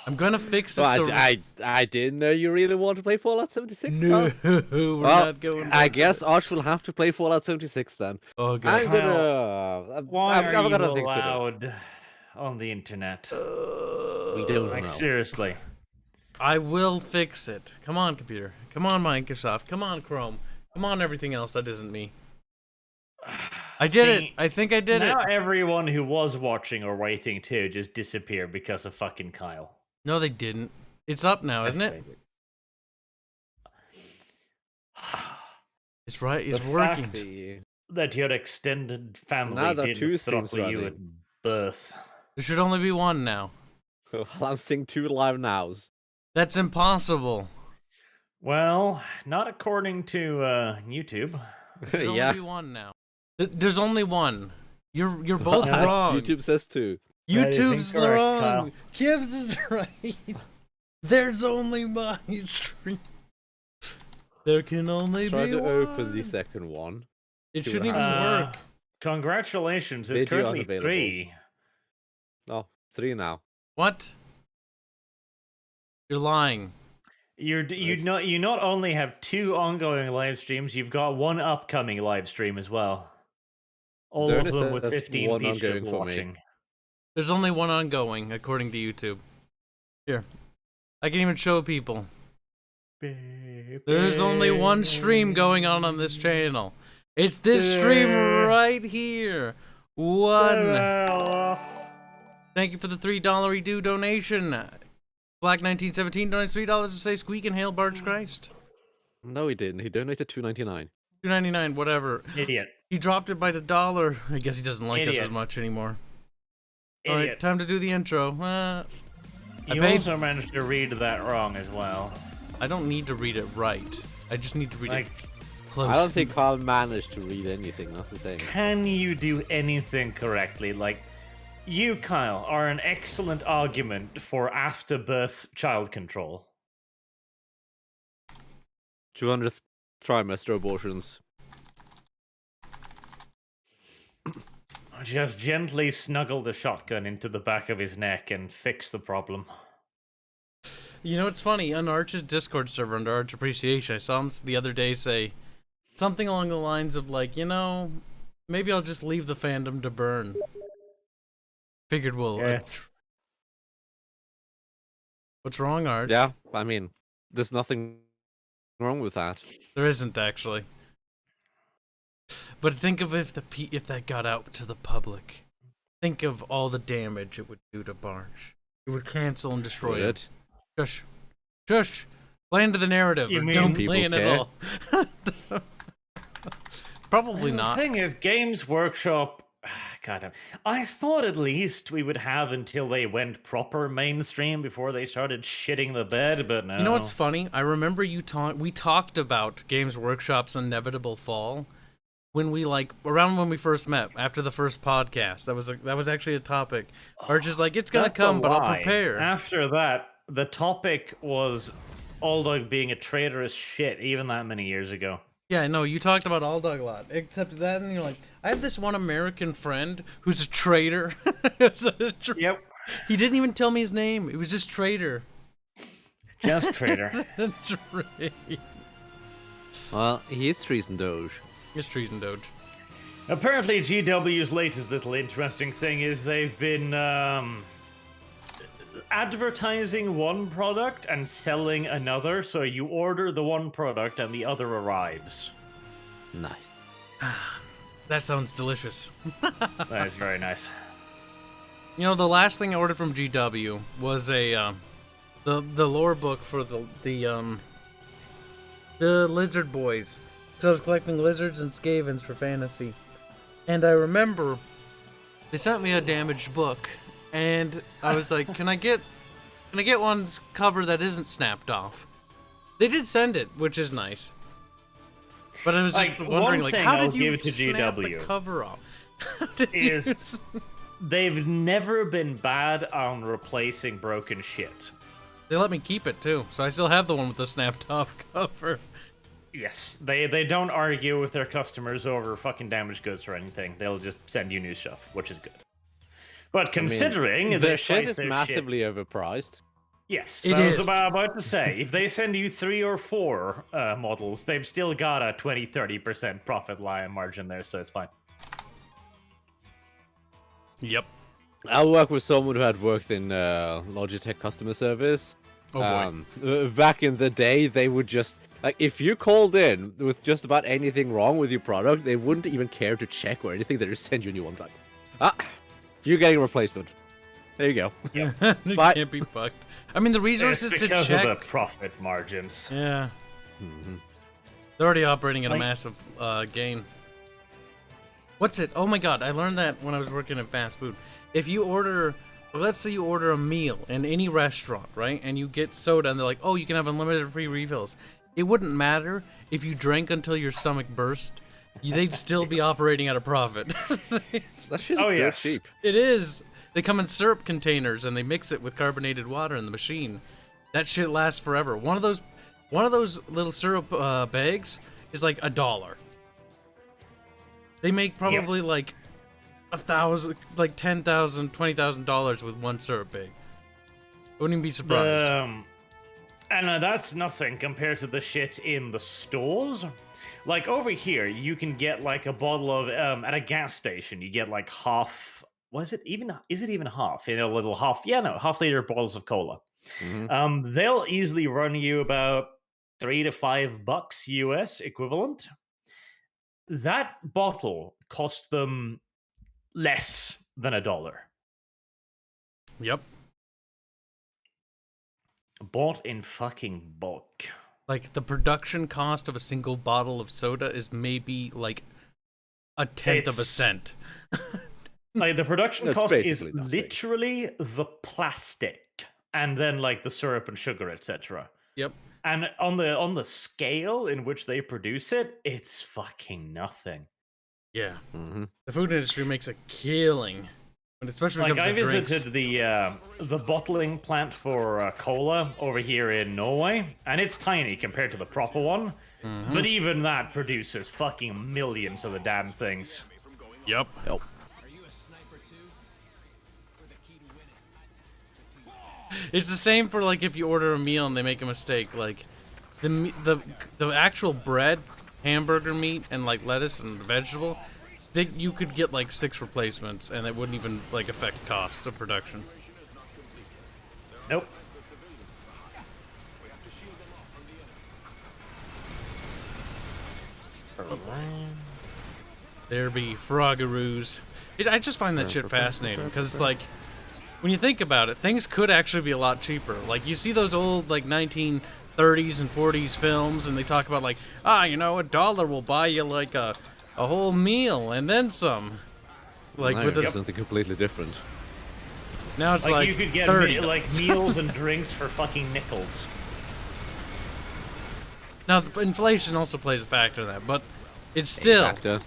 I'm gonna fix it. Well, I didn't know you really want to play Fallout 76. No, Well, we're not going. I guess Arch will have to play Fallout 76 then. Oh god. I'm gonna. Why I've are got you other things to do. allowed on the internet? We don't Like know. seriously. I will fix it. Come on, computer. Come on, Microsoft. Come on, Chrome. Come on, everything else that isn't me. I did it. I think I did it. Now everyone who was watching or waiting to just disappeared because of fucking Kyle. No, they didn't. It's up now, isn't it? It's right. It's working. That your extended family didn't throttle you at birth. There should only be one now. I'm seeing 2 live nows. That's impossible. Well, not according to YouTube. There should only be one now. There's only one. You're both Well, wrong. YouTube says 2. YouTube's wrong. Kyle. Kibs is right. There's only my stream. There can only Try be to one. open the second one. It See shouldn't what even happens. work. Congratulations, there's Video currently unavailable. 3. Oh, 3 now. What? You're lying. You not only have 2 ongoing live streams, you've got 1 upcoming live stream as well. All of them with 15 people watching. There's only one ongoing, according to YouTube. Here. I can even show people. There's only one stream going on this channel. It's this stream right here. One. Thank you for the $3 redo donation. Black1917 donates $3 to say squeak and hail Barge Christ. No, he didn't. He donated $2.99. $2.99, whatever. Idiot. He dropped it by the $1. I guess he doesn't like us as much anymore. Alright, time to do the intro. You also managed to read that wrong as well. I don't need to read it right. I just need to read it close. I don't think Kyle managed to read anything, that's the thing. Can you do anything correctly? Like, you, Kyle, are an excellent argument for after-birth child control. 200th trimester abortions. Just gently snuggle the shotgun into the back of his neck and fix the problem. You know, it's funny. On Arch's Discord server under Arch Appreciation, I saw him the other day say something along the lines of like, you know, maybe I'll just leave the fandom to burn. Figured we'll... What's wrong, Arch? Yeah, I mean, there's nothing wrong with that. There isn't, actually. But think of if that got out to the public. Think of all the damage it would do to Barge. It would cancel and destroy it. Shush. Shush! Play into the narrative, or don't play in at all. Probably not. The thing is, Games Workshop... God, I thought at least we would have until they went proper mainstream before they started shitting the bed, but no. You know what's funny? I remember we talked about Games Workshop's inevitable fall when we around when we first met after the first podcast. That was actually a topic. Or just like it's gonna come, but I'll prepare. After that, the topic was Aldog being a traitorous shit, even that many years ago. Yeah, no, you talked about Aldog a lot. Except that, and you're like, I have this one American friend who's a traitor. Yep. He didn't even tell me his name. It was just traitor. Just traitor. Well, he is treason doge. He's treason doge. Apparently, GW's latest little interesting thing is they've been advertising one product and selling another, so you order the one product and the other arrives. Nice. That sounds delicious. That is very nice. You know, the last thing I ordered from GW was the lore book for the Lizard Boys. So I was collecting lizards and scavens for fantasy, and I remember they sent me a damaged book. And I was like, can I get one cover that isn't snapped off? They did send it, which is nice. But I was just wondering, like, how did you snap the cover off? They've never been bad on replacing broken shit. They let me keep it, too, so I still have the one with the snapped off cover. Yes, they don't argue with their customers over fucking damaged goods or anything. They'll just send you new stuff, which is good. But considering their shit is massively overpriced. Yes, It I was is. about to say, if they send you 3 or 4 models, they've still got a 20-30% profit margin there, so it's fine. Yep. I work with someone who had worked in Logitech customer service. Oh boy. Back in the day, they would just like if you called in with just about anything wrong with your product, they wouldn't even care to check or anything. They just send you a new one. Like, you're getting a replacement. There you go. Yeah. It Bye. can't be fucked. I mean, the resources It's to because check. of the profit margins. Yeah. Mhm. They're already operating at a Like- massive gain. What's it? Oh my god, I learned that when I was working at fast food. If you order, let's say you order a meal in any restaurant, right? And you get soda and they're like, oh, you can have unlimited free refills. It wouldn't matter if you drank until your stomach burst. They'd still be operating at a profit. That shit is Oh, dirt yes. cheap. It is. They come in syrup containers and they mix it with carbonated water in the machine. That shit lasts forever. One of those little syrup bags is like $1. They make probably like $1,000, like $10,000, $20,000 with one syrup bag. I wouldn't even be surprised. And that's nothing compared to the shit in the stores. Like over here, you can get like a bottle of at a gas station. You get like half. Was it even? Is it even half? In a little half? Yeah, no, half-liter bottles of cola. Mhm. They'll easily run you about $3 to $5 US equivalent. That bottle cost them less than $1. Yep. Bought in fucking bulk. Like the production cost of a single bottle of soda is maybe like a tenth of a It's- cent. Like the production That's cost is basically nothing. literally the plastic and then like the syrup and sugar, etc. Yep. And on the scale in which they produce it, it's fucking nothing. Yeah. Mhm. The food industry makes a killing. And especially when it Like comes I to drinks. visited the bottling plant for cola over here in Norway, and it's tiny compared to the proper one. But even that produces fucking millions of the damn things. Yep. Yep. It's the same for like if you order a meal and they make a mistake. Like the actual bread, hamburger meat, and like lettuce and vegetable, you could get like 6 replacements and it wouldn't even like affect costs of production. Nope. There be frogaroos. I just find that shit fascinating because it's like, when you think about it, things could actually be a lot cheaper. Like you see those old like 1930s and 40s films, and they talk about like, $1 will buy you like a whole meal and then some. Like Now with it's a, something completely different. now it's Like, like you could get $30. like meals and drinks for fucking nickels. Now inflation also plays a factor in that, but it's still, Factor.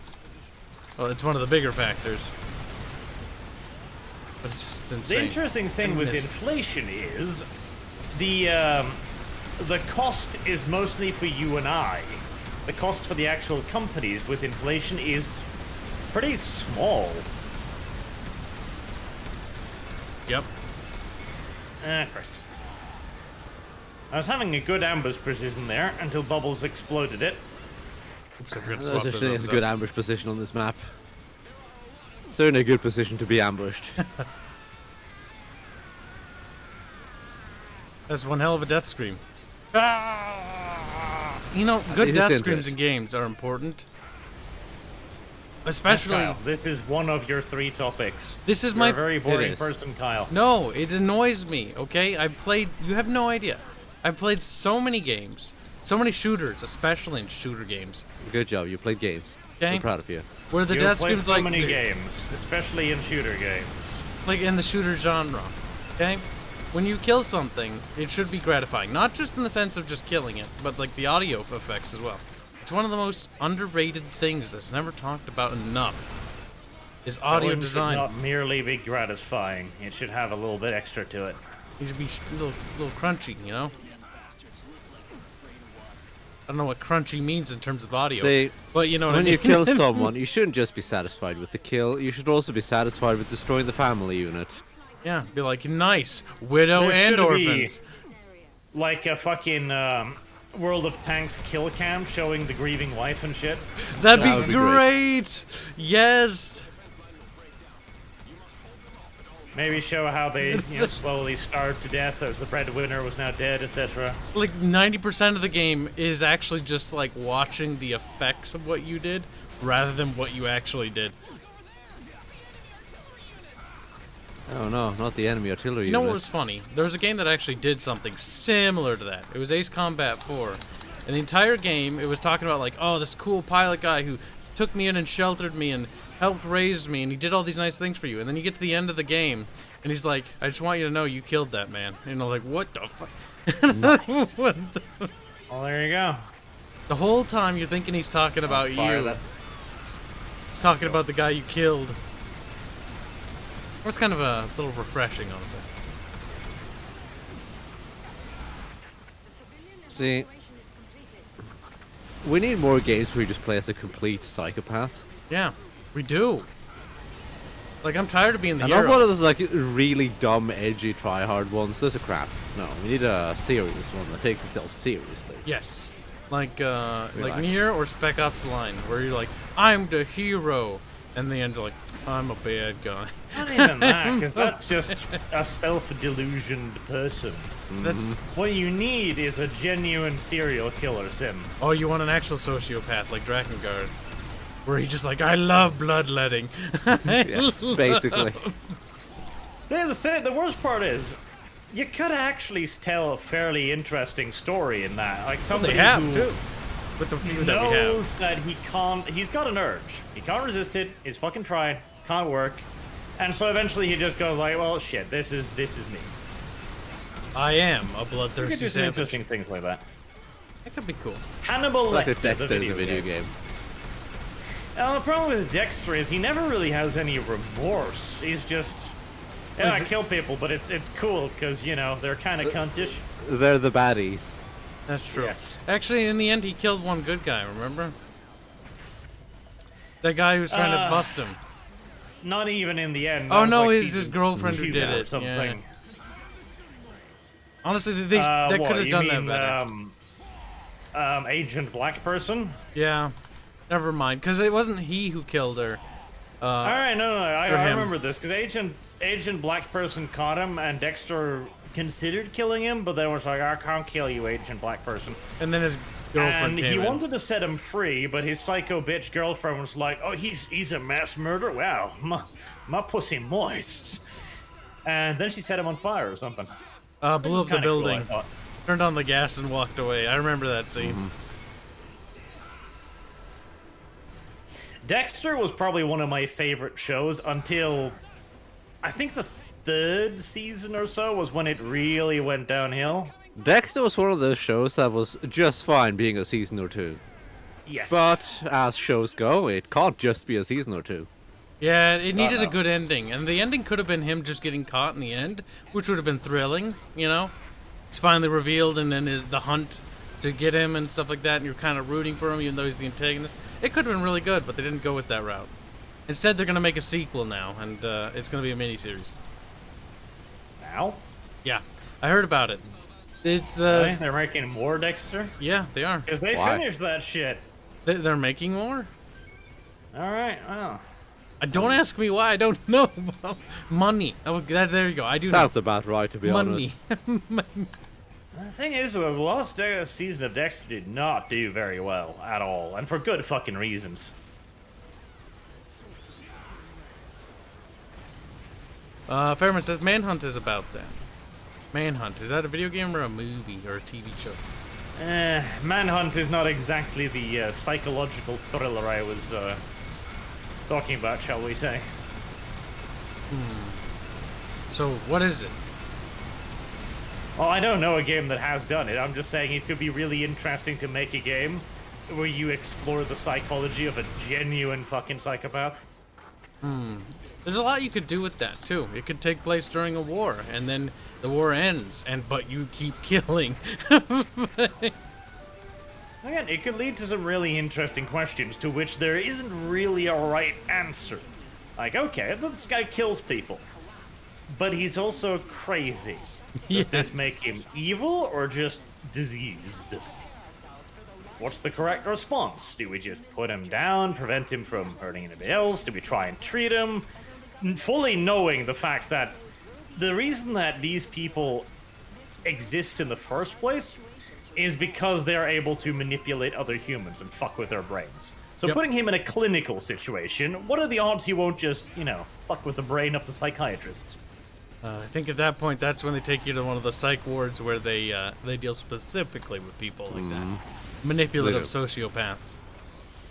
well, it's one of the bigger factors. But it's just The insane. interesting thing with Goodness. inflation is the cost is mostly for you and I. The cost for the actual companies with inflation is pretty small. Yep. Christ. I was having a good ambush precision there until Bubbles exploded it. Oops, I forgot to That's swap actually those a up. good ambush position on this map. So in a good position to be ambushed. That's one hell of a death scream. Ah! You know, good It is death screams interesting. in games are important. Especially, Kyle, this is one of your 3 topics. this is You're my... a very boring is. person, Kyle. No, it annoys me, okay? I've played... You have no idea. I've played so many games. So many shooters, especially in shooter games. Good job, you played games. Okay. I'm proud of you. Where the You death play screams so like... many games, especially in shooter games. Like in the shooter genre, okay? When you kill something, it should be gratifying. Not just in the sense of just killing it, but like the audio effects as well. It's one of the most underrated things that's never talked about enough. Is audio Killing design. should not merely be gratifying. It should have a little bit extra to it. It should be a little crunchy, you know? I don't know what crunchy means in terms of audio, See, but you know what I when mean. you kill someone, you shouldn't just be satisfied with the kill. You should also be satisfied with destroying the family unit. Yeah, be like, nice, widow There and should be- orphans. Like a fucking World of Tanks kill cam showing the grieving wife and shit. That'd That be, would be great. Yes. Maybe show how they slowly starved to death as the breadwinner was now dead, etc. Like 90% of the game is actually just like watching the effects of what you did rather than what you actually did. Oh no, not the enemy artillery You know what unit. was funny? There was a game that actually did something similar to that. It was Ace Combat 4. And the entire game, it was talking about like, oh, this cool pilot guy who took me in and sheltered me and helped raise me, and he did all these nice things for you. And then you get to the end of the game, and he's like, I just want you to know you killed that man. And I'm like, what the fuck? Nice. What the... Well, there you go. The whole time you're thinking he's talking about Fire you. that. He's talking about the guy you killed. It's kind of a little refreshing, honestly. See, we need more games where you just play as a complete psychopath. Yeah, we do. Like, I'm tired of being the And not hero. one of those like really dumb, edgy, try-hard ones. Those are crap. No, we need a serious one that takes itself seriously. Yes. Like Relax. Nier or Spec Ops The Line, where you're like, I'm the hero. And the end, you're like, I'm a bad guy. Not even that, because that's just a self-delusioned person. That's... What you need is a genuine serial killer sim. Oh, you want an actual sociopath like Drakengard. Where he's just like, I love bloodletting. Yes, basically. See, the worst part is, you could actually tell a fairly interesting story in that. Like They somebody have, who too. With the few that we have. knows that he can't. He's got an urge. He can't resist it. He's fucking tried. Can't work. And so eventually he just goes like, well, shit. This is me. I am a You could bloodthirsty do some savage. interesting things like that. That could be cool. Hannibal Like a Lecter, Dexter the in the video video game. game. Now, the problem with Dexter is he never really has any remorse. He's just, yeah, I kill people, but it's cool because you know they're kind of cuntish. They're the baddies. That's true. Yes. Actually, in the end, he killed one good guy, remember? That guy who was trying to bust him. Not even in the end. Oh, that was no, like it's his season girlfriend who 2 did or it. Something. Yeah. Honestly, they What, could have you done mean, that better. Agent Black Person. Yeah. Never mind, because it wasn't he who killed her. All right, no, I him. remember this because Agent Black Person caught him, and Dexter considered killing him, but then was like, I can't kill you, Agent Black Person. And then his girlfriend And came he in. wanted to set him free, but his psycho bitch girlfriend was like, "Oh, he's a mass murderer. Wow, my pussy moist." And then she set him on fire or something. Blew up the Kinda cool, I building, thought. turned on the gas, and walked away. I remember that scene. Dexter was probably one of my favorite shows until I think the 3rd season or so was when it really went downhill. Dexter was one of those shows that was just fine being a season or two. Yes. But as shows go, it can't just be a season or two. Yeah, it needed a no. good ending, and the ending could have been him just getting caught in the end, which would have been thrilling, you know? It's finally revealed, and then the hunt to get him and stuff like that, and you're kind of rooting for him even though he's the antagonist. It could have been really good, but they didn't go with that route. Instead, they're going to make a sequel now, and it's going to be a miniseries. Now? Yeah, I heard about it. It's Really? They're making more Dexter? yeah, they are. Because they Why? finished that shit. They're making more. All right, well. Don't ask me why. I don't know. Money. Oh, there you go. I do know. Sounds about right, to be Money. honest. The thing is, the last season of Dexter did not do very well at all, and for good fucking reasons. Fairman says Manhunt is about that. Manhunt, is that a video game or a movie or a TV show? Manhunt is not exactly the psychological thriller I was talking about, shall we say. So, what is it? Well, I don't know a game that has done it. I'm just saying it could be really interesting to make a game where you explore the psychology of a genuine fucking psychopath. There's a lot you could do with that, too. It could take place during a war, and then the war ends, but you keep killing. Again, it could lead to some really interesting questions to which there isn't really a right answer. Like, okay, this guy kills people. but he's also crazy. Does this make him evil or just diseased? What's the correct response? Do we just put him down, prevent him from hurting anybody else? Do we try and treat him? Fully knowing the fact that the reason that these people exist in the first place is because they're able to manipulate other humans and fuck with their brains. So putting him in a clinical situation, what are the odds he won't just, fuck with the brain of the psychiatrist? I think at that point, that's when they take you to one of the psych wards where they deal specifically with people like that. Manipulative sociopaths.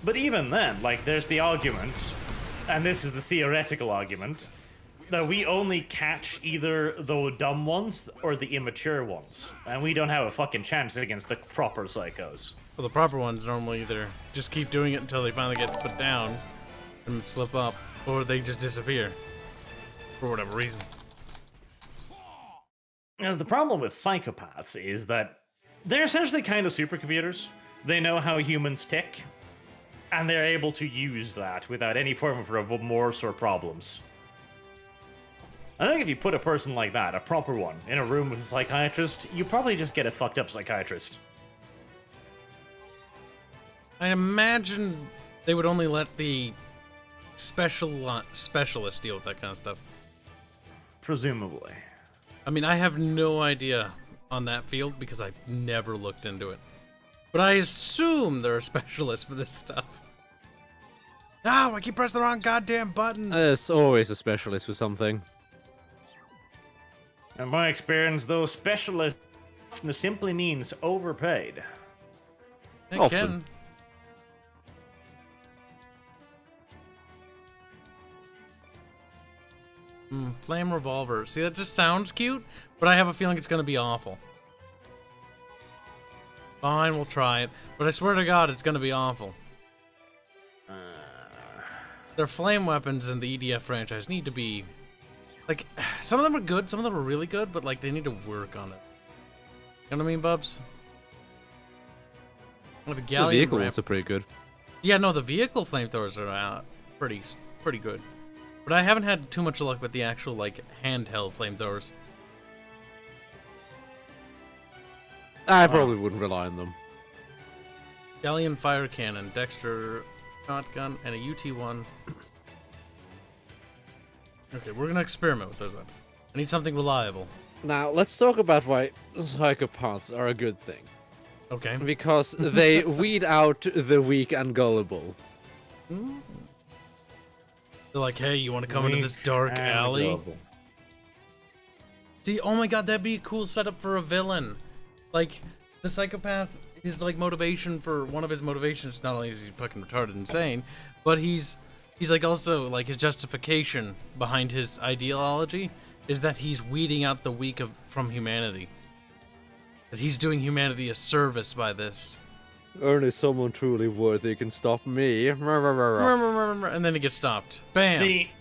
But even then, there's the argument, and this is the theoretical argument, that we only catch either the dumb ones or the immature ones. And we don't have a fucking chance against the proper psychos. Well, the proper ones normally either just keep doing it until they finally get put down and slip up, or they just disappear. For whatever reason. As the problem with psychopaths is that they're essentially kind of supercomputers. They know how humans tick, and they're able to use that without any form of remorse or problems. I think if you put a person like that, a proper one, in a room with a psychiatrist, you probably just get a fucked up psychiatrist. I imagine they would only let the specialist deal with that kind of stuff. Presumably. I mean, I have no idea on that field because I've never looked into it. But I assume there are specialists for this stuff. No, I keep pressing the wrong goddamn button. There's always a specialist for something. In my experience, though, specialist simply means overpaid. Often. Flame revolver. See, that just sounds cute, but I have a feeling it's going to be awful. Fine, we'll try it. But I swear to God, it's going to be awful. Their flame weapons in the EDF franchise need to be... some of them are good, some of them are really good, but, they need to work on it. You know what I mean, Bubs? The vehicle ones are pretty good. Yeah, no, the vehicle flamethrowers are pretty good. But I haven't had too much luck with the actual, handheld flamethrowers. I probably wouldn't rely on them. Galleon fire cannon, Dexter shotgun, and a UT-1. Okay, we're gonna experiment with those weapons. I need something reliable. Now, let's talk about why psychopaths are a good thing. Okay. Because they weed out the weak and gullible. They're like, hey, you want to come into this dark alley? Gullible. See, oh my god, that'd be a cool setup for a villain. The psychopath, his, motivation for... One of his motivations, not only is he fucking retarded insane, but he's also, his justification behind his ideology is that he's weeding out the weak from humanity. That he's doing humanity a service by this. Only someone truly worthy can stop me. And then he gets stopped. Bam! See,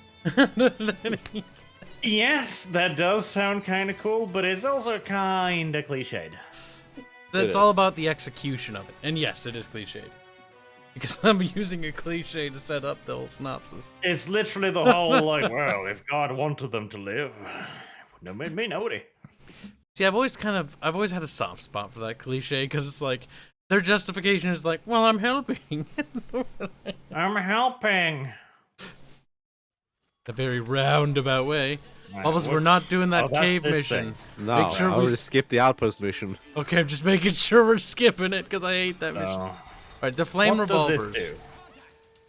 yes, that does sound kind of cool, but it's also kind of cliched. That's all about the execution of it. And yes, it is cliched. Because I'm using a cliche to set up the whole synopsis. It's literally the whole, well, if God wanted them to live, it wouldn't have made me nobody. See, I've always had a soft spot for that cliche, because it's their justification is well, I'm helping. I'm helping. A very roundabout way. Bubbles, we're not doing that cave mission. No, Make sure I we would skip the outpost mission. Okay, I'm just making sure we're skipping it, because I hate that mission. Alright, the flame revolvers. Does this do?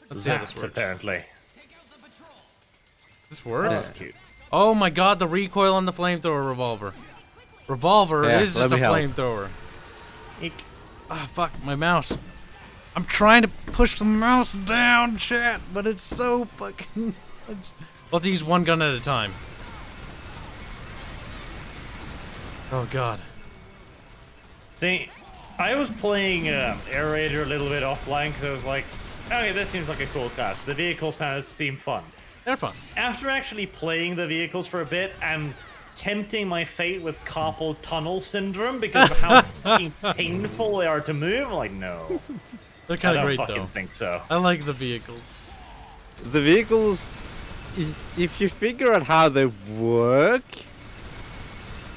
Let's see how this works. Apparently. Does this work? That's cute. Oh my god, the recoil on the flamethrower revolver. Revolver is just a flamethrower. Ah, fuck, my mouse. I'm trying to push the mouse down, chat, but it's so fucking... I'll have to use one gun at a time. Oh god. See, I was playing Air Raider a little bit offline because I was like, okay, this seems like a cool class. The vehicles seem fun. They're fun. After actually playing the vehicles for a bit and tempting my fate with carpal tunnel syndrome because of how fucking painful they are to move, I'm like, no. They're kind of great, I don't though. fucking think so. I like the vehicles. The vehicles if you figure out how they work,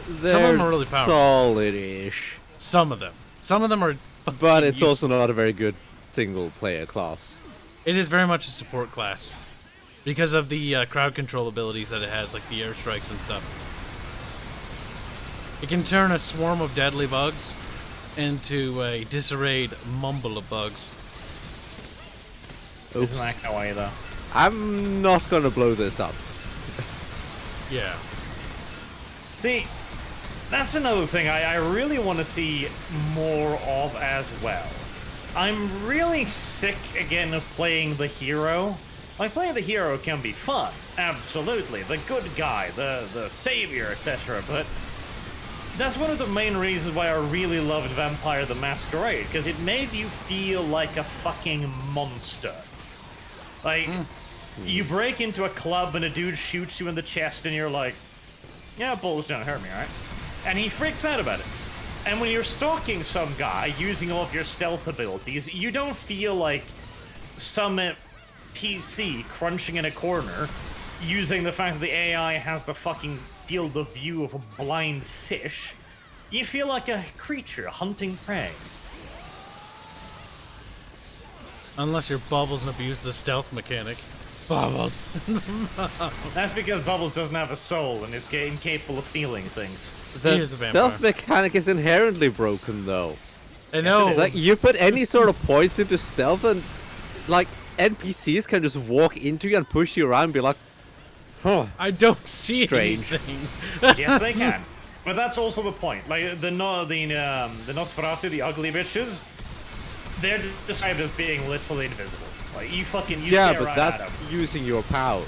Some of them they're are really powerful. solid-ish. Some of them. Some of them are. But it's useless. also not a very good single-player class. It is very much a support class because of the crowd control abilities that it has, like the airstrikes and stuff. It can turn a swarm of deadly bugs into a disarrayed mumble of bugs. Oops. Isn't that kawaii though? I'm not gonna blow this up. Yeah. See, that's another thing I really want to see more of as well. I'm really sick again of playing the hero. Like, playing the hero can be fun, absolutely. The good guy, the savior, etc. But that's one of the main reasons why I really loved Vampire the Masquerade, because it made you feel like a fucking monster. Like, you break into a club and a dude shoots you in the chest and you're like, yeah, bullets don't hurt me, right? And he freaks out about it. And when you're stalking some guy using all of your stealth abilities, you don't feel like some PC crunching in a corner using the fact that the AI has the fucking field of view of a blind fish. You feel like a creature hunting prey. Unless your Bubbles abuse the stealth mechanic. Bubbles. That's because Bubbles doesn't have a soul and is incapable of feeling things. The is a vampire. stealth mechanic is inherently broken, though. I know. is. Like, you put any sort of points into stealth and, like, NPCs can just walk into you and push you around and be like, huh. I don't see Strange. anything. Yes, they can. But that's also the point. Like, the Nosferatu, the ugly bitches, they're described as being literally invisible. Like, you Yeah, stare but right that's at them. using your powers.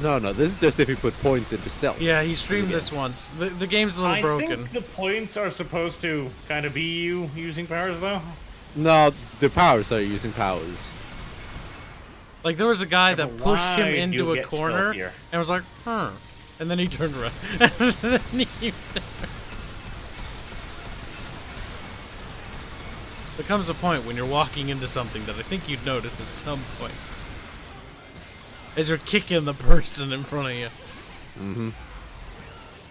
No, this is just if you put points into stealth. Yeah, he streamed this once. The game's a little I broken. think the points are supposed to kind of be you using powers, though. No, the powers are using powers. Like, there was a guy that but pushed him why do into you a get corner stealthier? and was like, huh. And then he turned around. And then he- There comes a point when you're walking into something that I think you'd notice at some point. As you're kicking the person in front of you.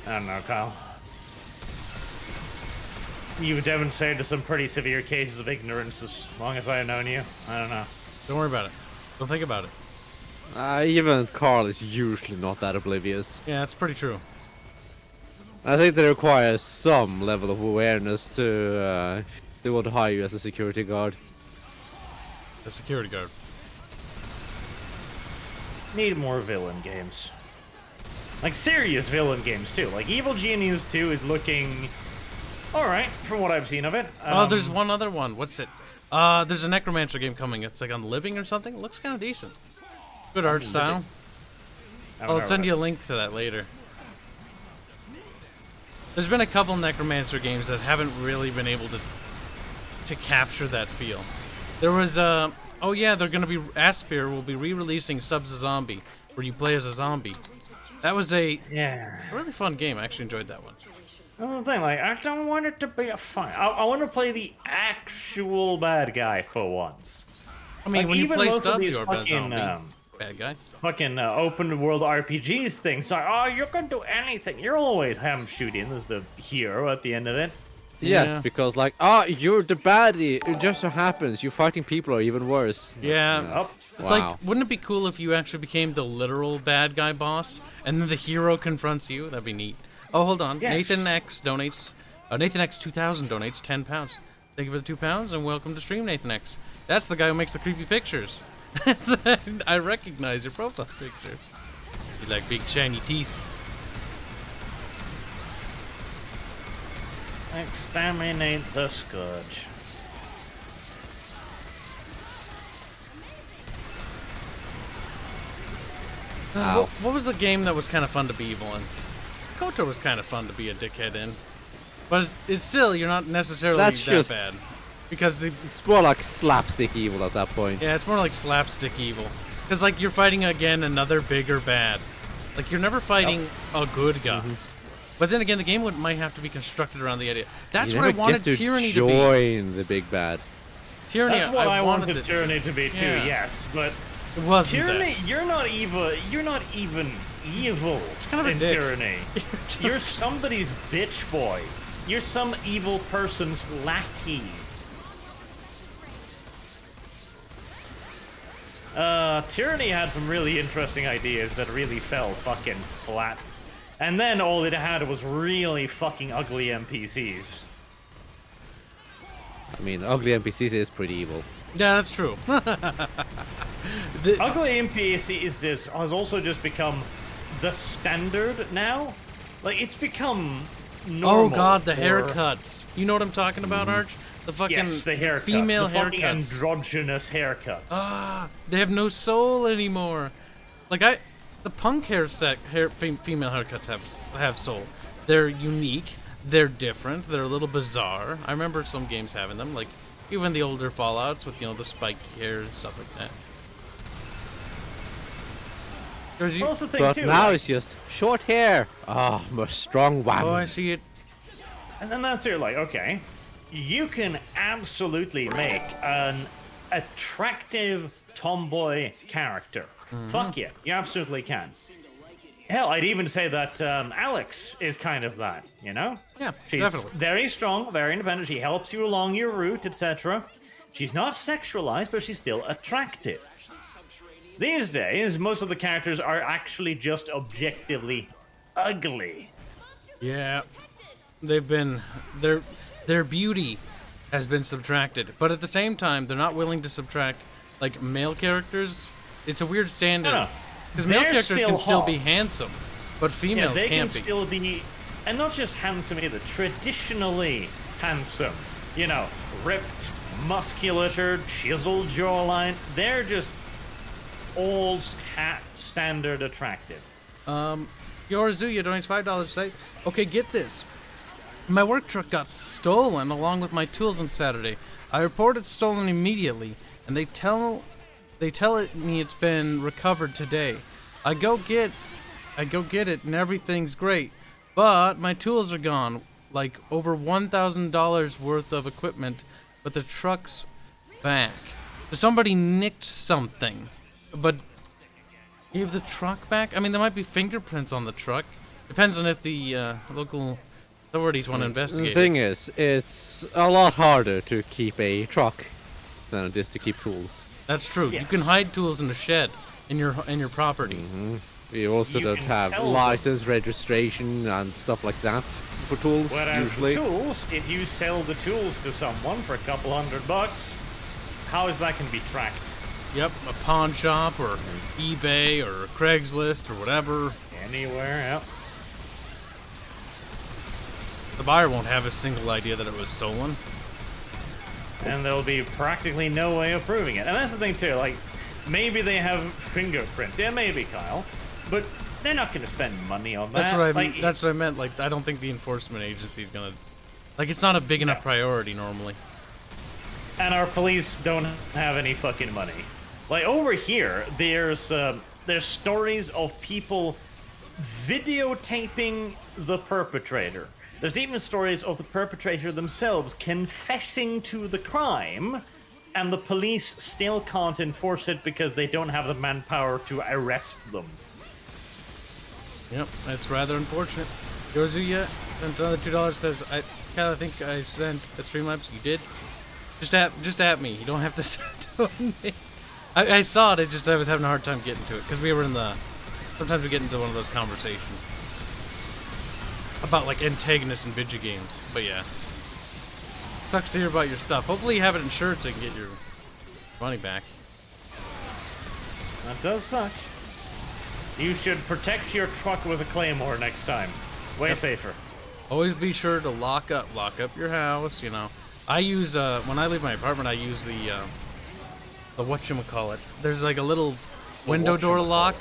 I don't know, Kyle. You've demonstrated some pretty severe cases of ignorance as long as I've known you. I don't know. Don't worry about it. Don't think about it. Even Carl is usually not that oblivious. Yeah, that's pretty true. I think they require some level of awareness to they want to hire you as a security guard. The security guard. Need more villain games. Like, serious villain games, too. Like, Evil Genius 2 is looking alright, from what I've seen of it. Oh, there's one other one. What's it? There's a Necromancer game coming. It's like on Living or something. It looks kind of decent. Good art style. I'll send you a link to that later. There's been a couple Necromancer games that haven't really been able to capture that feel. There was oh yeah, they're gonna be Aspir will be re-releasing Subs a Zombie, where you play as a zombie. That was a really fun game. I actually enjoyed that one. That's the thing, like, I don't want it to be a fight. I want to play the actual bad guy for once. I mean, Like, when you even play most of Stubbs, these you're a bad fucking, zombie. Bad guy. Fucking open world RPGs things. Like, oh, you can do anything. You're always ham shooting as the hero at the end of it. Yes, Yeah. because like, you're the baddie. It just so happens you fighting people are even worse. Yeah. Oh, It's Wow. like, wouldn't it be cool if you actually became the literal bad guy boss, and then the hero confronts you? That'd be neat. Oh, hold on. Yes. Nathan X donates. Nathan X 2000 donates £10. Thank you for the £2, and welcome to stream, Nathan X. That's the guy who makes the creepy pictures. I recognize your profile picture. You like big shiny teeth. exterminate the Scourge. What was the game that was kind of fun to be evil in? KOTOR was kind of fun to be a dickhead in. But it's still, you're not necessarily That's that just- bad. Because the It's more like slapstick evil at that point. yeah, it's more like slapstick evil. Because, like, you're fighting, again, another bigger bad. Like, you're never fighting a good guy. But then again, the game might have to be constructed around the idea. That's You what I never wanted get to Tyranny to be. join the big bad. Tyranny, That's what I wanted it. Tyranny to be too, Yeah. yes. But It wasn't Tyranny, that. you're not even evil kind of a in dick. Tyranny. You're somebody's bitch boy. You're some evil person's lackey. Tyranny had some really interesting ideas that really fell fucking flat. And then all it had was really fucking ugly NPCs. I mean, ugly NPCs is pretty evil. Yeah, that's true. Ugly NPCs has also just become the standard now. Like, it's become normal. Oh god, the for- haircuts. You know what I'm talking about, Arch? The fucking Yes, the haircuts. female the fucking haircuts. androgynous haircuts. Ah, they have no soul anymore. Like the punk female haircuts have soul. They're unique. They're different. They're a little bizarre. I remember some games having them, like even the older Fallouts with the spiky hair and stuff like that. There's Well, that's the thing But too. now like- it's just short hair. Ah, I'm a strong oh, I woman. see it. And then that's it, like, okay, you can absolutely make an attractive tomboy character. Fuck yeah, you absolutely can. Hell, I'd even say that Alex is kind of that, you know? Yeah, She's definitely. very strong, very independent, she helps you along your route, etc. She's not sexualized, but she's still attractive. These days, most of the characters are actually just objectively ugly. Yeah, they've been their beauty has been subtracted, but at the same time, they're not willing to subtract like male characters. It's a weird standard No, no. because male They're characters still can still be hot. handsome, but Yeah, females they can can't be. still be, and not just handsome either, traditionally handsome. You know, ripped, musculature, chiseled jawline. They're just all standard attractive. Yorazuya donates $5 to say, okay, get this. My work truck got stolen along with my tools on Saturday. I report it's stolen immediately, and they tell me it's been recovered today. I go get it, and everything's great, but my tools are gone. Like over $1,000 worth of equipment, but the truck's back. So somebody nicked something, but gave the truck back? I mean, there might be fingerprints on the truck. Depends on if the local authorities want to The investigate thing it. is, it's a lot harder to keep a truck than it is to keep tools. That's true. You Yes. can hide tools in a shed in your property. You also You don't can have sell them. license, registration, and stuff like that for tools, Whereas usually. the tools, if you sell the tools to someone for a couple $100, how is that going to be tracked? Yep, a pawn shop or eBay or Craigslist or whatever. Anywhere, yep. The buyer won't have a single idea that it was stolen. And there'll be practically no way of proving it. And that's the thing too, like, maybe they have fingerprints. Yeah, maybe, Kyle. But they're not going to spend money on that. That's what I like, that's what I meant. Like, I don't think the enforcement agency's gonna. Like, it's not a big enough priority normally. And our police don't have any fucking money. Like, over here, there's stories of people videotaping the perpetrator. There's even stories of the perpetrator themselves confessing to the crime, and the police still can't enforce it because they don't have the manpower to arrest them. Yep, that's rather unfortunate. Yorazuya sent another $2. Says, Kyle, I think I sent a Streamlabs. You did? Just at me. You don't have to send it to me. I saw it. I was having a hard time getting to it because we were in the. Sometimes we get into one of those conversations about like antagonists in video games. But yeah, sucks to hear about your stuff. Hopefully you have it insured so you can get your money back. That does suck. You should protect your truck with a claymore next time. Way safer. Always be sure to lock up your house. You know, I use when I leave my apartment, I use the whatchamacallit. There's like a little window door lock,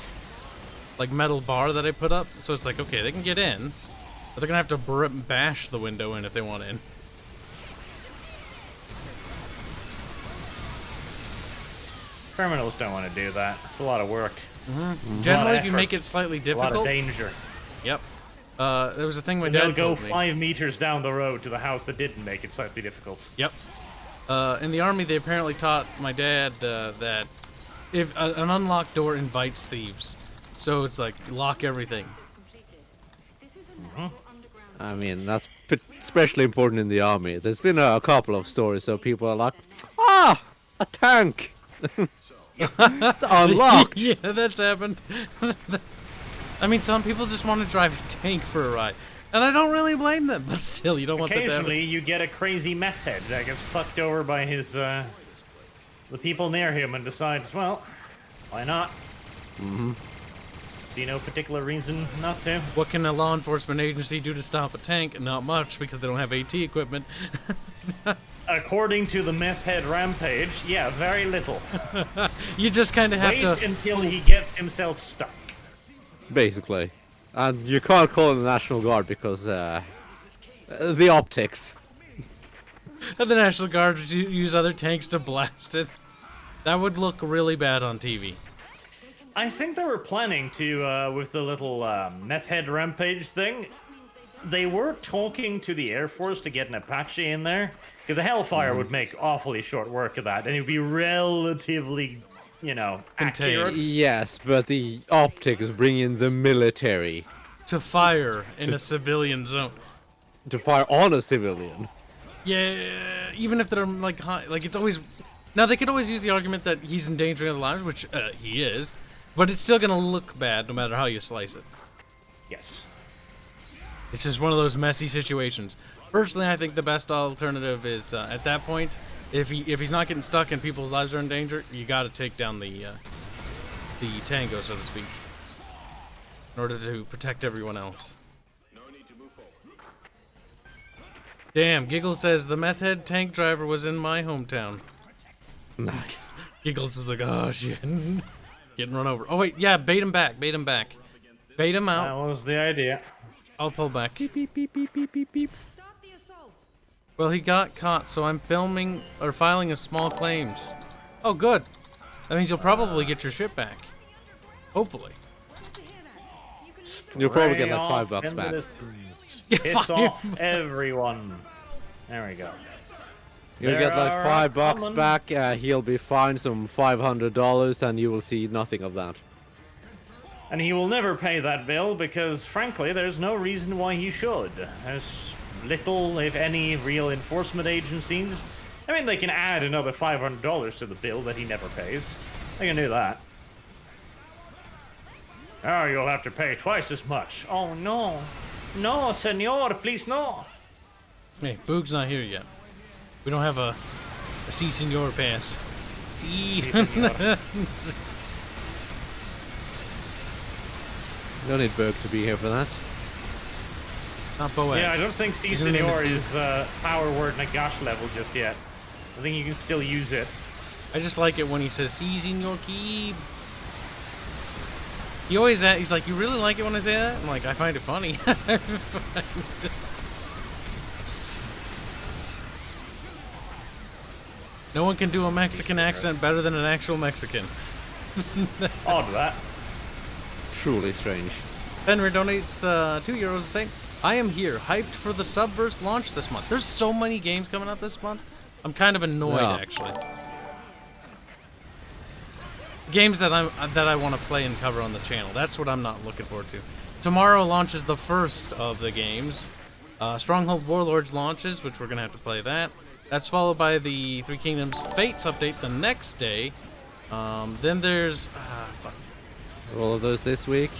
like metal bar that I put up. So it's like, okay, they can get in, but they're gonna have to bash the window in if they want in. Criminals don't want to do that. It's a lot of work. Generally, if you make effort. it slightly A lot difficult, of danger. yep. There was a thing my They'll dad go told me. 5 meters down the road to the house that didn't make it slightly difficult. Yep. In the army, they apparently taught my dad that if an unlocked door invites thieves, so it's like lock everything. I mean, that's especially important in the army. There's been a couple of stories, so people are like, ah, a tank. It's unlocked. Yeah, that's happened. I mean, some people just want to drive a tank for a ride, and I don't really blame them. But still, you don't want that to happen. Occasionally, you get a crazy meth head that gets fucked over by his the people near him and decides, well, why not? Mm-hmm. See no particular reason not to. What can a law enforcement agency do to stop a tank? Not much, because they don't have AT equipment. According to the meth head rampage, yeah, very little. You just kind of have Wait to... until he gets himself stuck. Basically. And you can't call in the National Guard because, the optics. And the National Guard would use other tanks to blast it. That would look really bad on TV. I think they were planning to, with the little meth head rampage thing, they were talking to the Air Force to get an Apache in there, because the Hellfire would make awfully short work of that, and it would be relatively, you know, Contained. accurate. Yes, but the optics bring in the military. To fire in a civilian zone. To fire on a civilian. Yeah, even if they're like high, like it's always... Now, they could always use the argument that he's endangering their lives, which he is, but it's still going to look bad no matter how you slice it. Yes. It's just one of those messy situations. Personally, I think the best alternative is, at that point, if he's not getting stuck and people's lives are in danger, you got to take down the tango, so to speak, in order to protect everyone else. Damn, Giggles says the meth head tank driver was in my hometown. Nice. Giggles was like, oh shit, getting run over. Oh wait, yeah, bait him back, bait him back, bait him out. That was the idea. I'll pull back. Beep, beep, beep, beep, beep, beep, beep. Well, he got caught, so I'm filing a small claims. Oh, good. That means you'll probably get your shit back. Hopefully. You'll probably get Spray like off $5 into back. this- Yeah, Piss five. off everyone. There we go. You'll There get like are $5 common- back. He'll be fined some $500, and you will see nothing of that. And he will never pay that bill because, frankly, there's no reason why he should. There's little, if any, real enforcement agencies. I mean, they can add another $500 to the bill that he never pays. They can do that. Oh, you'll have to pay twice as much. Oh, no. No, senor, please no. Hey, Boog's not here yet. We don't have a C Senor pass. Sí, senor. No need Berg to be here for that. Not Boaz. Yeah, I don't think C He's gonna name senor it- is power word Nagash level just yet. I think you can still use it. I just like it when he says, "Si, Senor Kib." He always he's like, "You really like it when I say that?" I'm like, "I find it funny." No one can do a Mexican accent better than an actual Mexican. Odd that. Truly strange. Fenrir donates €2 to say, I am here, hyped for the Subverse launch this month. There's so many games coming out this month. I'm kind of annoyed, Yeah. actually. Games that I want to play and cover on the channel. That's what I'm not looking forward to. Tomorrow launches the first of the games. Stronghold Warlords launches, which we're going to have to play that. That's followed by the Three Kingdoms Fates update the next day. Then there's... fuck. All of those this week.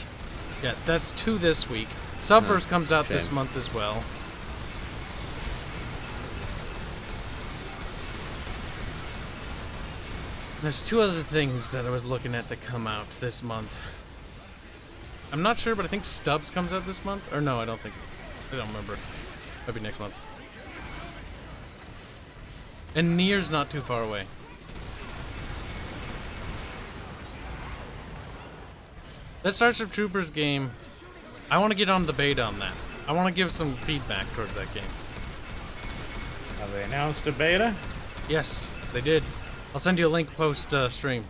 Yeah, that's 2 this week. Subverse comes out this shame. month as well. There's 2 other things that I was looking at that come out this month. I'm not sure, but I think Stubbs comes out this month. Or no, I don't think. I don't remember. Might be next month. And Nier's not too far away. That Starship Troopers game, I want to get on the beta on that. I want to give some feedback towards that game. Have they announced a beta? Yes, they did. I'll send you a link post stream.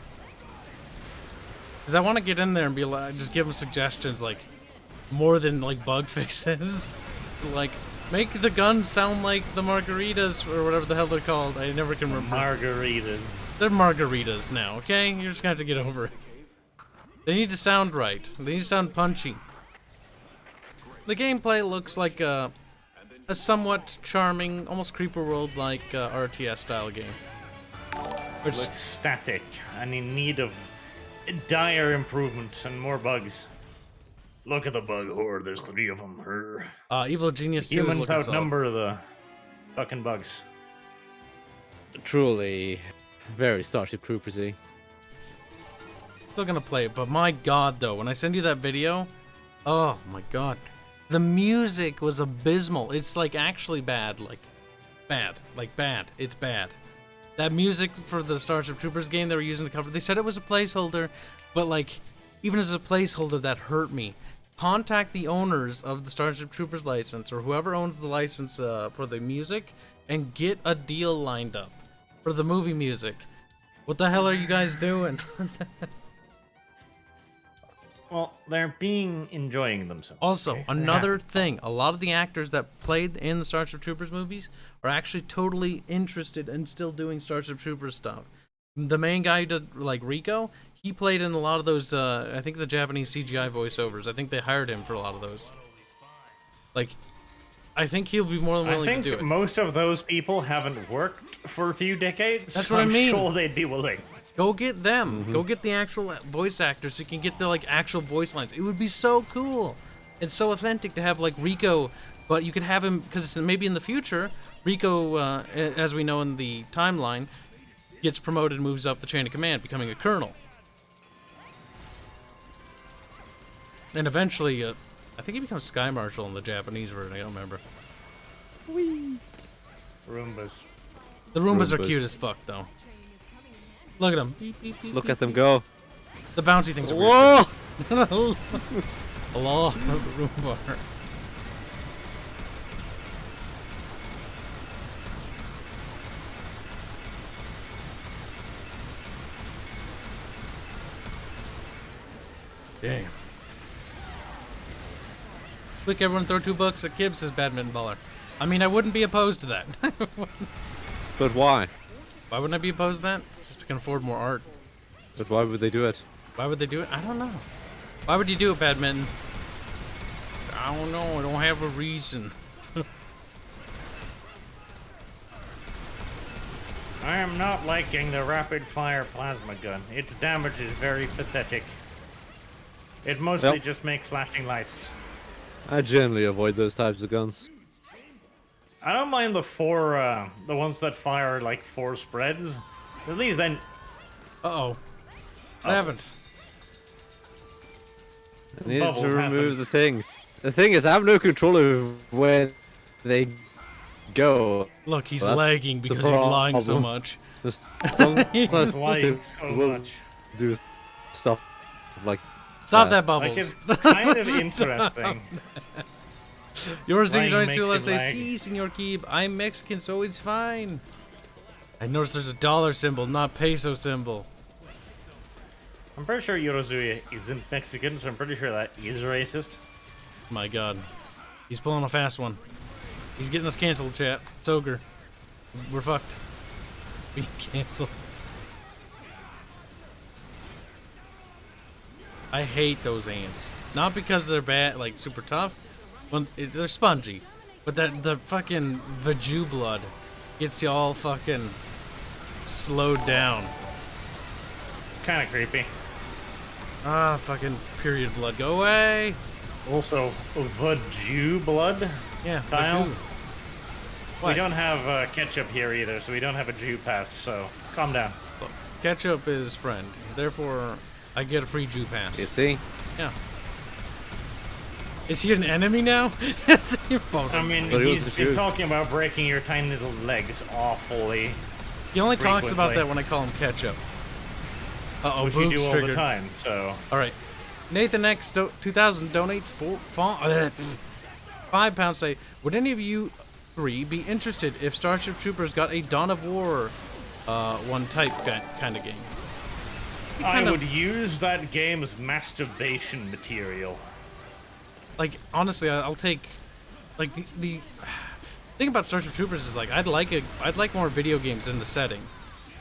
Because I want to get in there and be like, just give them suggestions, like, more than, like, bug fixes. Like, make the guns sound like the margaritas, or whatever the hell they're called. I never can remember. Margaritas. They're margaritas now, okay? You're just gonna have to get over it. They need to sound right. They need to sound punchy. The gameplay looks like a somewhat charming, almost Creeper World-like RTS style game. Which looks static and in need of dire improvement and more bugs. Look at the bug horde. There's 3 of them. Evil Genius 2 Humans is looking solid. outnumber the fucking bugs. Truly, very Starship Troopers-y. Still gonna play it, but my god, though, when I send you that video, oh my god, the music was abysmal. It's like actually bad, like bad. It's bad. That music for the Starship Troopers game they were using to cover, they said it was a placeholder, but like, even as a placeholder, that hurt me. Contact the owners of the Starship Troopers license, or whoever owns the license for the music, and get a deal lined up for the movie music. What the hell are you guys doing? Well, they're enjoying themselves. Also, okay? another thing, a lot of the actors that played in the Starship Troopers movies are actually totally interested in still doing Starship Troopers stuff. The main guy who did, like, Rico, he played in a lot of those, I think the Japanese CGI voiceovers. I think they hired him for a lot of those. Like, I think he'll be more than willing to do it. I think most of those people haven't worked for a few decades. That's so what I mean. I'm sure they'd be willing. Go get them. Go get the actual voice actors so you can get the, like, actual voice lines. It would be so cool. It's so authentic to have, like, Rico, but you could have him, because maybe in the future, Rico, as we know in the timeline, gets promoted and moves up the chain of command, becoming a colonel. And eventually, I think he becomes Sky Marshal in the Japanese version, I don't remember. Whee! Roombas. The Roombas are cute as fuck, though. Look at them. Look at them go. The bouncy things are Whoa! weird. Hello, Roomba. Damn. Quick, everyone throw $2 at Kibs as badminton baller. I mean, I wouldn't be opposed to that. But why? Why wouldn't I be opposed to that? Just can afford more art. But why would they do it? Why would they do it? I don't know. Why would you do it, badminton? I don't know. I don't have a reason. I am not liking the rapid-fire plasma gun. Its damage is very pathetic. It mostly just makes flashing lights. I generally avoid those types of guns. I don't mind the ones that fire like 4 spreads. At least then. Uh-oh. What happened? I need to Bubbles remove happen. the things. The thing is, I have no control over where they go. Look, he's Well, lagging that's the because he's lying so problem. much. Just some He's lying so much. do stuff like Stop that, Bubbles. Like it's kind of interesting. Yours Lying Senor makes Sula him says, lag. "See, Senor Kib, I'm Mexican, so it's fine." I noticed there's a dollar symbol, not peso symbol. I'm pretty sure Yorozuya isn't Mexican, so I'm pretty sure that is racist. My god. He's pulling a fast one. He's getting us canceled, chat. It's Ogre. We're fucked. Being canceled. I hate those ants. Not because they're bad, like super tough. Well, they're spongy. But the fucking Vaju blood gets you all fucking slowed down. It's kind of creepy. Ah, fucking period blood. Go away! Also, Vaju blood. Yeah, Kyle? Vaju. We What? don't have ketchup here either, so we don't have a Jew pass. So calm down. Look, ketchup is friend. Therefore, I get a free Jew pass. you see. Yeah. Is he an enemy now? I mean, But he was he's a been Jew. talking about breaking your tiny little legs awfully, He only talks about frequently. that when I call him ketchup. Uh-oh, which we Boog's do all triggered. the time. So Alright. Nathan X 2000 donates £5 say, would any of you three be interested if Starship Troopers got a Dawn of War one type kind of game? I would use that game as masturbation material. Like, honestly, I'll take, like, the thing about Starship Troopers is, like, I'd like more video games in the setting.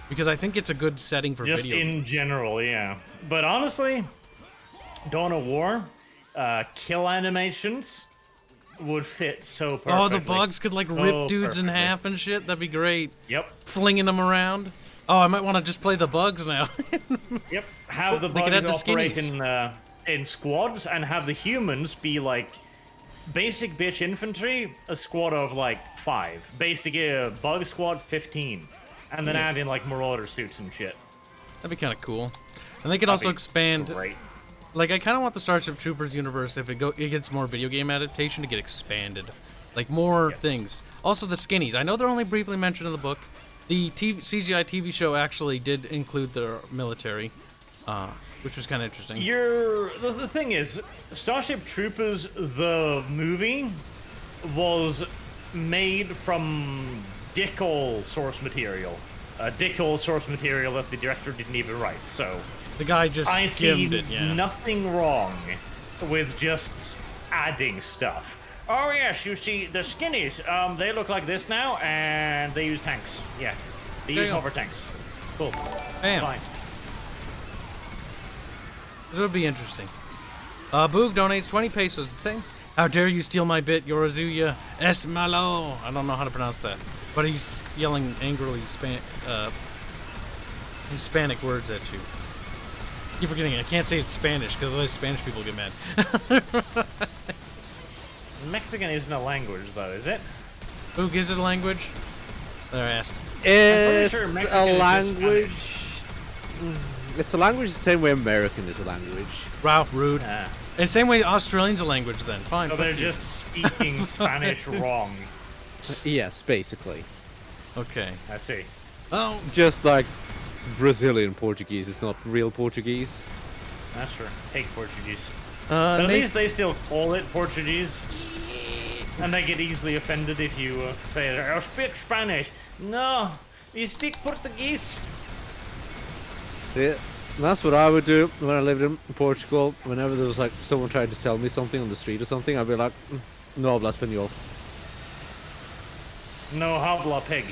because I think it's a good setting for Just video in games. general, yeah. But honestly, Dawn of War, kill animations would fit so perfectly. Oh, the bugs could like rip So dudes in perfectly. half and shit. That'd be great. Yep. Flinging them around. Oh, I might want to just play the bugs now. Yep. Have the They could bugs add the operate skinnies. in squads, and have the humans be like basic bitch infantry, a squad of like 5. Basic bug squad 15, and then Yeah. add in like marauder suits and shit. That'd be kind of cool. And they could also be expand. Great. Like, I kind of want the Starship Troopers universe, if it gets more video game adaptation, to get expanded. Like, more Yes. things. Also, the skinnies. I know they're only briefly mentioned in the book. The CGI TV show actually did include the military, which was kind of interesting. The thing is, Starship Troopers, the movie, was made from dick-all source material. Dick-all source material that the director didn't even write, so... The guy just I see skimmed it, yeah. nothing wrong with just adding stuff. Oh yes, you see, the skinnies, they look like this now, and they use tanks. Yeah, they use Damn. hover tanks. Cool. Bam. Fine. This would be interesting. Boog donates 20 pesos. Saying, "How dare you steal my bit, Yorazuya? Es malo." I don't know how to pronounce that, but he's yelling angrily Hispanic words at you. I keep forgetting it. I can't say it's Spanish because otherwise Spanish people get mad. Mexican isn't a language, though, is it? Boog, is it a language? There, I asked. It's sure Mexican a is just language. It's a language the same way American is a language. Wow, rude. Ah. And same way Australian's a language then. Fine. So fuck they're you. just speaking Spanish wrong. Yes, basically. Okay. I see. Oh, Just like Brazilian Portuguese is not real Portuguese. That's true. Hate Portuguese. But at Nate- least they still call it Portuguese. And they get easily offended if you say, I speak Spanish. No, you speak Portuguese. Yeah, that's what I would do when I lived in Portugal. Whenever there was like someone tried to sell me something on the street or something, I'd be like, no habla español. No habla pig.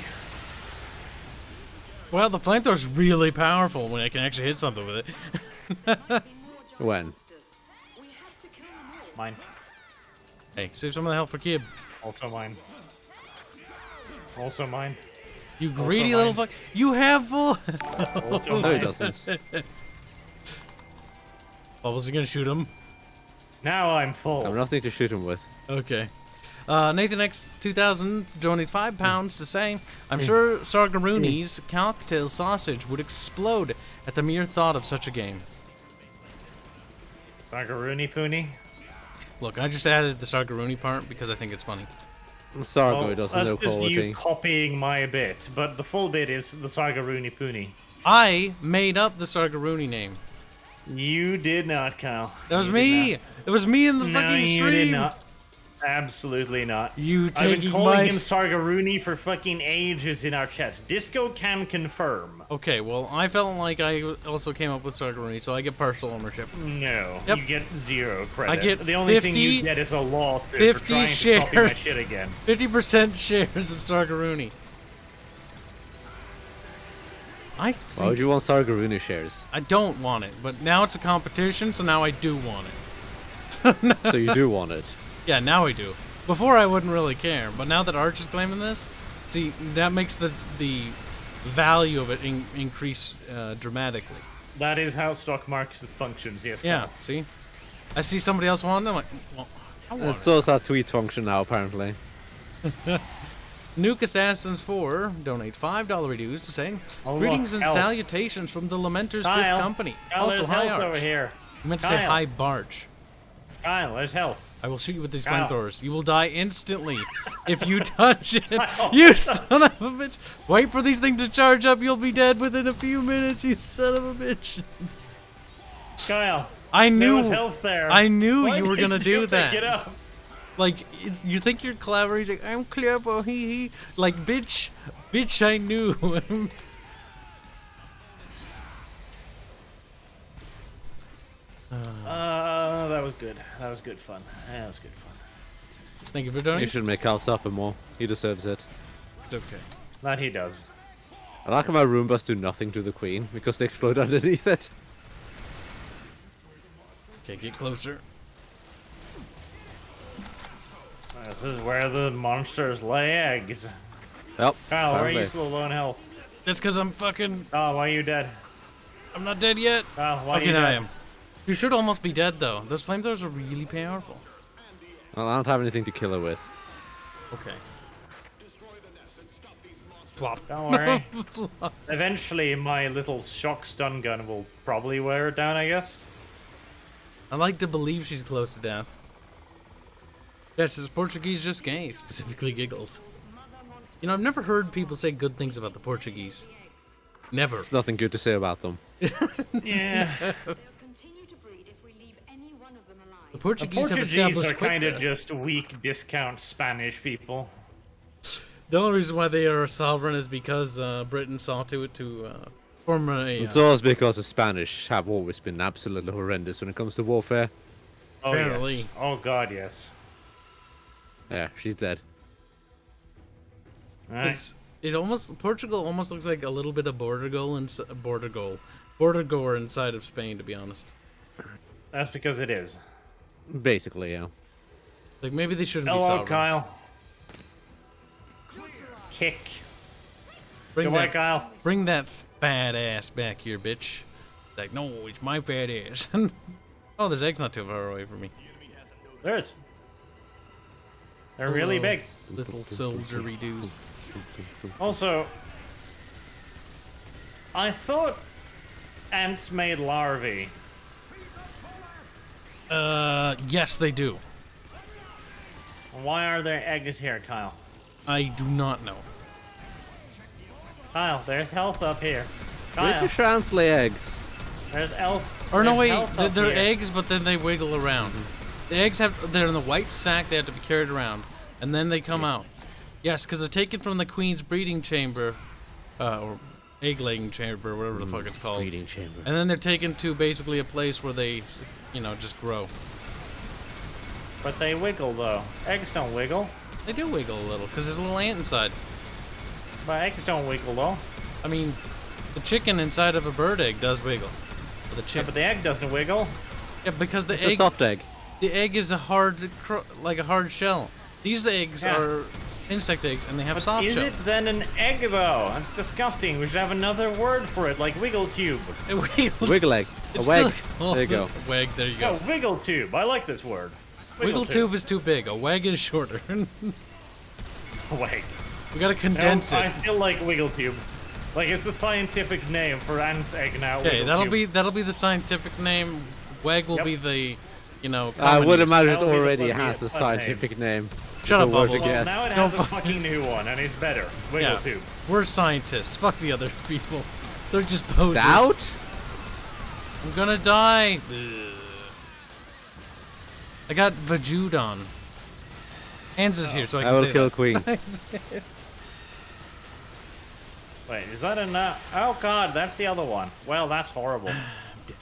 well, the flamethrower's really powerful when I can actually hit something with it. When? Mine. Hey, save some of the health for Kib. Also mine. Also mine. You greedy little mine. fuck. You have full. Also No, he mine. doesn't. Bubbles, you gonna shoot him? Now I'm full. I have nothing to shoot him with. Okay. Nathan X 2000 donates £5 to say, I'm sure Sargarooni's cocktail sausage would explode at the mere thought of such a game. Sargaroony Poony. Look, I just added the Sargaroony part because I think it's funny. Sargo doesn't that's know just you quality. copying my bit, but the full bit is the Sargaroony Poony. I made up the Sargaroony name. You did not, Kyle. That was You me. did It was me in the not. No, fucking you stream. did not. Absolutely not. You I've been taking calling my... him Sargaroony for fucking ages in our chats. Disco can confirm. Okay, well, I felt like I also came up with Sargaroony, so I get partial ownership. No, Yep. you get 0 credit. I get the only thing 50 you get is a lawsuit for 50 trying to copy my shares. shit again. 50% shares of Sargaroony. I Why think would you want Sargaroony shares? I don't want it, but now it's a competition, so now I do want it. So you do want it. Yeah, now I do. Before I wouldn't really care, but now that Arch is claiming this, see, that makes the value of it increase dramatically. That is how stock market functions, yes, Yeah, Kyle. see? I see somebody else wanting it, I'm like, well, I want And it. so is that tweet function now, apparently. Nuke Assassins 4 donates $5 reduce to say, Oh, greetings look, and health. salutations from the Lamenter's Kyle, Fifth Company. Kyle, Also, there's hi, health over Arch. here. I meant to say Kyle. hi, Barch. Kyle, there's health. I will shoot you with these Kyle. flamethrowers. You will die instantly if you touch it. Kyle. You son of a bitch. Wait for these things to charge up. You'll be dead within a few minutes, you son of a bitch. Kyle, I there knew. was health there. I knew Why you were gonna didn't you do that. Pick it up? Like, you think you're clever. He's like, I'm clever, hee hee. Like, bitch, I knew. That was good. That was good fun. That was good fun. Thank you for You doing it. should make Cal suffer more. He deserves it. It's okay. That he does. I like how my Roombas do nothing to the queen because they explode underneath it. Okay, get closer. This is where the monsters lay eggs. Yep. Kyle, why are you apparently. still low in health? That's because I'm fucking. Oh, why are you dead? I'm not dead yet. Kyle, why are Okay, you now I dead? am. You should almost be dead though. Those flamethrowers are really powerful. Well, I don't have anything to kill her with. Okay. Flop. Don't worry. Eventually, my little shock stun gun will probably wear it down, I guess. I like to believe she's close to death. Yeah, it's Portuguese just gay, specifically giggles. You know, I've never heard people say good things about the Portuguese. Never. There's nothing good to say about them. Yeah. Continue to breed if we leave any one of them alive. The The Portuguese have Portuguese established are kind of quick- just weak discount Spanish people. The only reason why they are sovereign is because Britain saw to it to form a. It's always because the Spanish have always been absolutely horrendous when it comes to warfare. Oh, Apparently. yes. Oh, God, yes. Yeah, she's dead. Alright. Portugal almost looks like a little bit of border gore inside of Spain, to be honest. That's because it is. Basically, yeah. Like maybe they shouldn't be Hello, sovereign. Kyle. Kick. Bring Goodbye, that, Kyle. bring that fat ass back here, bitch. Like, no, it's my fat ass. Oh, there's eggs not too far away from me. There is. They're really Hello, big. Little soldiery dudes. Also, I thought ants made larvae. Yes, they do. Why are there eggs here, Kyle? I do not know. Kyle, there's health up here. Where Kyle, do trans lay eggs? there's elf. Or no, there's wait, health up they're here. eggs, but then they wiggle around. The eggs they're in the white sack, they have to be carried around, and then they come out. Yes, because they're taken from the queen's breeding chamber, or egg-laying chamber, whatever the fuck it's called. Breeding chamber. And then they're taken to basically a place where they, you know, just grow. But they wiggle, though. Eggs don't wiggle. They do wiggle a little, because there's a little ant inside. But eggs don't wiggle, though. I mean, the chicken inside of a bird egg does wiggle. But the Yeah, chicken, but the egg doesn't wiggle. yeah, because the It's a egg, soft egg. the egg is a hard, like a hard shell. These eggs Yeah. are insect eggs, and they have But soft is shells. it then an egg, though? That's disgusting. We should have another word for it, like wiggle tube. It wiggles. Wiggle egg. A It's wag. still called There you go. a Wag, there you No, go. wiggle tube. I like this word. Wiggle tube is too big. A wag is shorter. Wag. We gotta condense I it. still like wiggle tube. Like it's the scientific name for ant's egg now. Okay, wiggle tube. that'll be the scientific name. Wag will Yep. be the, you know. I would common use. imagine it That'll be the already fucking has a fun scientific name. Shut up, If I were to Bubbles. guess. Now it Don't has a fucking- fucking new one, and it's better. Wiggle Yeah, tube. we're scientists. Fuck the other people. They're just posers. Doubt? I'm gonna die. Ugh. I got Vajudon. Hans is here, so I I can will say kill that. Queen. Wait, is that enough? Oh god, that's the other one. Well, that's horrible.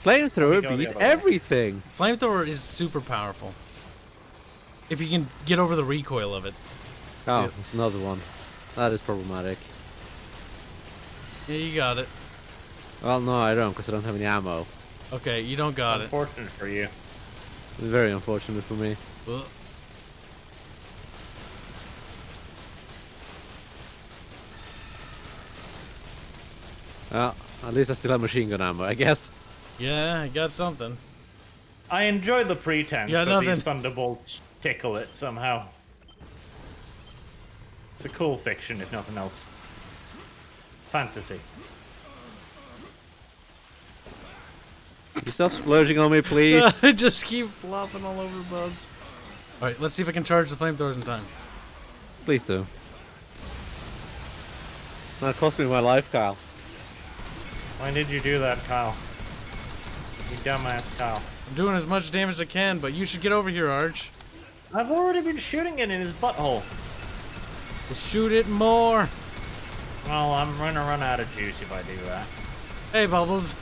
Flamethrower Let me go the beat other way. everything. Flamethrower is super powerful. If you can get over the recoil of it. Oh, Yeah. it's another one. That is problematic. Yeah, you got it. Well, no, I don't, because I don't have any ammo. Okay, you don't got it. Unfortunate for you. It's very unfortunate for me. Ugh. Well, at least I still have machine gun ammo, I guess. Yeah, I got something. I enjoy the pretense Yeah, that these nothing. thunderbolts tickle it somehow. It's a cool fiction, if nothing else. Fantasy. You stop splurging on me, please. I just keep flopping all over Bubs. Alright, let's see if I can charge the flamethrowers in time. Please do. That cost me my life, Kyle. Why did you do that, Kyle? You dumbass Kyle. I'm doing as much damage as I can, but you should get over here, Arch. I've already been shooting it in his butthole. Let's shoot it more. Well, I'm gonna run out of juice if I do that. Hey, Bubbles.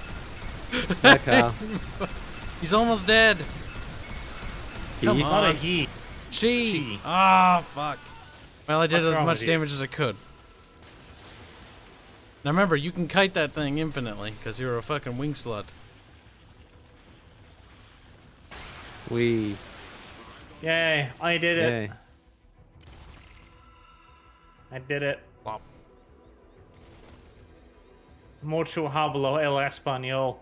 Yeah, Kyle. He's almost dead. Come He's Not a on. he. She. Ah, fuck. Well, I did What's as wrong much with you? damage as I could. Now remember, you can kite that thing infinitely, because you're a fucking wing slut. We. Yay, I did it. Yay. I did it. Plop. Mucho hablo el español.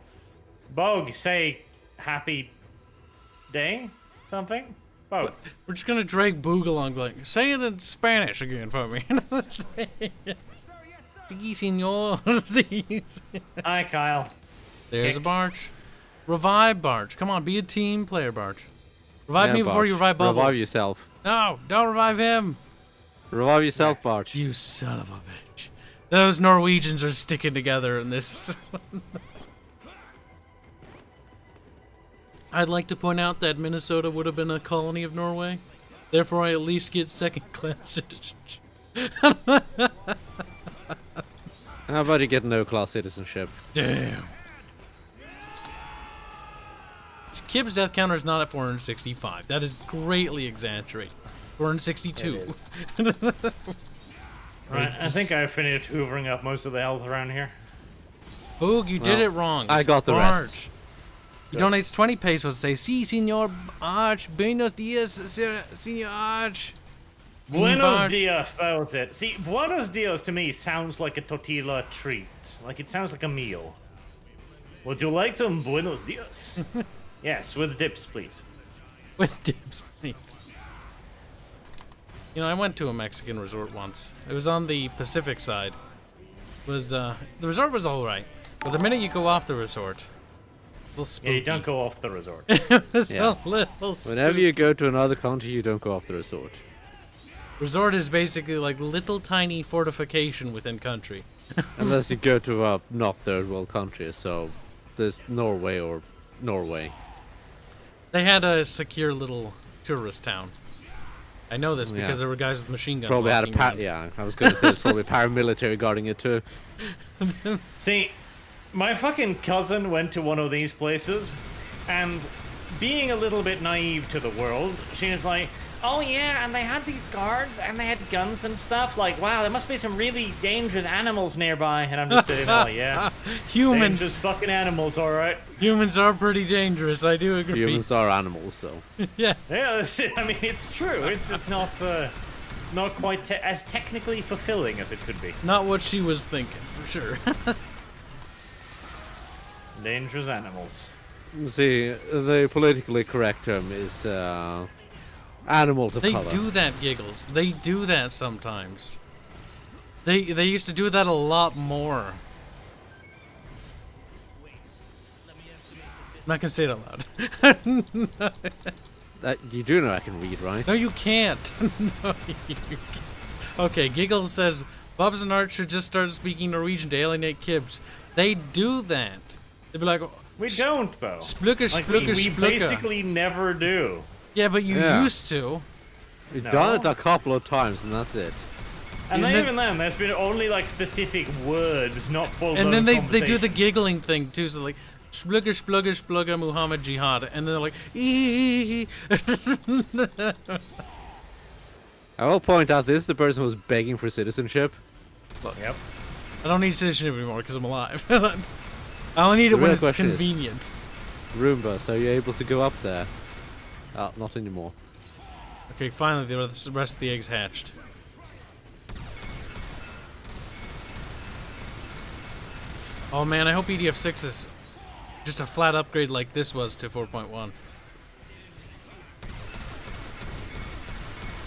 Bog, say happy day? Something? Bog. We're just gonna drag Boog along, like, say it in Spanish again for me. Si, senor. Si. Hi, Kyle. There's a Kick. Barch. Revive Barch. Come on, be a team player, Barch. Revive me before Barch. you revive Bubbles. Revive yourself. No, don't revive him. Revive yourself, Barch. You son of a bitch. Those Norwegians are sticking together in this. I'd like to point out that Minnesota would have been a colony of Norway. Therefore, I at least get second-class citizenship. How about you get no-class citizenship? Damn. Kib's death counter is not at 465. That is greatly exaggerated. 462. Right, I think I finished hoovering up most of the health around here. Boog, you did Well, it wrong. I It's got the Barch. rest. He donates 20 pesos to say, Si, senor Arch, buenos dias, senor Arch. Buenos Barch. dias, that was it. See, buenos dias to me sounds like a tortilla treat. Like, it sounds like a meal. Would you like some buenos dias? Yes, with dips, please. With dips, please. You know, I went to a Mexican resort once. It was on the Pacific side. It was, the resort was alright. But the minute you go off the resort, a little spooky. Yeah, you don't go off the resort. It was Yeah. a little spooky. Whenever you go to another country, you don't go off the resort. Resort is basically like little tiny fortification within country. Unless you go to a not third world country, so there's Norway or Norway. They had a secure little tourist town. I know this Yeah. because there were guys with machine guns. Probably had a walking around. yeah, I was going to say it's probably paramilitary guarding it too. See, my fucking cousin went to one of these places, and being a little bit naive to the world, she was like, oh yeah, and they had these guards, and they had guns and stuff, like, wow, there must be some really dangerous animals nearby, and I'm just sitting, oh yeah. Dangerous Humans, fucking animals, alright. humans are pretty dangerous. I do agree. Humans are animals, so. Yeah. Yeah, that's it. I mean, it's true, it's just not quite as technically fulfilling as it could be. Not what she was thinking, for sure. Dangerous animals. See, the politically correct term is animals of They color. do that, Giggles. They do that sometimes. They used to do that a lot more. I'm not gonna say it out loud. You do know I can read, right? No, you can't. No, you can't. Okay, Giggles says Bubs and Art should just start speaking Norwegian to alienate Kibs. They do that. They'd be like, We don't, though. Spluka, Like, spluka, we spluka. basically never do. Yeah, but you Yeah. used to. We've No. done it a couple of times and that's it. And And then, then- even then, there's been only like specific words, not full. And then they do the giggling thing too. So like, splugger, splugger, splugger, Muhammad Jihad. And then they're like, ee. I will point out this is the person who was begging for citizenship. Yep. I don't need citizenship anymore because I'm alive. I only need The it when real it's question is- convenient. Roomba, so you're able to go up there. Not anymore. Okay, finally the rest of the eggs hatched. Oh man, I hope EDF 6 is just a flat upgrade like this was to 4.1.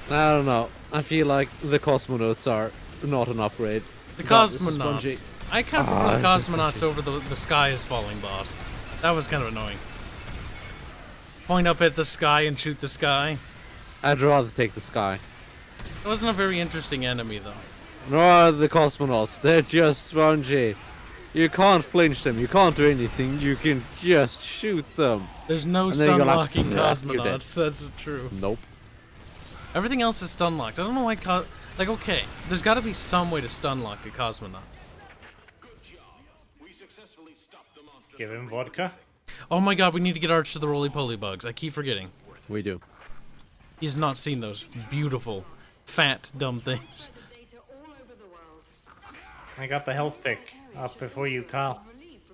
I don't know. I feel like the cosmonauts are not an upgrade. The God, this is spongy. cosmonauts. I kind of prefer the cosmonauts over the sky is falling boss. That was kind of annoying. Point up at the sky and shoot the sky. I'd rather take the sky. That wasn't a very interesting enemy though. Nor the cosmonauts. They're just spongy. You can't flinch them. You can't do anything. You can just shoot them. There's no And then you stun go like, locking "Yeah, you're dead." cosmonauts. That's true. Nope. Everything else is stun locked. I don't know why. Like, okay, there's got to be some way to stun lock a cosmonaut. Give him vodka. Oh my god, we need to get Arch to the roly poly bugs. I keep forgetting. We do. He's not seen those beautiful, fat, dumb things. Data all over the world. I got the health pick up before you, Kyle.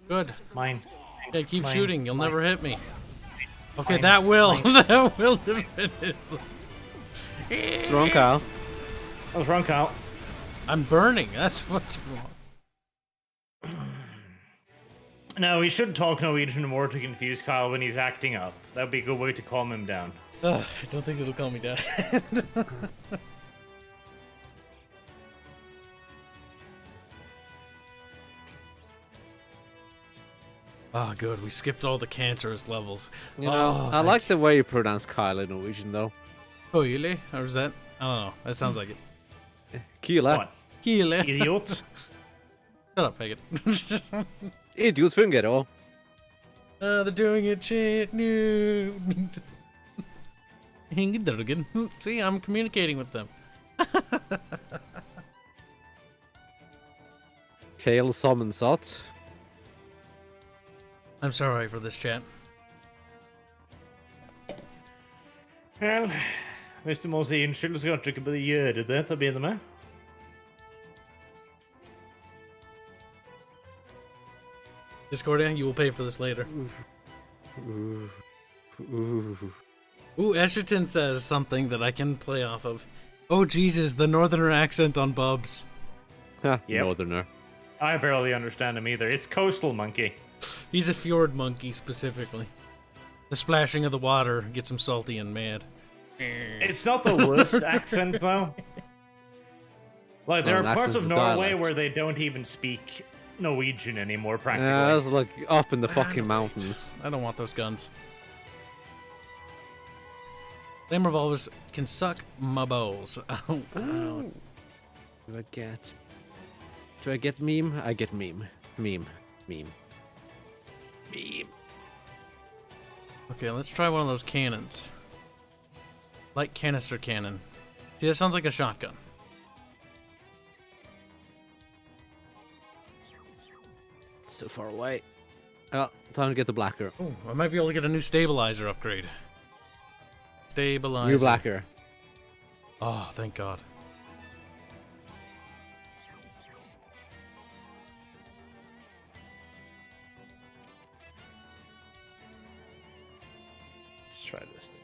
Good. Mine. Okay, keep Mine. shooting. You'll never hit me. Okay, Mine. that will. Mine. That will definitely. It's wrong, Kyle. I was wrong, Kyle. I'm burning. That's what's wrong. No, we should talk Norwegian more to confuse Kyle when he's acting up. That would be a good way to calm him down. Ugh, I don't think it'll calm me down. Oh, good. We skipped all the cancerous levels. You know, I like the way you pronounce Kyle in Norwegian, though. Oh, really? Or is that? I don't know. That sounds like it. Kyle. What? Kile. Idiot. Shut up, faggot. Idiot fungerer òg. They're doing it, shit. No. See, I'm communicating with them. Feil sammensatt. I'm sorry for this chat. Vel, hvis du må si unnskyld, så kan du ikke bare gjøre det til å begynne med. Discordia, you will pay for this later. Ooh. Ooh, Escherton says something that I can play off of. Oh, Jesus, the northerner accent on Bubs. Ha, Yep. Northerner. I barely understand him either. It's Coastal Monkey. He's a fjord monkey, specifically. The splashing of the water gets him salty and mad. It's not the worst accent, though. Like, there are not an parts accent, of it's Norway dialect. where they don't even speak Norwegian anymore, practically. Yeah, that's like up in the fucking mountains. I don't want those guns. Flame revolvers can suck my balls. Oh, Ooh. Do I get meme? I get meme. Meme. okay, let's try one of those cannons. Light canister cannon. See, that sounds like a shotgun. So far away. Oh, time to get the blacker. Oh, I might be able to get a new stabilizer upgrade. Stabilizer. New blacker. Oh, thank God. Let's try this thing.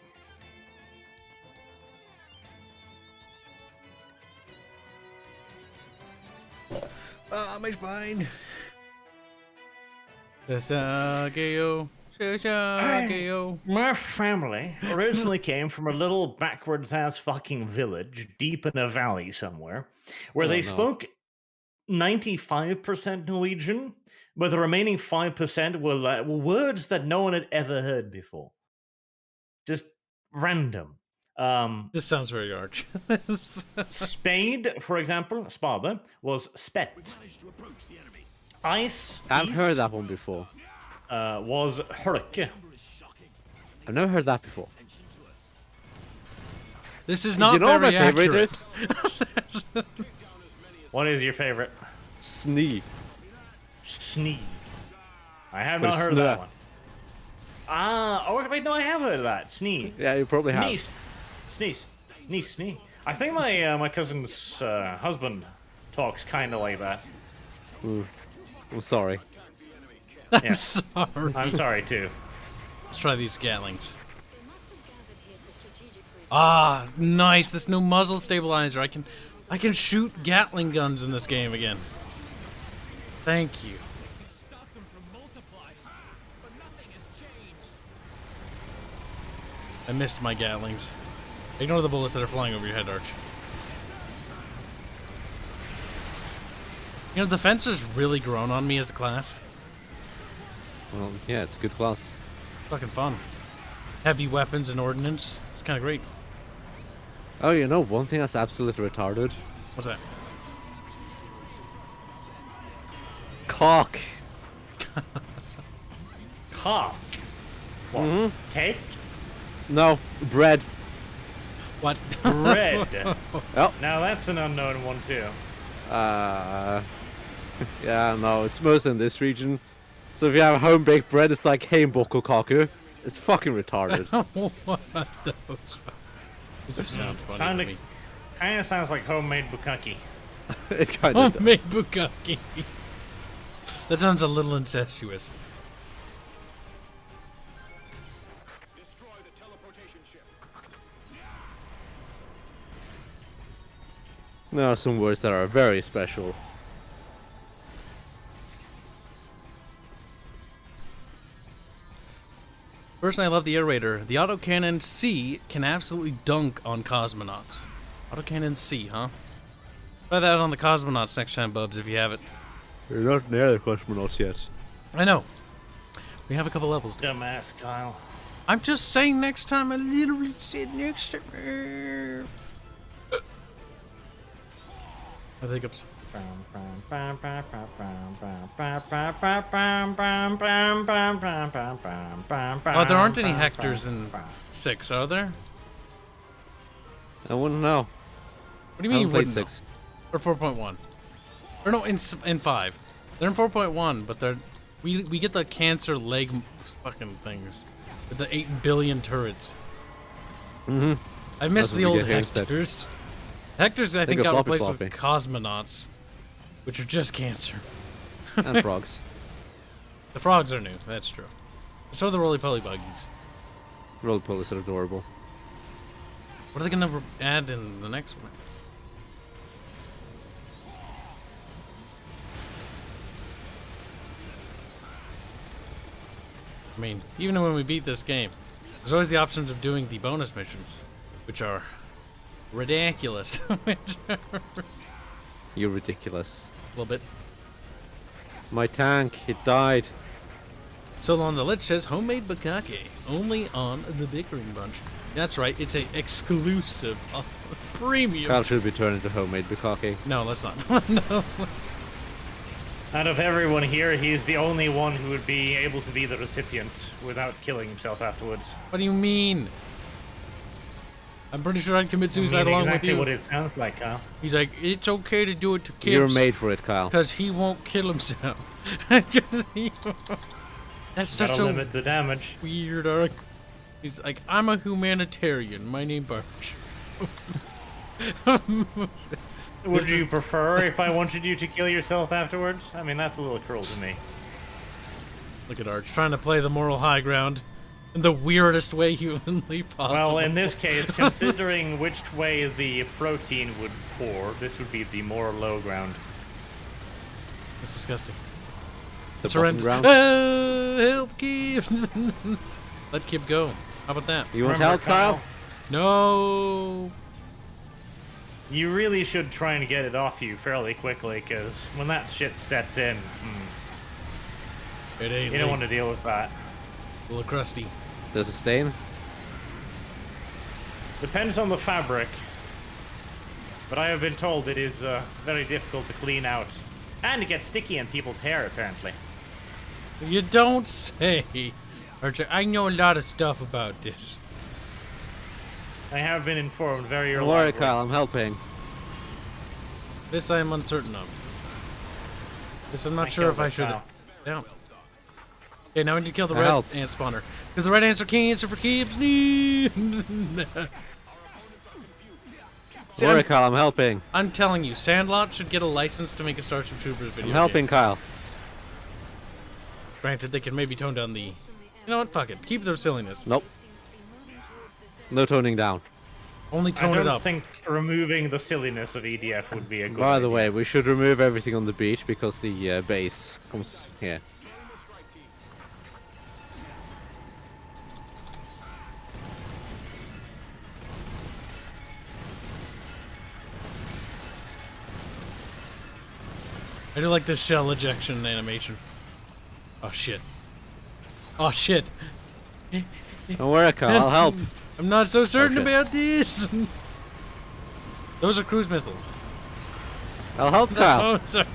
Ah, my spine. Sasageo. Sasageo. My family originally came from a little backwards-ass fucking village deep in a valley somewhere, where Oh, they no. spoke 95% Norwegian, but the remaining 5% were words that no one had ever heard before. Just random. This sounds very arch. Spade, for example, spade, was spett. Ice, I've is, heard that one before. was hurke. I've never heard that before. This is not you know what my very favorite accurate. is? What is your favorite? Snee. Snee. I have For not heard of that snee. one. Ah, oh wait, no, I have heard of that. Snee. Yeah, you probably have. Sneeze. Sneeze. Sneeze. Snee. I think my my cousin's husband talks kind of like that. Ooh. I'm sorry. I'm Yeah. sorry. I'm sorry too. Let's try these Gatlings. Ah, nice. This new muzzle stabilizer. I can shoot Gatling guns in this game again. Thank you. I missed my Gatlings. Ignore the bullets that are flying over your head, Arch. You know, defense has really grown on me as a class. Well, yeah, it's a good class. Fucking fun. Heavy weapons and ordnance. It's kind of great. Oh, you know, one thing that's absolutely retarded? What's that? Cock. Cock. What? Cake? No, bread. What? Bread. Oh. Now that's an unknown one too. Yeah, no, it's mostly in this region. So if you have home baked bread, it's like heimbokokaku. It's fucking retarded. What the fuck? This sounds funny to Sounded me. kind of sounds like homemade bukkake. It kind of Homemade does. bukkake. That sounds a little incestuous. Destroy the teleportation ship. There are some words that are very special. Personally, I love the aerator. The autocannon C can absolutely dunk on cosmonauts. Autocannon C, huh? Try that on the cosmonauts next time, Bubs, if you have it. You're not near the cosmonauts yet. I know. We have a couple levels to go. Dumbass, Kyle. I'm just saying next time. I literally said next time. I think it's... Oh, there aren't any Hectors in 6, are there? I wouldn't know. What do you mean you I haven't wouldn't played know? 6. Or 4.1? Or no, in 5. They're in 4.1, but they're... We get the cancer leg fucking things. With the 8 billion turrets. Mm-hmm. I miss That's what the we old get here instead. Hectors. Hectors, I think, of got floppy replaced with floppy. cosmonauts. Which are just cancer. And frogs. The frogs are new, that's true. So are the roly-poly buggies. Roll police are adorable. What are they gonna add in the next one? I mean, even when we beat this game, there's always the options of doing the bonus missions, which are ridiculous. A You're ridiculous. little bit. My tank, it died. So on the list says homemade bukkake, only on the Bickering bunch. That's right, it's a exclusive premium. Kyle should be turned into homemade bukkake. No, let's not. No. Out of everyone here, he's the only one who would be able to be the recipient without killing himself afterwards. What do you mean? I'm pretty sure I'd commit I suicide mean along exactly with you. what it sounds like, Kyle. He's like, it's okay to do it to Kibs. You're made for it, Kyle. Because he won't kill himself. That's such That'll a limit the damage. weird arc. He's like, I'm a humanitarian. My name Barge. Would you prefer if I wanted you to kill yourself afterwards? I mean, that's a little cruel to me. Look at Arch trying to play the moral high ground in the weirdest way humanly possible. Well, in this case, considering which way the protein would pour, this would be the more low ground. That's disgusting. The It's bottom horrendous. ground. Help Kib! Let Kib go. How about that? You want Remember, help, Kyle? No! You really should try and get it off you fairly quickly, because when that shit sets in, It ain't you don't late. want to deal with that. A little crusty. Does it stain? Depends on the fabric, but I have been told it is very difficult to clean out. And it gets sticky in people's hair, apparently. You don't say. Archer, I know a lot of stuff about this. I have been informed very Don't early. worry, Kyle, I'm helping. This I am uncertain of. This I'm not I sure if killed I it, should. Kyle. Yeah. Okay, now we need to kill the That red helps. ant spawner. Because the red ants are cancer for Kibs. Don't worry, Kyle, I'm helping. I'm telling you, Sandlot should get a license to make a Starship Troopers video. I'm helping, game. Kyle. Granted, they can maybe tone down the. You know what? Fuck it. Keep their silliness. Nope. No toning down. Only I tone it don't up. think removing the silliness of EDF would be a good By the idea. way, we should remove everything on the beach because the base comes here. I do like this shell ejection animation. Oh shit. Oh shit. Don't worry, Kyle, I'll help. I'm not so certain Okay. about this. Those are cruise missiles. I'll help, Kyle. Those are.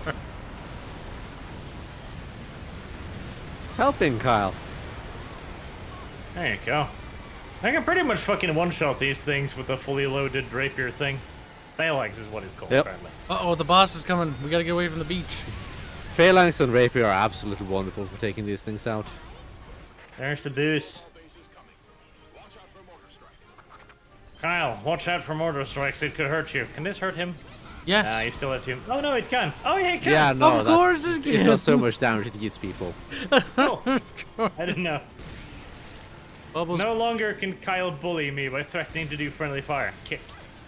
Helping, Kyle. There you go. I can pretty much fucking one-shot these things with a fully loaded Drapier thing. Phalanx is what it's called, Yep. apparently. Uh-oh, the boss is coming. We gotta get away from the beach. Phalanx and Rapier are absolutely wonderful for taking these things out. There's the boost. Kyle, watch out for mortar strikes. It could hurt you. Can this hurt him? Yes. You still have two. Oh no, it can. Oh yeah, it can. Yeah, no, Of course it it can. does so much damage it eats people. Oh, I didn't know. Bubbles. No longer can Kyle bully me by threatening to do friendly fire. Kick.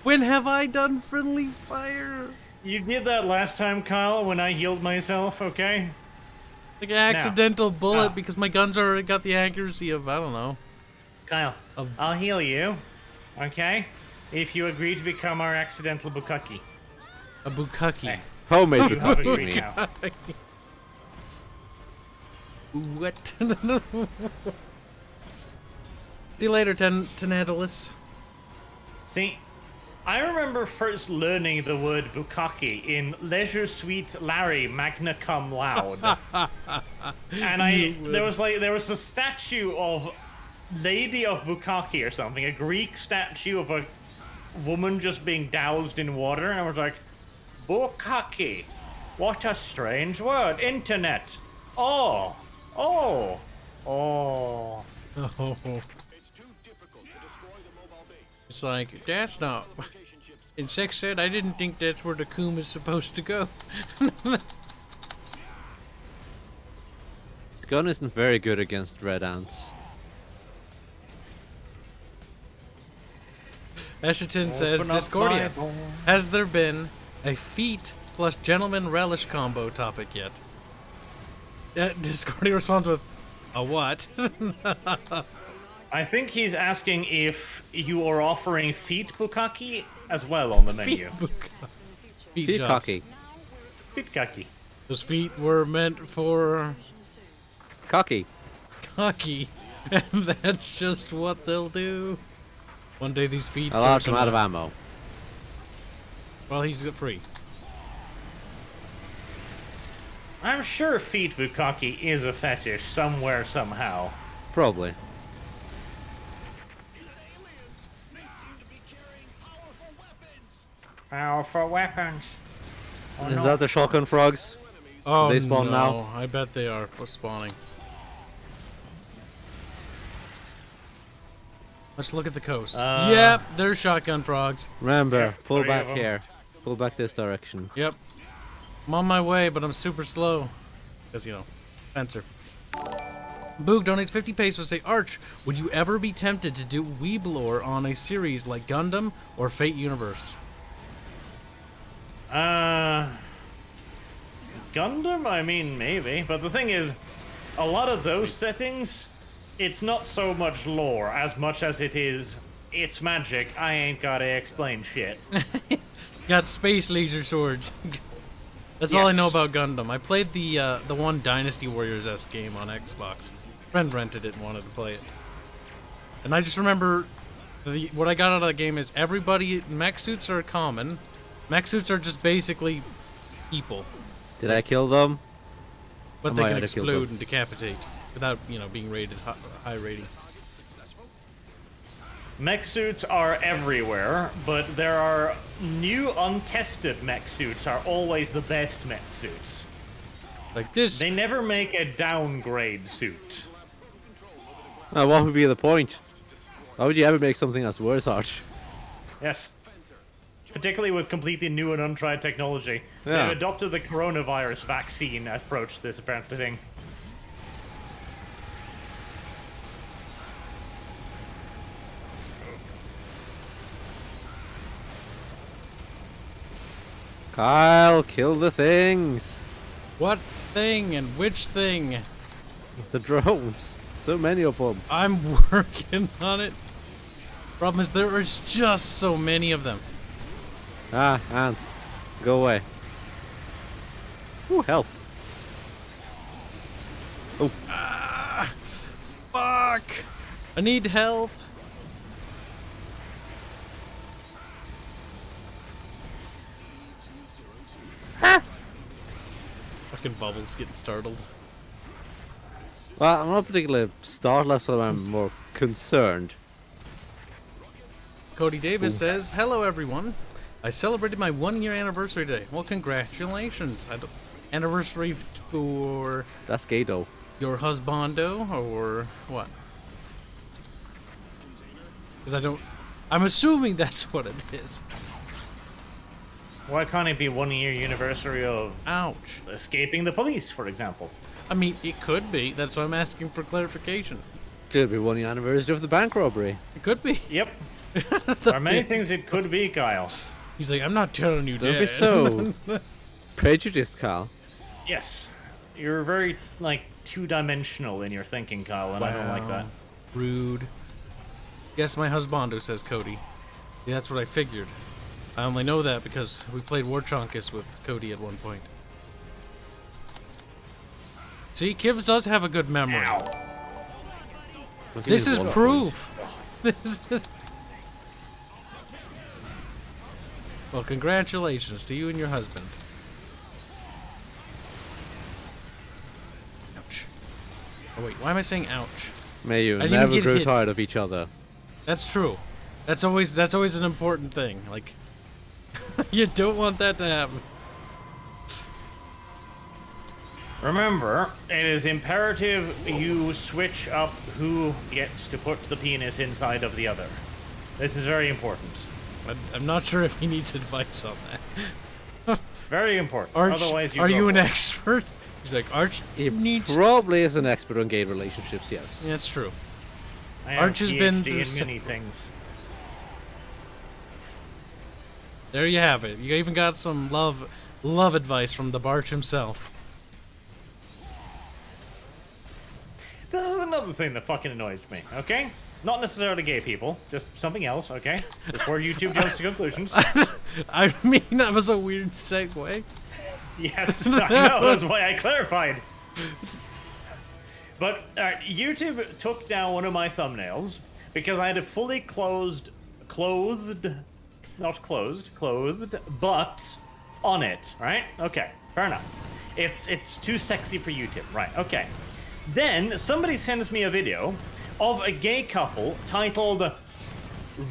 When have I done friendly fire? You did that last time, Kyle, when I healed myself, okay? Like an accidental bullet Ah. because my guns already got the accuracy of, I don't know. Kyle, Of- I'll heal you, okay? If you agree to become our accidental Bukaki. A bukkake. Hey. Homemade You have with agreed me. now. What? See you later, Tantalus. See, I remember first learning the word Bukaki in Leisure Suite Larry Magna Cum Laude. And there was a statue of Lady of Bukaki or something, a Greek statue of a woman just being doused in water, and I was like, Bukaki, what a strange word. Internet. Oh. Oh. It's too difficult to destroy the mobile base. It's like, that's not... Rotation ships In Sex said, I didn't think that's where the coom is supposed to go. Gun isn't very good against red ants. Escherton says, Open up Discordia, Bible. has there been a feet plus gentleman relish combo topic yet? Discordia responds with, a what? I think he's asking if you are offering feet Bukaki as well on the menu. Feet Feet jobs. cocky. Feet Kaki. Those feet were meant for Cocky. cocky, and that's just what they'll do. One day these feet A are large gonna... amount of ammo. Well, he's free. I'm sure feet Bukaki is a fetish somewhere, somehow. Probably. These aliens, they seem to be carrying powerful weapons. Powerful weapons. Oh, Is no. that the shotgun frogs? Oh, They spawn no. now? I bet they are spawning. Let's look at the coast. Yep, there's shotgun frogs. Remember, Yeah, pull 3 back of 'em. here. Pull back this direction. Yep. I'm on my way, but I'm super slow. Because, you know, Spencer. Boog donates 50 pesos. Say, Arch, would you ever be tempted to do Weeblore on a series like Gundam or Fate Universe? Gundam? I mean, maybe. But the thing is, a lot of those settings, it's not so much lore as much as it is, it's magic. I ain't gotta explain shit. Got space laser swords. That's all I know Yes. about Gundam. I played the one Dynasty Warriors-esque game on Xbox. Friend rented it and wanted to play it. And I just remember what I got out of the game is everybody mech suits are common. Mech suits are just basically people, Did I kill them? but I they might can have killed explode them. and decapitate without, you know, being rated high rating. Mech suits are everywhere, but there are new untested mech suits are always the best mech suits. Like this. They never make a downgrade suit. What would be the point? Why would you ever make something that's worse, Arch? Yes. Particularly with completely new and untried technology. Yeah. They've adopted the coronavirus vaccine approach to this apparently thing. Kyle, kill the things. What thing and which thing? The drones. So many of them. I'm working on it. Problem is there is just so many of them. Ah, ants. Go away. Ooh, health. Oh, Fuck! I need health. Fucking Bubbles getting startled. well, I'm not particularly startled, but I'm more concerned. Cody Davis says, "Hello everyone. I celebrated my 1-year anniversary today. Well, congratulations. Anniversary for That's gay though. your husbando or what? Because I'm assuming that's what it is. Why can't it be 1 year anniversary of Ouch. escaping the police, for example? I mean, it could be. That's why I'm asking for clarification. Could be 1 year anniversary of the bank robbery. It could be. Yep. There are many things it could be, Kyle. He's like, I'm not telling you, Don't be Dad. so prejudiced, Carl. Yes. You're very, like, two-dimensional in your thinking, Kyle, and I don't like that. Rude. Yes, my husbando, says Cody. Yeah, that's what I figured. I only know that because we played War Chonkus with Cody at one point. See, Kibs does have a good memory. Ow. This is proof. This is... Well, congratulations to you and your husband. Ouch. Oh wait, why am I saying ouch? May you I didn't never get grow hit. tired of each other. That's true. That's always an important thing. Like, you don't want that to happen. Remember, it is imperative you switch up who gets to put the penis inside of the other. This is very important. I'm not sure if he needs advice on that. Very important. Arch, Otherwise, are you an grow. expert? He's like, Arch He needs... probably is an expert on gay relationships, yes. Yeah, that's true. I have Arch has PhD been through in many things. There you have it. You even got some love advice from the Barch himself. This is another thing that fucking annoys me, okay? Not necessarily gay people, just something else, okay? Before YouTube jumps to conclusions. I mean, that was a weird segue. Yes, I know, that's why I clarified. But YouTube took down one of my thumbnails because I had a fully clothed butt on it, right? Okay, fair enough. It's too sexy for YouTube, right? Okay. Then somebody sends me a video of a gay couple titled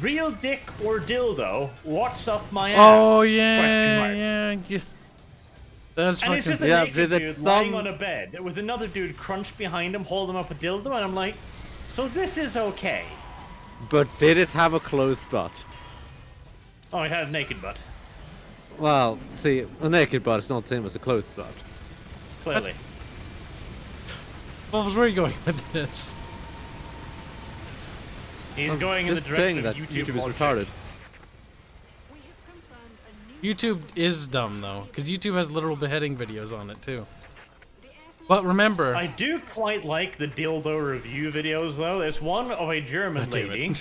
"Real Dick or Dildo? What's Up My Ass?" Oh Question yeah, mark. yeah. That's And fucking... it's just a Yeah, naked with a dude lying thumb- on a bed with another dude crunched behind him holding up a dildo, and I'm like, so this is okay. But did it have a clothed butt? Oh, it had a naked butt, Well, see, a naked butt is not the same as a clothed butt. clearly. Bubbles, where are you going with this? He's going in the Just saying direction that of YouTube. YouTube is logic. retarded. We have confirmed a new YouTube is dumb though, because YouTube has literal beheading videos on it too. the Air Force But remember, I do quite like the dildo review videos, though. There's one of a German lady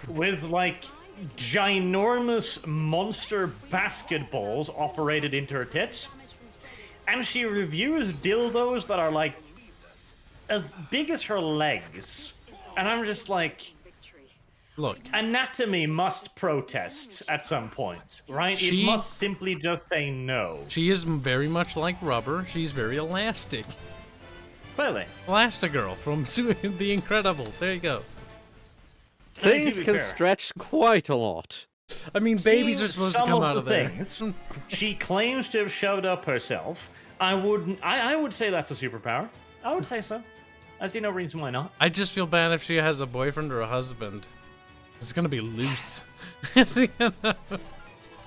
with, like, ginormous monster basketballs operated into her tits. And she reviews dildos that are, like, as big as her legs. And I'm just like, victory. look, anatomy must protest at some point, right? She- It must simply just say no. she is very much like rubber. She's very elastic. Clearly. Elastigirl from The Incredibles. There you go. And to Things be can fair, stretch quite a lot. I mean, babies seeing are supposed to some come of out of the there. things she claims to have shoved up herself. I would say that's a superpower. I would say so. I see no reason why not. I just feel bad if she has a boyfriend or a husband. It's gonna be loose.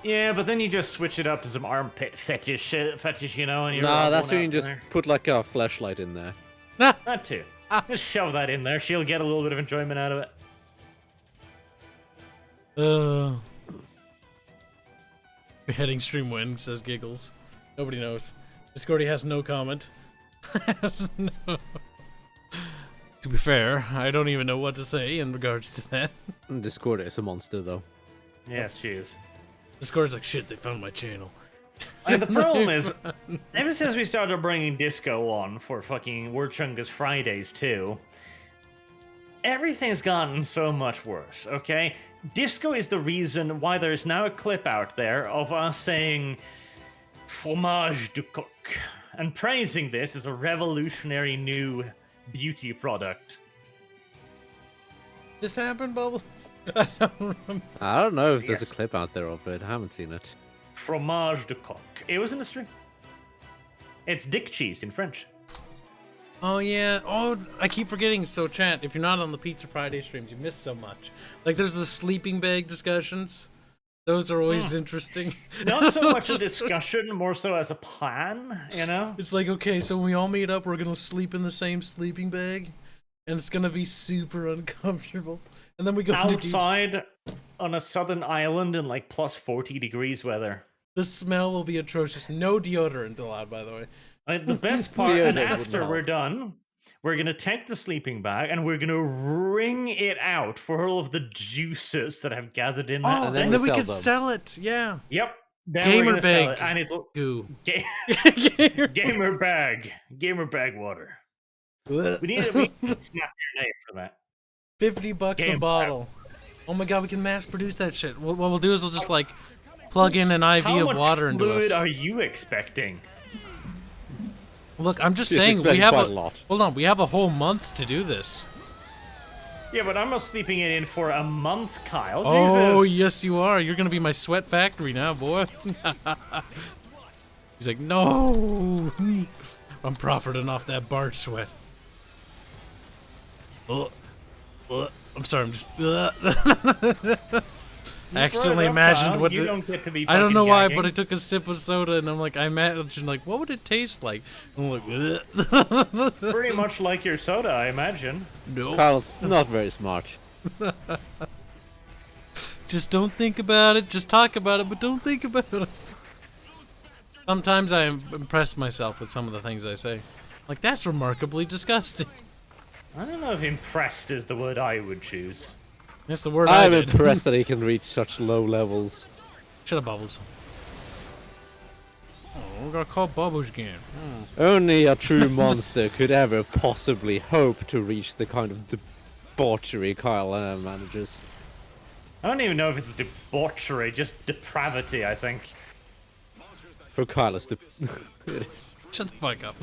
Yeah, but then you just switch it up to some armpit fetish, you know, and you're Nah, all that's going when you out just there. put like a flashlight in there. That too. Just shove that in there. She'll get a little bit of enjoyment out of it. Beheading stream win, says Giggles. Nobody knows. Discordy has no comment. No. To be fair, I don't even know what to say in regards to that. Discord is a monster, though. Yes, she is. Discord's like, shit, they found my channel. And the problem is, ever since we started bringing disco on for fucking Word Chungus Fridays too, everything's gotten so much worse, okay? Disco is the reason why there's now a clip out there of us saying fromage de coq and praising this as a revolutionary new beauty product. This happened, Bubbles? I don't remember. I don't know if there's Yes. a clip out there of it. I haven't seen it. Fromage de coq. It was in the stream. It's dick cheese in French. Oh yeah. Oh, I keep forgetting. So chat, if you're not on the Pizza Friday streams, you miss so much. Like there's the sleeping bag discussions. Those are always interesting. Not so much a discussion, more so as a plan, you know? It's like, okay, so when we all meet up, we're gonna sleep in the same sleeping bag, and it's gonna be super uncomfortable. And then we go into Outside on a southern island in like plus 40 degrees weather. the smell will be atrocious. No deodorant allowed, by the way. The best part, and Deodorant would after help. we're done, we're gonna take the sleeping bag and we're gonna wring it out for all of the juices that have gathered in that Oh, and then and thing. then we sell could them. sell it. Yeah. Yep. Then Gamer we're gonna sell bag it, and it'll goo. gamer bag water. We need to snap your name for that. $50 a Game bottle. Oh my god, we can mass produce that shit. What we'll do is we'll just like plug in an IV How of much water into fluid us. are you expecting? Look, I'm just She's saying we expecting have quite a lot. Hold on, we have a whole month to do this. Yeah, but I'm not sleeping it in for a month, Kyle. Oh, Jesus. yes you are. You're gonna be my sweat factory now, boy. He's like, no. I'm profiting off that barge sweat. I'm sorry, I'm just. I accidentally imagined what you the. don't get to be I don't know why, fucking but I gagging. took a sip of soda and I'm like, I imagined like, what would it taste like? I'm like, Pretty much like your soda, I imagine. no. Kyle's not very smart. Just don't think about it. Just talk about it, but don't think about it. Sometimes I impress myself with some of the things I say. Like, that's remarkably disgusting. I don't know if impressed is the word I would choose. That's the word I I'm did. impressed that he can reach such low levels. Shut up, Bubbles. Oh, we're gonna call Bubbles again. Only a true monster could ever possibly hope to reach the kind of debauchery Kyle manages. I don't even know if it's debauchery, just depravity, I think. For Kyle, it's Shut the fuck up.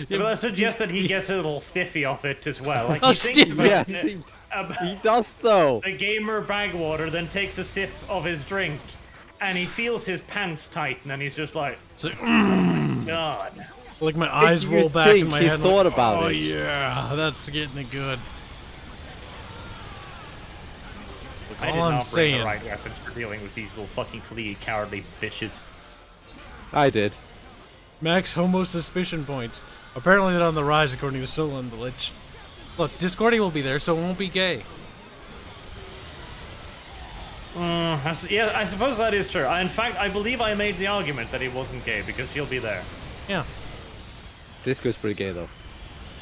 Yeah, but I suggest that he gets a little stiffy off it as well. Like Oh, he thinks stiffy. about yes, about he does though. the gamer bag water, then takes a sip of his drink, and he feels his pants tighten, and he's just like, It's like, God. like my eyes You roll back in think my he head. thought like, about oh it. yeah, that's getting it good. I did All I'm not bring saying- the right weapons for dealing with these little fucking flea cowardly bitches. I did. Max homo suspicion points. Apparently they're on the rise according to Solon the Lich. Look, Discordia will be there, so it won't be gay. Yeah, I suppose that is true. In fact, I believe I made the argument that he wasn't gay because she'll be there. Yeah. Disco's pretty gay though.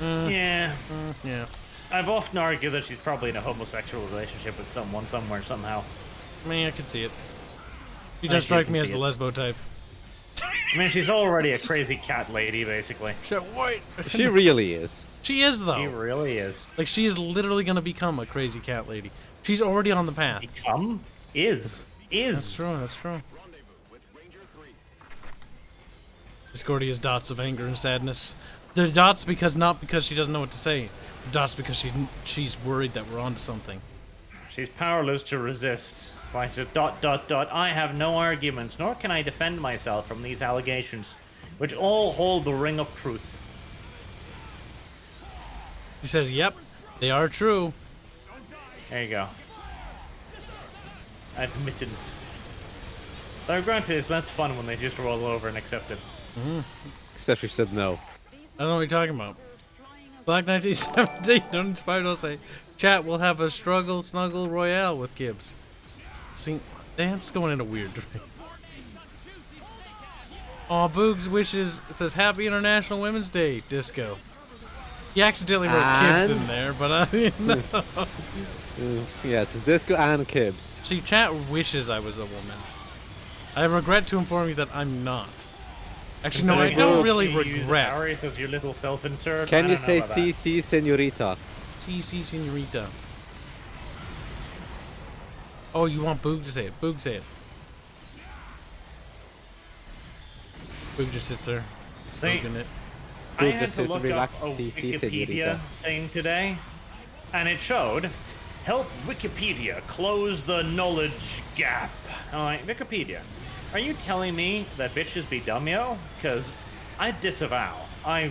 Yeah. Yeah. I've often argued that she's probably in a homosexual relationship with someone, somewhere, somehow. I mean, I can see it. She I does do strike can me as see the it. lesbo type. I mean, she's already a crazy cat lady, basically. Shit, white. She really is. She is She though. really is. Like she is literally gonna become a crazy cat lady. She's already on the path. Become? Is. That's true. That's true. Discordia's dots of anger and sadness. They're dots because not because she doesn't know what to say. Dots because she's worried that we're onto something. She's powerless to resist. Like just ... I have no arguments, nor can I defend myself from these allegations, which all hold the ring of truth. She says, "Yep, they are true." There you go. Admittance. Though granted, it's less fun when they just roll over and accept it. Except she said no. I don't know what you're talking about. Black 1917. Don't say. Chat will have a struggle snuggle royale with Kibs. See, that's going in a weird direction. Aw, Boogs wishes, it says Happy International Women's Day, Disco. He accidentally wrote Kibs in And? there, but I no. Yeah, it's Disco and Kibs. See, chat wishes I was a woman. I regret to inform you that I'm not. Actually, no, I Considering don't you really use regret. Arith as your little self-insert. Can I you don't know say about that. CC, señorita? CC Senorita. Oh, you want Boog to say it. Boog, say it. Boog just sits there. They- Booging it. I Boog had just to says look relax, up a CC, Wikipedia señorita. thing today, and it showed, help Wikipedia close the knowledge gap. I'm like, Wikipedia, are you telling me that bitches be dumb, yo? Because I disavow. I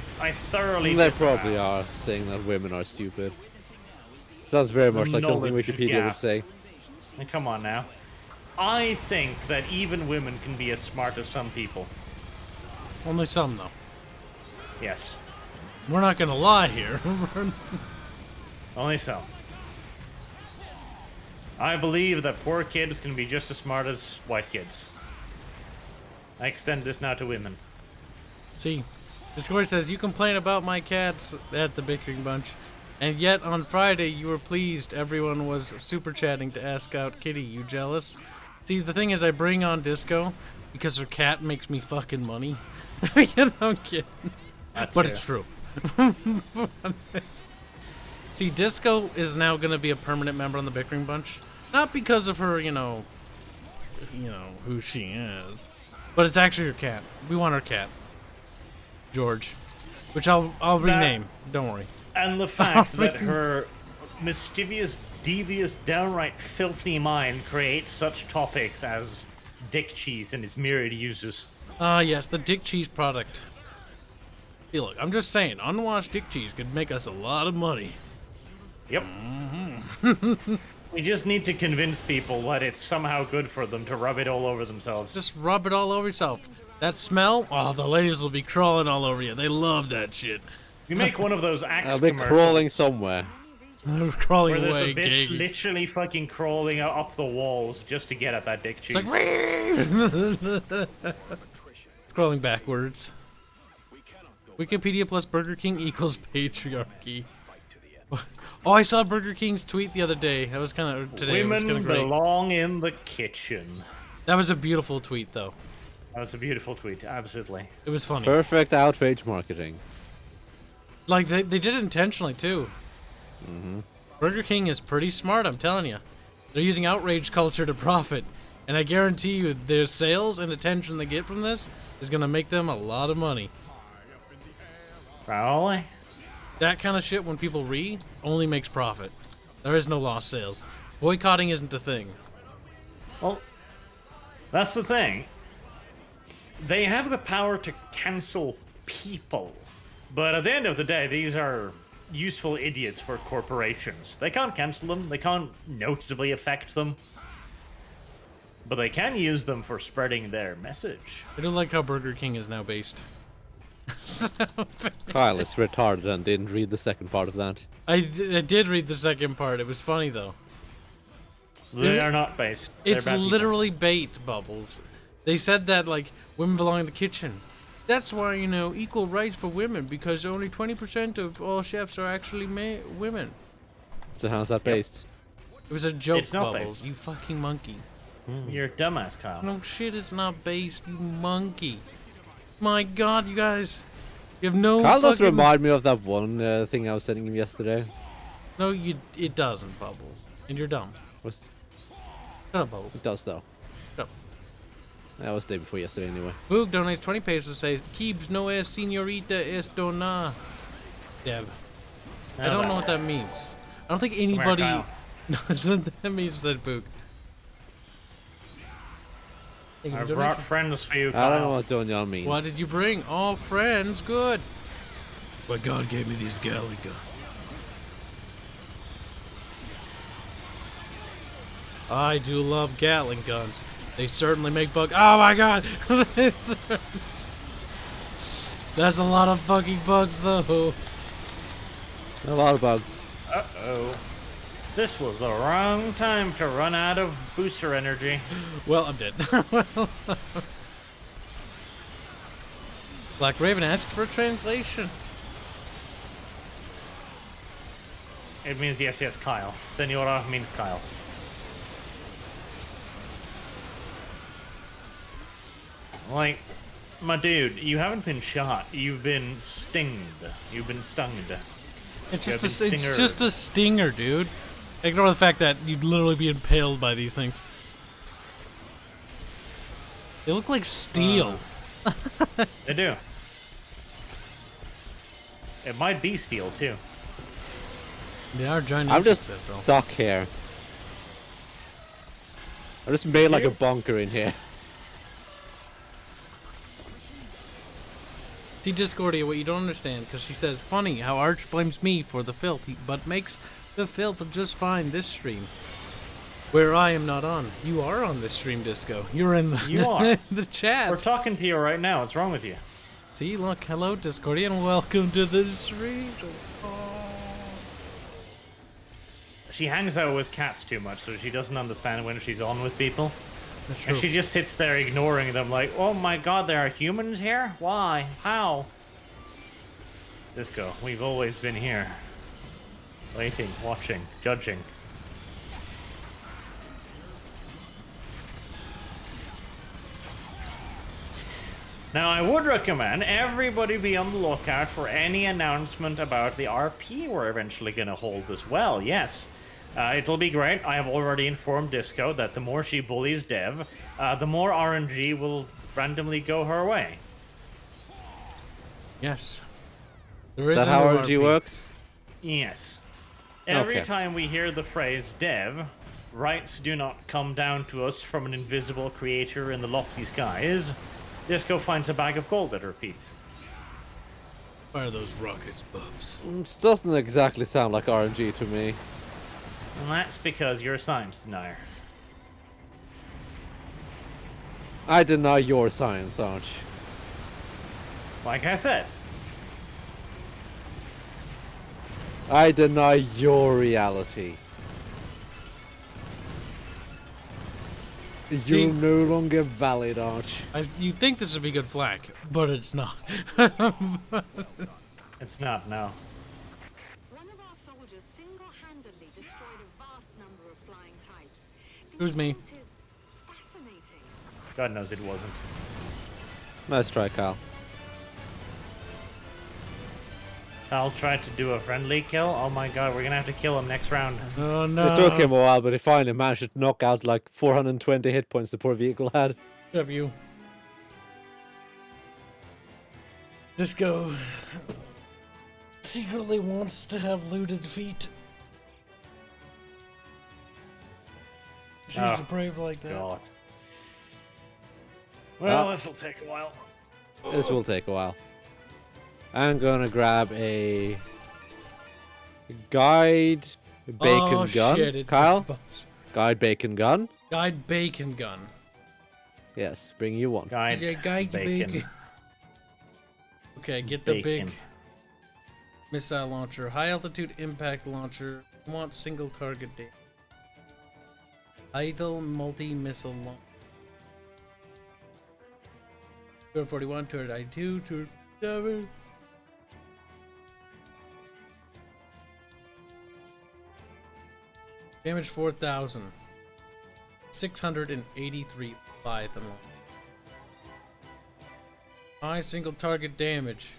thoroughly They disavow. probably are saying that women are stupid. Sounds very much like something Knowledge Wikipedia gap. would say. And come on now. I think that even women can be as smart as some people. Only some, though. Yes. We're not gonna lie here. Only so. I believe that poor kids can be just as smart as white kids. I extend this now to women. See, Discord says, you complain about my cats at the Bickering Bunch, and yet on Friday you were pleased everyone was super chatting to ask out Kitty. You jealous? See, the thing is, I bring on Disco because her cat makes me fucking money. I'm kidding. But it's true. See, Disco is now going to be a permanent member on the Bickering Bunch. Not because of her, you know, who she is. But it's actually her cat. We want her cat. George. Which I'll rename. Don't worry. And the fact that her mischievous, devious, downright filthy mind creates such topics as dick cheese and its myriad uses. Ah, yes, the dick cheese product. Hey, look, I'm just saying, unwashed dick cheese could make us a lot of money. Yep. We just need to convince people that it's somehow good for them to rub it all over themselves. Just rub it all over yourself. That smell? Oh, the ladies will be crawling all over you. They love that shit. We make one of those Axe I'll be commercials crawling somewhere. Crawling where there's away, a bitch gay. literally fucking crawling up the walls just to get at that dick cheese. It's like scrolling backwards. Wikipedia plus Burger King equals patriarchy. Oh, I saw Burger King's tweet the other day. That was kind of today. Women it was kind of great. belong in the kitchen. That was a beautiful tweet, though. That was a beautiful tweet, absolutely. It was funny. Perfect outrage marketing. Like they did it intentionally too. Burger King is pretty smart, I'm telling you. They're using outrage culture to profit, and I guarantee you, their sales and attention they get from this is gonna make them a lot of money. Probably. That kind of shit, when people only makes profit. There is no lost sales. Boycotting isn't a thing. Well, that's the thing. They have the power to cancel people, but at the end of the day, these are useful idiots for corporations. They can't cancel them, they can't noticeably affect them, but they can use them for spreading their message. I don't like how Burger King is now based. Kyle is retarded and didn't read the second part of that. I did read the second part. It was funny, though. They are not based. They're It's bad people. literally bait, Bubbles. They said that, like, women belong in the kitchen. That's why, equal rights for women, because only 20% of all chefs are actually women. So how's that based? It was a joke, It's not Bubbles. based. You fucking monkey. You're a dumbass, Kyle. No shit, it's not based, you monkey. My god, you guys. You have no Kyle does fucking... remind me of that one thing I was sending him yesterday. No, it doesn't, Bubbles. And you're dumb. Was Shut up, Bubbles. It does though. Shut up. That was the day before yesterday anyway. Boog donates 20 pesos, says, Kibs no es señorita es dona. Deb. I don't know what that means. I don't think anybody... Kyle. No, it's not that means, said Boog. Thank you I for brought donation. friends for you, I Kyle. don't know what Donyan means. What did you bring? Oh, friends, good. But God gave me these Galaga. I do love Gatling guns. They certainly make bug. Oh my god! That's a lot of fucking bugs, though. A lot of bugs. Uh-oh. This was the wrong time to run out of booster energy. Well, I'm dead. Black Raven asked for a translation. It means yes, Kyle. Senora means Kyle. Like, my dude, you haven't been shot. You've been stinged. You've been stung. It's You just have a, been it's stingered. just a stinger, dude. Ignore the fact that you'd literally be impaled by these things. They look like steel. They do. It might be steel, too. They are giant I'm just insects, though. stuck here. I just made like a bunker in here. See, Discordia, what you don't understand, because she says, funny how Arch blames me for the filth, but makes the filth just fine this stream. Where I am not on. You are on this stream, Disco. You're in the, You are. the chat. We're talking to you right now. What's wrong with you? See, look, hello, Discordian. Welcome to the stream. She hangs out with cats too much, so she doesn't understand when she's on with people. That's And true. she just sits there ignoring them like, oh my god, there are humans here? Why? How? Disco, we've always been here. Waiting, watching, judging. Now, I would recommend everybody be on the lookout for any announcement about the RP we're eventually going to hold as well. Yes, it'll be great. I have already informed Disco that the more she bullies Dev, the more RNG will randomly go her way. Yes. There Is that a how new RNG RP. works? Yes. Every Okay. time we hear the phrase Dev, rights do not come down to us from an invisible creator in the lofty skies, Disco finds a bag of gold at her feet. Fire those rockets, bubs. It doesn't exactly sound like RNG to me. And that's because you're a science denier. I deny your science, Arch. Like I said, I deny your reality. See- You're no longer valid, Arch. You think this would be good flak, but it's not. it's not, no. One of our soldiers single-handedly destroyed a vast number of flying types. Who's me? It is fascinating. God knows it wasn't. Nice try, Kyle. I'll try to do a friendly kill. Oh my god, we're gonna have to kill him next round. Oh no. It took him a while, but he finally managed to knock out like 420 hit points the poor vehicle had. W. Disco secretly wants to have looted feet. She's Oh, brave like that. God. Well, Ah. this will take a while. This will take a while. I'm gonna grab a guide bacon Oh, gun. shit, it's Kyle, Xbox. guide bacon gun. Guide bacon gun. Yes, bring you one. Guide Yeah, guide bacon. bacon. Okay, get the Bacon. big missile launcher, high altitude impact launcher. Want single target damage. Idle multi missile launcher. 241, 292, 207. Damage 4,000. 683 Leviathan long. High single target damage.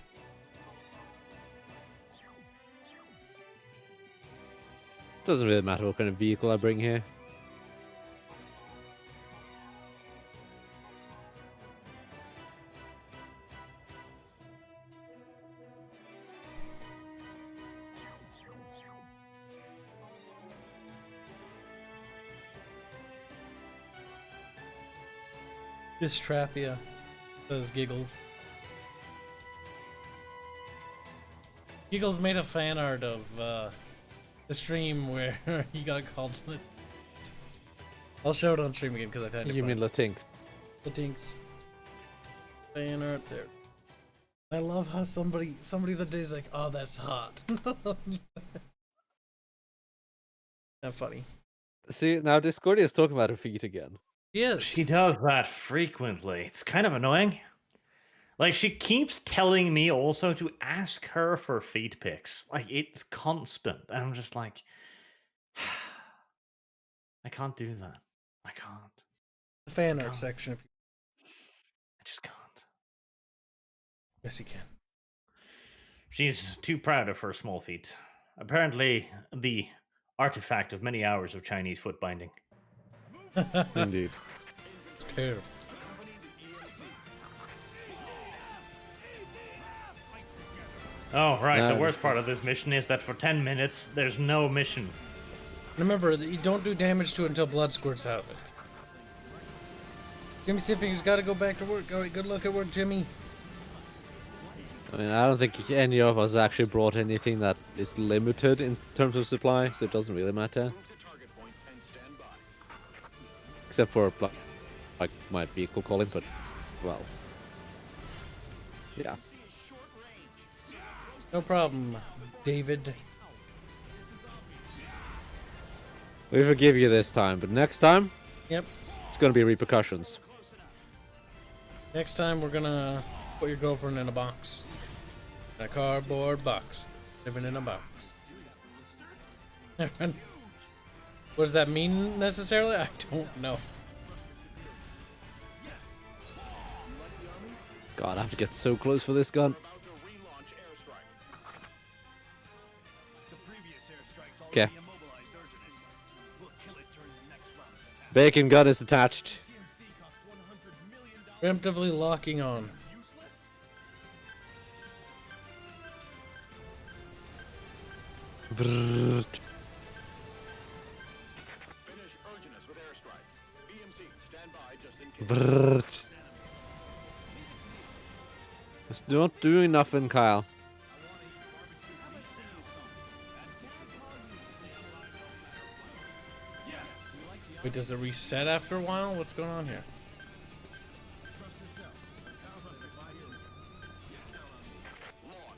Doesn't really matter what kind of vehicle I bring here. Distrapia. Says Giggles. Giggles made a fan art of the stream where he got called. I'll show it on stream again because I tried to You mean Latinx? the Tinks fan art there. I love how somebody the other day is like, oh, that's hot. That funny. See, now Discordia is talking about her feet again. Yes. She does that frequently. It's kind of annoying. Like, she keeps telling me also to ask her for feed pics. Like, it's constant. And I'm just like, I can't do that. I can't. The fan art God. section. I just can't. Yes, you can. She's too proud of her small feet. Apparently, the artifact of many hours of Chinese foot binding. Indeed. It's terrible. Oh, right. The No. worst part of this mission is that for 10 minutes, there's no mission. Remember that you don't do damage to it until blood squirts out of it. Jimmy Stiffing's got to go back to work. All right, good luck at work, Jimmy. I mean, I don't think any of us actually brought anything that is limited in terms of supply, so it doesn't really matter. Move to target point and stand by. except for like my vehicle calling, but well, yeah. No problem, David. We forgive you this time, but next time, Yep. it's gonna be repercussions. Next time we're gonna put your girlfriend in a box. A cardboard box. Living in a box. What does that mean necessarily? I don't know. God, I have to get so close for this gun. Okay. Bacon gun is attached. Preemptively locking on. Brrrt. Finish urgenous with airstrikes. EMC, stand by just in case. Brrrt. Just not doing nothing, Kyle. Wait, does it reset after a while? What's going on here?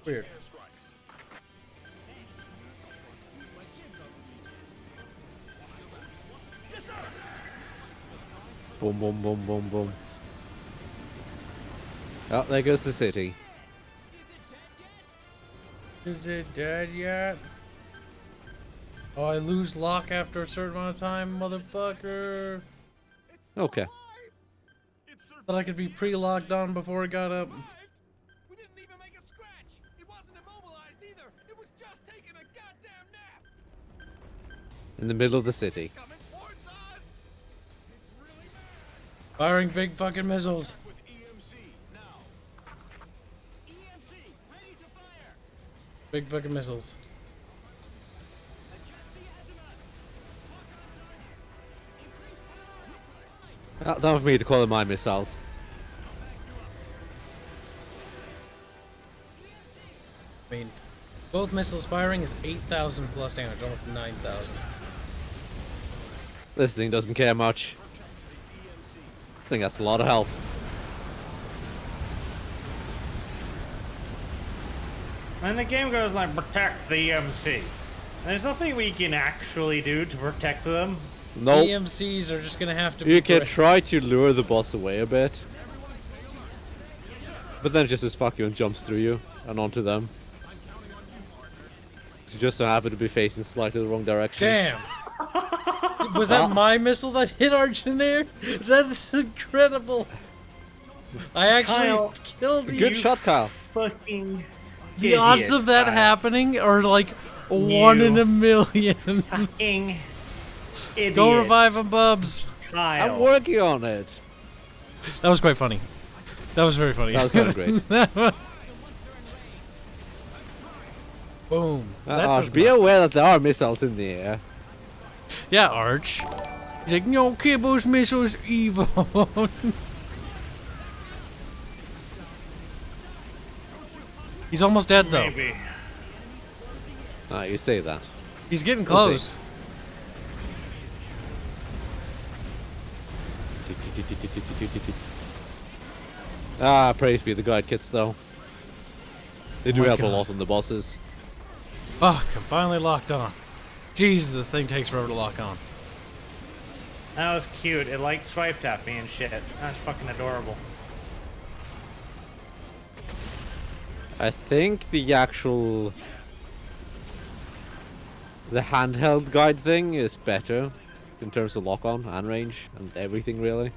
Weird. Boom, boom, boom, boom, boom. Oh, there goes the city. Is it dead yet? Oh, I lose lock after a certain amount of time, motherfucker. Okay. Thought I could be pre-locked on before it got up. We didn't even make a scratch. It wasn't immobilized either. It was just taking a goddamn nap. In the middle of the city. Coming towards us. It's really bad. Firing big fucking missiles. With EMC now. EMC ready to fire. Big fucking missiles. Adjust the azimuth. Lock on target. Increase power. That for me to call them my missiles. I mean, both missiles firing is 8,000 plus damage, almost 9,000. This thing doesn't care much. I think that's a lot of health. And the game goes like, protect the EMC. There's nothing we can actually do to protect them. No. EMCs are just gonna have to be. You can correct. try to lure the boss away a bit. But then it just says fuck you and jumps through you and onto them. You just so happen to be facing slightly the wrong direction. Damn! Was that my missile that hit Argentaire? That is incredible! I actually Kyle, killed you. Good shot, Kyle. Fucking The odds of that happening are like 1 in a million. Fucking idiot. Go revive him, Bubs. Kyle. I'm working on it. That was quite funny. That was very funny. That was kind of great. Boom. That does Be not- aware that there are missiles in the air. Yeah, Arch. He's like, no, Kibos missiles evil. He's almost dead though. Maybe. Ah, you say that. He's getting We'll close. Ah, praise be the guide kits though. They do my help a God. lot on the bosses. Fuck, I'm finally locked on. Jesus, this thing takes forever to lock on. That was cute. It like swiped at me and shit. That's fucking adorable. I think the actual the handheld guide thing is better in terms of lock on and range and everything really.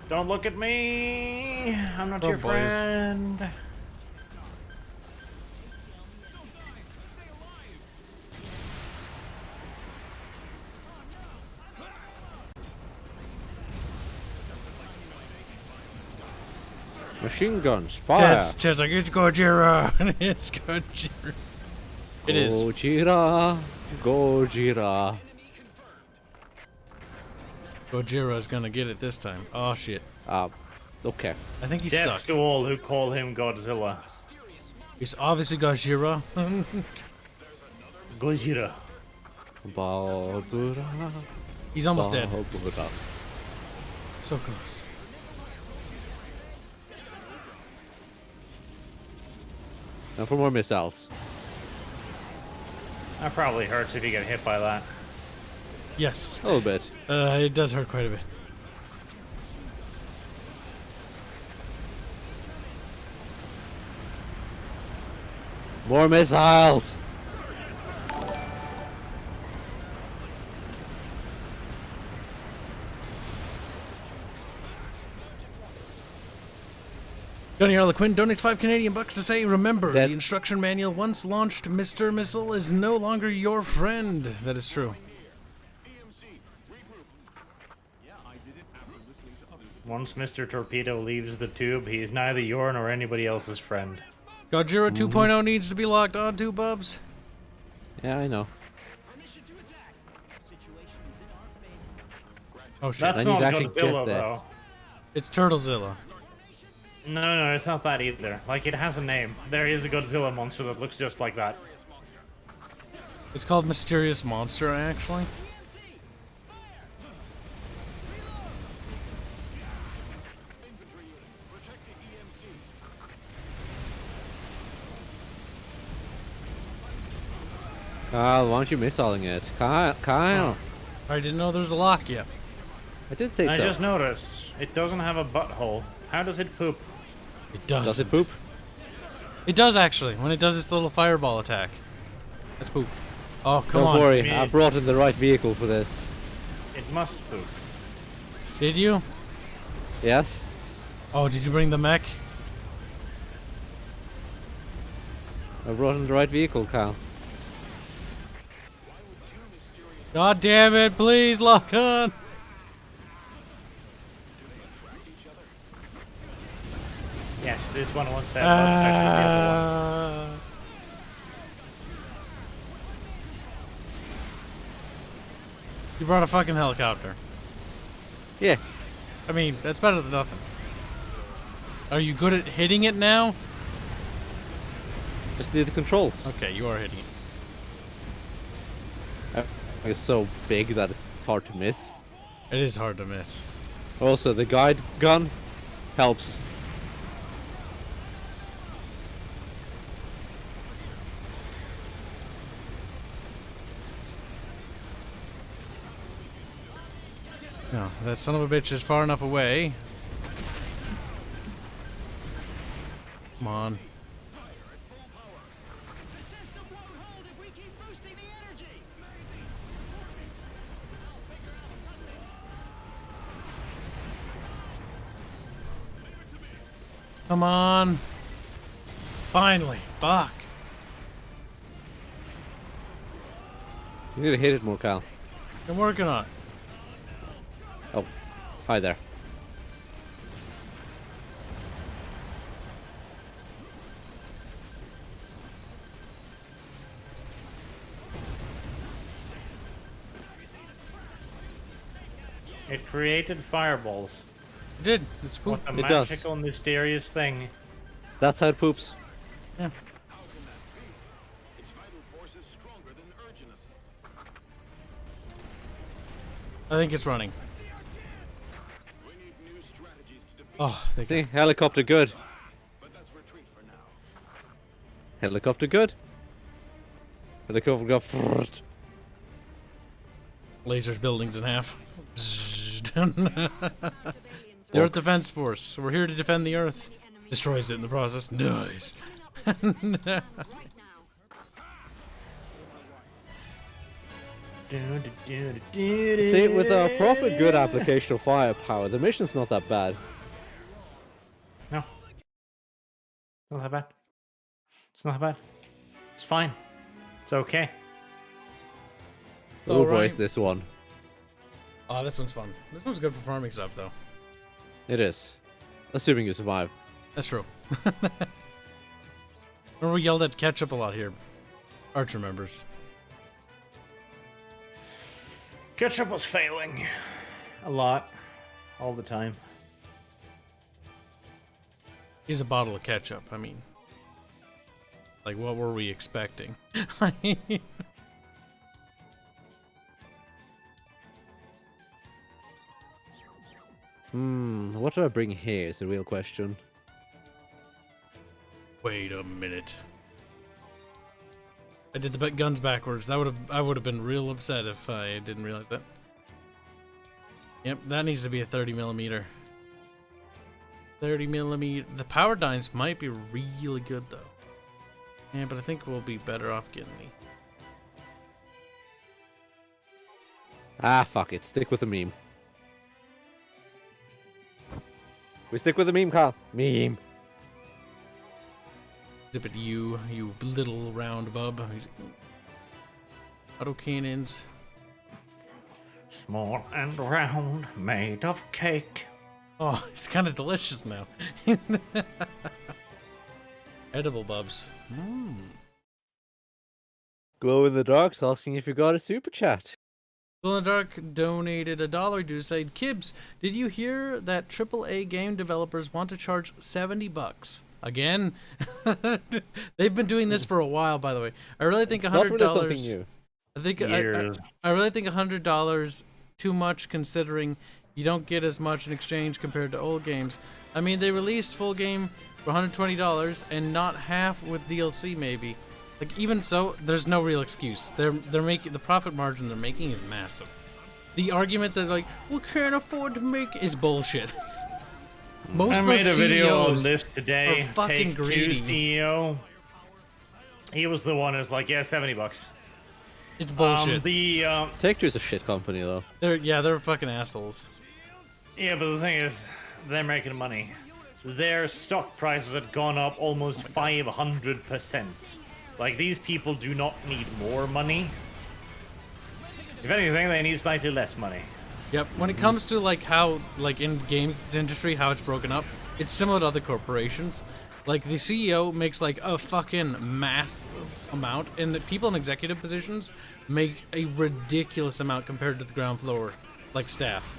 Don't look at me. I'm not Oh, your boys. friend. Machine guns, fire! That's just like, it's Gojira. It's Gojira. It is. Gojira, Gojira. Gojira's gonna get it this time. Oh shit. Okay. I think he's Death stuck. to all who call him Godzilla. He's obviously Gojira. Gojira. Balbura. He's almost dead. Oh, good luck. So close. Now for more missiles. That probably hurts if you get hit by that. Yes. A little bit. It does hurt quite a bit. More missiles! Johnny Harlequin donates 5 Canadian bucks to say, remember, That- the instruction manual once launched, Mr. Missile is no longer your friend. That is true. Once Mr. Torpedo leaves the tube, he is neither your nor anybody else's friend. Godzilla 2.0 needs to be locked on too, Bubs. Yeah, I know. Oh shit. That's I need not to actually Godzilla, get that. though. It's Turtlezilla. No, it's not that either. Like, it has a name. There is a Godzilla monster that looks just like that. It's called Mysterious Monster, actually. Kyle, why aren't you missiling it? Kyle. I didn't know there was a lock yet. I did say I so. just noticed. It doesn't have a butthole. How does it poop? It does. Does it poop? It does, actually, when it does its little fireball attack. That's poop. Oh, come Don't on. worry, Me. I brought in the right vehicle for this. It must poop. Did you? Yes? Oh, did you bring the mech? I brought in the right vehicle, Kyle. God damn it, please lock on. Yes, this one wants to have sex with the other one. You brought a fucking helicopter. Yeah. I mean, that's better than nothing. Are you good at hitting it now? Just need the controls. Okay, you are hitting it. It's so big that it's hard to miss. It is hard to miss. Also, the guide gun helps. No, that son of a bitch is far enough away. Come on. The system won't hold if we keep boosting the energy. Come on. Finally. Fuck. You need to hit it more, Kyle. I'm working on it. Oh, hi there. It created fireballs. It did. It's poop. What a It does. magical, mysterious thing. That's how it poops. Yeah. Its vital force is stronger than Urgenus's. I think it's running. We need new strategies to defeat, Oh, they See, helicopter good. but that's retreat for now. Helicopter good. Helicopter go. lasers buildings in half. The Earth Defense Force. We're here to defend the Earth. Destroys it in the process. Nice. Right now. See, with a proper good application of firepower, the mission's not that bad. No. It's not that bad. It's not that bad. It's fine. It's okay. Oh boy, alright. is this one. Oh, this one's fun. This one's good for farming stuff, though. It is. Assuming you survive. That's true. Remember we yelled at ketchup a lot here. Arch remembers. Ketchup was failing. A lot. All the time. Here's a bottle of ketchup. I mean, like, what were we expecting? What do I bring here is the real question. Wait a minute. I did the guns backwards. I would have been real upset if I didn't realize that. Yep, that needs to be a 30 millimeter. 30 millimeter. The power dynes might be really good though. Yeah, but I think we'll be better off getting the. Ah, fuck it. Stick with the meme. We stick with the meme, Carl. Meme. Zip it, you little round bub. Auto cannons. Small and round, made of cake. Oh, it's kind of delicious now. Edible bubs. Glow in the Dark's asking if you got a super chat. Glow in the Dark donated $1 to say, Kibs, did you hear that AAA game developers want to charge $70? Again? They've been doing this for a while, by the way. I really think $100. Not really something new. I think I really think $100 too much, considering you don't get as much in exchange compared to old games. I mean, they released full game for $120 and not half with DLC, maybe. Like, even so, there's no real excuse. They're making the profit margin they're making is massive. The argument that like we can't afford to make is bullshit. Most I of made those a video on CEOs this today. are fucking greedy. Take-Two's CEO. He was the one who's like, yeah, $70. It's bullshit. Take-Two's a shit company, though. They're fucking assholes. Yeah, but the thing is, they're making money. Their stock prices had gone up almost 500%. Like, these people do not need more money. If anything, they need slightly less money. Yep. When it comes to like how like in games industry how it's broken up, it's similar to other corporations. Like the CEO makes like a fucking massive amount, and the people in executive positions make a ridiculous amount compared to the ground floor, like staff.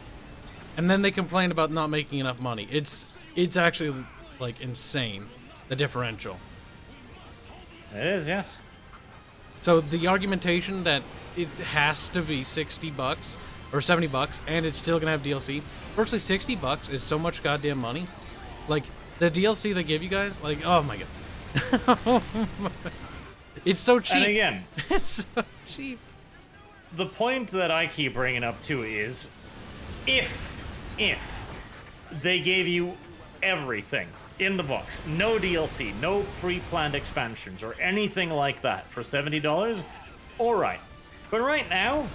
And then they complain about not making enough money. It's actually like insane, the differential. It is, yes. So the argumentation that it has to be $60 or $70 and it's still gonna have DLC. Firstly, $60 is so much goddamn money. Like the DLC they give you guys, like oh my god, it's so cheap. And again, it's so cheap. the point that I keep bringing up too is, if they gave you everything in the box, no DLC, no pre-planned expansions or anything like that for $70, all right. But right now,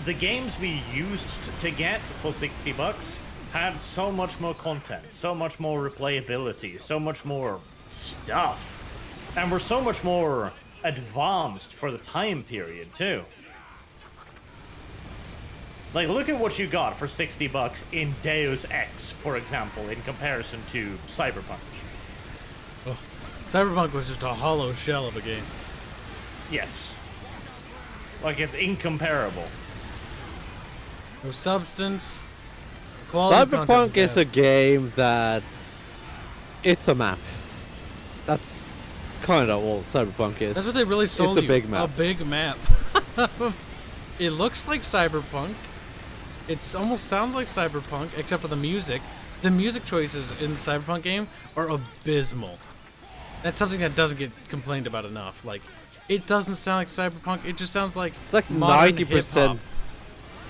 the games we used to get for $60 had so much more content, so much more replayability, so much more stuff, and were so much more advanced for the time period too. Like, look at what you got for $60 in Deus Ex, for example, in comparison to Cyberpunk. Oh, Cyberpunk was just a hollow shell of a game. Yes. Like, it's incomparable. No substance. Quality Cyberpunk content, is yeah. a game that... It's a map. That's kind of all Cyberpunk is. That's what they really sold It's a you. big map. A big map. It looks like Cyberpunk. It almost sounds like Cyberpunk, except for the music. The music choices in the Cyberpunk game are abysmal. That's something that doesn't get complained about enough. Like, it doesn't sound like Cyberpunk. It just sounds like It's like modern 90%. hip-hop.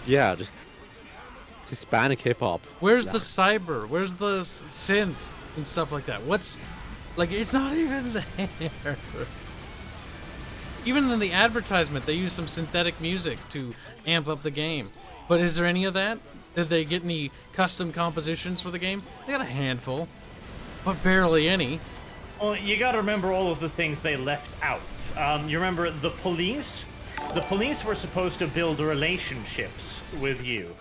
Yeah, just Hispanic hip hop. Where's the cyber? Where's the synth and stuff like that? What's like? It's not even there. Even in the advertisement, they use some synthetic music to amp up the game. But is there any of that? Did they get any custom compositions for the game? They got a handful, but barely any. Well, you gotta remember all of the things they left out. You remember the police? The police were supposed to build relationships with you.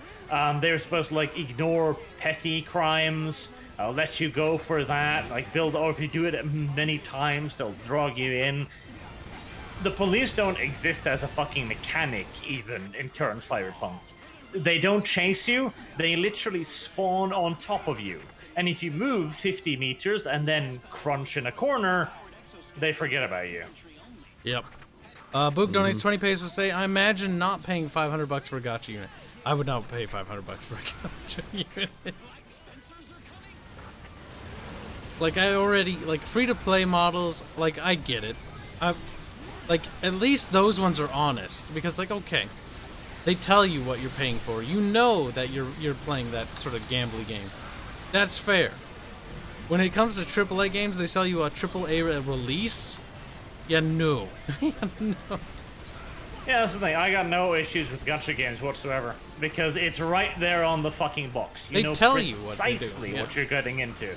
They were supposed to, like, ignore petty crimes, let you go for that, like, build, or if you do it many times, they'll drag you in. The police don't exist as a fucking mechanic, even, in current Cyberpunk. They don't chase you, they literally spawn on top of you. And if you move 50 meters and then crunch in a corner, they forget about you. Yep. Book donates 20 pesos to say, I imagine not paying $500 for a gacha unit. I would not pay $500 for a capture unit. Like, I already, like, free-to-play models, like, I get it. Like, at least those ones are honest, because, like, okay, they tell you what you're paying for. You know that you're playing that sort of gambling game. That's fair. When it comes to AAA games, they sell you a AAA release? Yeah, no. No. Yeah, that's the thing. I got no issues with gacha games whatsoever because it's right there on the fucking box. You They know tell you what to do, precisely yeah. what you're getting into.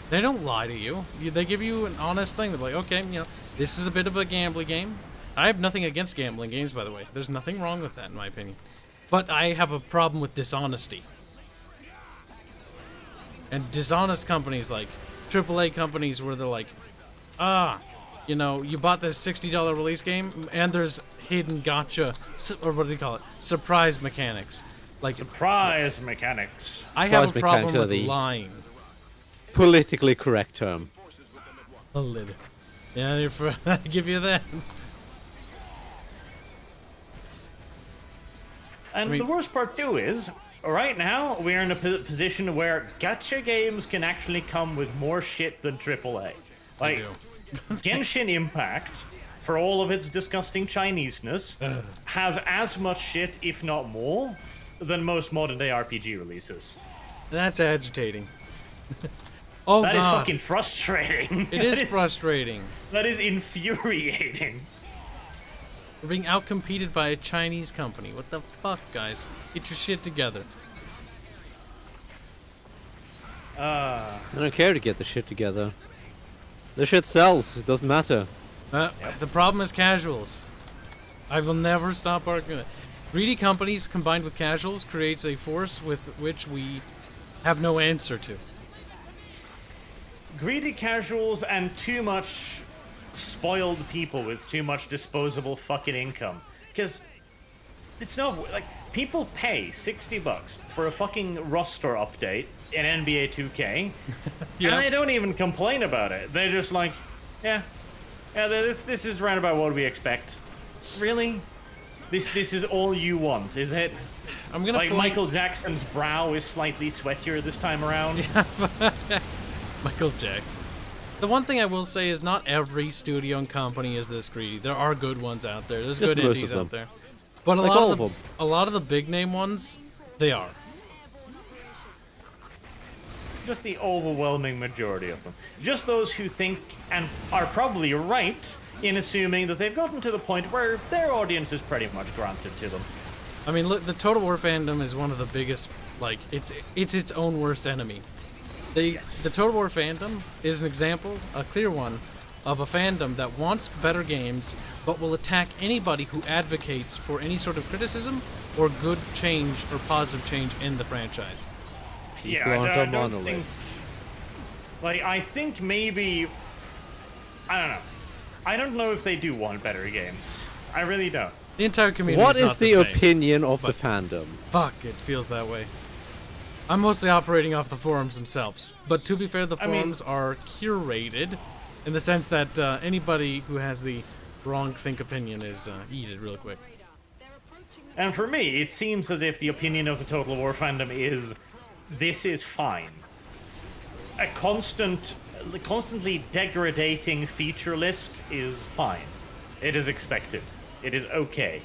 They don't lie to you. They give you an honest thing. They're like, okay, you know, this is a bit of a gambling game. I have nothing against gambling games, by the way. There's nothing wrong with that, in my opinion. But I have a problem with dishonesty. And dishonest companies, like AAA companies, where they're like, you know, you bought this $60 release game, and there's hidden gotcha, or what do you call it? Surprise mechanics. Like Surprise mechanics. I have a Surprise problem mechanics are with the- lying. Politically correct term. A little. Yeah, I give you that. And I mean- the worst part too is, right now we're in a position where gacha games can actually come with more shit than AAA. Like do. Genshin Impact, for all of its disgusting Chineseness, has as much shit, if not more, than most modern day RPG releases. That's agitating. Oh That is god. fucking frustrating. It is frustrating. That is infuriating. We're being outcompeted by a Chinese company. What the fuck, guys? Get your shit together. I don't care to get the shit together. The shit sells. It doesn't matter. The problem is casuals. I will never stop arguing it. Greedy companies combined with casuals creates a force with which we have no answer to. Greedy casuals and too much spoiled people with too much disposable fucking income. Because it's not like people pay $60 for a fucking roster update in NBA 2K, Yeah. and they don't even complain about it. They're just like, yeah, this is right about what we expect. Really? This is all you want, is it? I'm gonna Like play Michael Jackson's brow is slightly sweatier this time around. Michael Jackson. The one thing I will say is not every studio and company is this greedy. There are good ones out there. There's Just good most indies of out them. there. But Like all of them. a lot of the big name ones, they are. Just the overwhelming majority of them. Just those who think and are probably right in assuming that they've gotten to the point where their audience is pretty much granted to them. I mean, look, the Total War fandom is one of the biggest. Like, it's its own worst enemy. The Total War fandom is an example, a clear one, of a fandom that wants better games, but will attack anybody who advocates for any sort of criticism or good change or positive change in the franchise. Yeah, People aren't I a don't monolith. think. Like, I think maybe. I don't know. I don't know if they do want better games. I really don't. The entire community What is is not the same. opinion of the but- fandom? Fuck, it feels that way. I'm mostly operating off the forums themselves, but to be fair, the I mean- forums are curated in the sense that anybody who has the wrong think opinion is yeeted real quick. And for me, it seems as if the opinion of the Total War fandom is this is fine. A constantly degrading feature list is fine. It is expected. It is okay.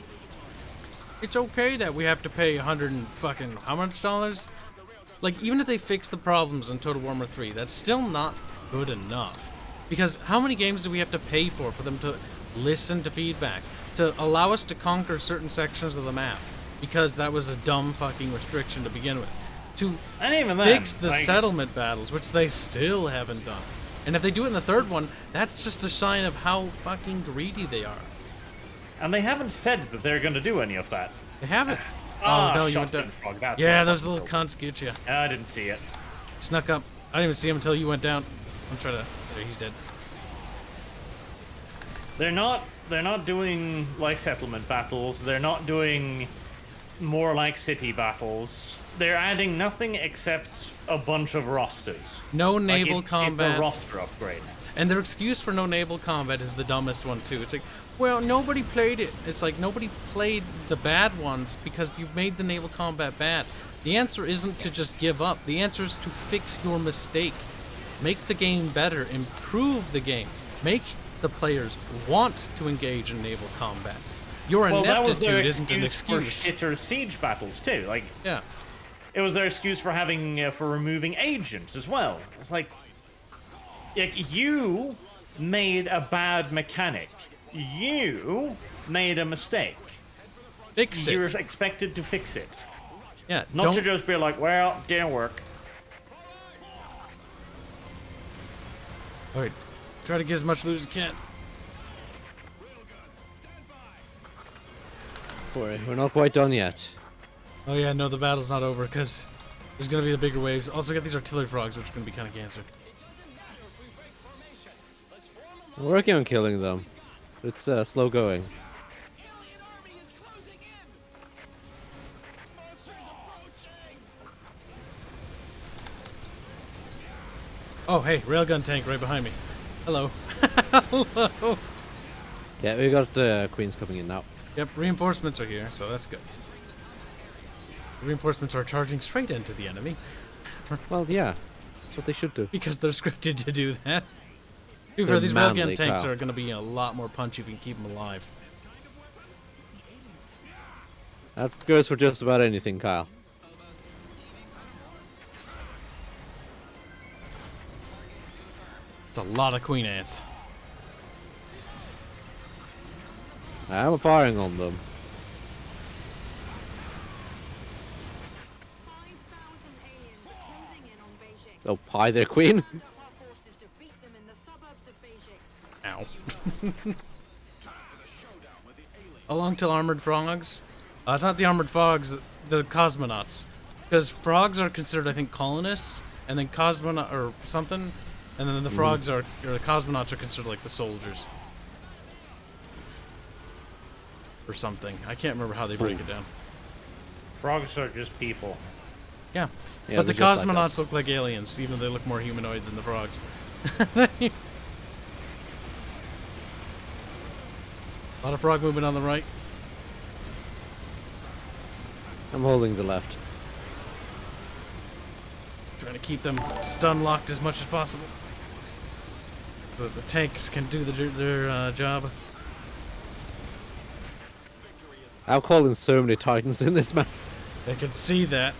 It's okay that we have to pay $100 and fucking how much dollars? Like, even if they fix the problems in Total Warhammer 3, that's still not good enough. Because how many games do we have to pay for them to listen to feedback, to allow us to conquer certain sections of the map? Because that was a dumb fucking restriction to begin with. To And even then, fix the like, settlement battles, which they still haven't done. And if they do it in the third one, that's just a sign of how fucking greedy they are. and they haven't said that they're going to do any of that. They haven't. Ah, oh no, you went shotgun down. frog, that's Yeah, what those fucking little killed cunts get you. me. I didn't see it. Snuck up. I didn't even see him until you went down. I'm trying to. There, he's dead. They're not doing like settlement battles. They're not doing more like city battles. They're adding nothing except a bunch of rosters. No Like, naval it's combat. a roster upgrade. And their excuse for no naval combat is the dumbest one too. It's like, well, nobody played it. It's like nobody played the bad ones because you've made the naval combat bad. The answer isn't to just give up. The answer is to fix your mistake. Make the game better. Improve the game. Make the players want to engage in naval combat. Your ineptitude isn't an excuse. For shitter siege battles too. Like, Yeah. it was their excuse for having for removing agents as well. It's like you made a bad mechanic. You made a mistake. Fix it. You're expected to fix it. Yeah. Not to just be like, well, didn't work. Alright. Try to get as much loot as you can. We're not quite done yet. Oh yeah, no, the battle's not over because there's gonna be the bigger waves. Also, we got these artillery frogs, which are gonna be kind of cancer. We're working on killing them. It's slow going. Alien army is closing in. Monsters approaching. Oh, hey, railgun tank right behind me. Hello. Hello. Yeah, we got queens coming in now. Yep, reinforcements are here, so that's good. Reinforcements are charging straight into the enemy Well, yeah, that's what they should do. because they're scripted to do that. For They're these manly, railgun tanks Kyle. are going to be a lot more punchy if you can keep them alive. That goes for just about anything, Kyle. It's a lot of queen ants. I'm firing on them. 5,000 aliens are closing in on Beijing. Oh, pie their queen? Our forces to beat them in the suburbs of Beijing. Ow. Along till armored frogs. It's not the armored frogs, the cosmonauts. Because frogs are considered, I think, colonists, and then cosmonaut or something, and then the frogs are, or the cosmonauts are considered like the soldiers. Or something. I can't remember how they break it down. Frogs are just people. Yeah. Yeah, But the they're just like cosmonauts us. look like aliens, even though they look more humanoid than the frogs. A lot of frog movement on the right. I'm holding the left. Trying to keep them stun locked as much as possible. So that the tanks can do their job. I'm calling so many titans in this map. They can see that.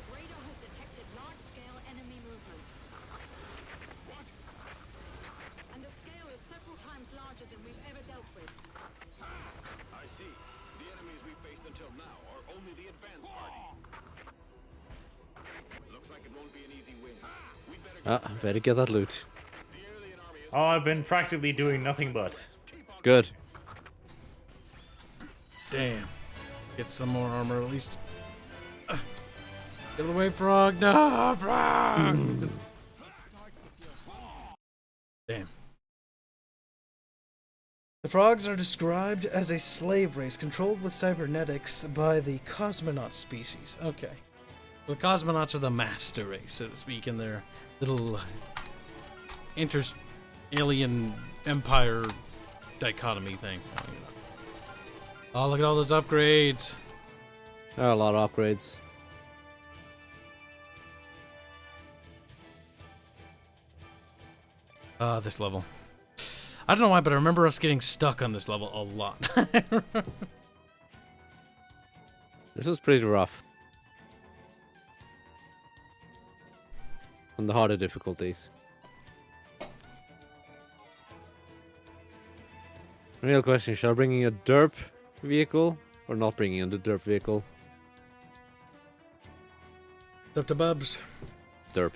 Radar has detected large-scale enemy movement. What? And the scale is several times larger than we've ever dealt with. I see. The enemies we faced until now are only the advanced party. Looks like it won't be an easy win. We better Better get that loot. the alien army is Oh, I've been practically doing nothing but. Good. Damn. Get some more armor at least. Get away, frog! No, frog! Damn. The frogs are described as a slave race controlled with cybernetics by the cosmonaut species. Okay. The cosmonauts are the master race, so to speak, in their little alien empire dichotomy thing. Oh, look at all those upgrades. There are a lot of upgrades. This level. I don't know why, but I remember us getting stuck on this level a lot. This is pretty rough. On the harder difficulties. Real question, should I bring in a derp vehicle or not bringing in the derp vehicle? It's up to Bubs. Derp.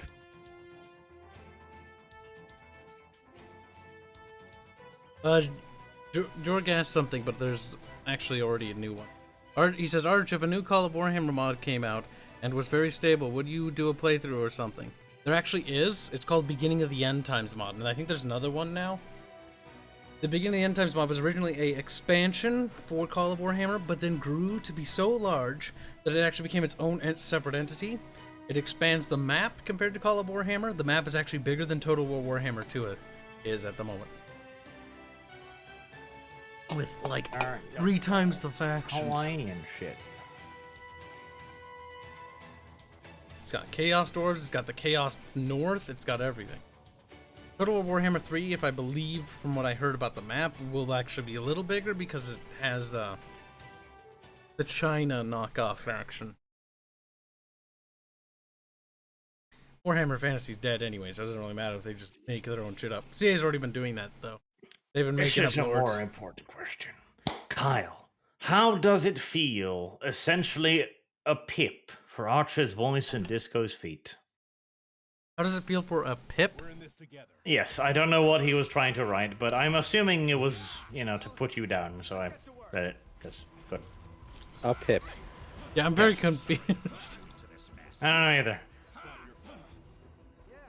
Jorg asked something, but there's actually already a new one. He says, Arch, if a new Call of Warhammer mod came out and was very stable, would you do a playthrough or something? There actually is. It's called Beginning of the End Times mod, and I think there's another one now. The Beginning of the End Times mod was originally a expansion for Call of Warhammer, but then grew to be so large that it actually became its own separate entity. It expands the map compared to Call of Warhammer. The map is actually bigger than Total War Warhammer 2 is at the moment. With like 3 times the factions. Hawaiian shit. It's got Chaos Dwarves, it's got the Chaos North, it's got everything. Total War Warhammer 3, if I believe from what I heard about the map, will actually be a little bigger because it has the China knockoff faction. Warhammer Fantasy's dead anyway, so it doesn't really matter if they just make their own shit up. CA's already been doing that, though. They've been This making is up a lords. more important question. Kyle, how does it feel, essentially a pip for Archer's voice and Disco's feet? How does it feel for a pip? Yes, I don't know what he was trying to write, but I'm assuming it was, to put you down, so I read it. Yes, good. A pip. Yeah, I'm very confused. I don't know either.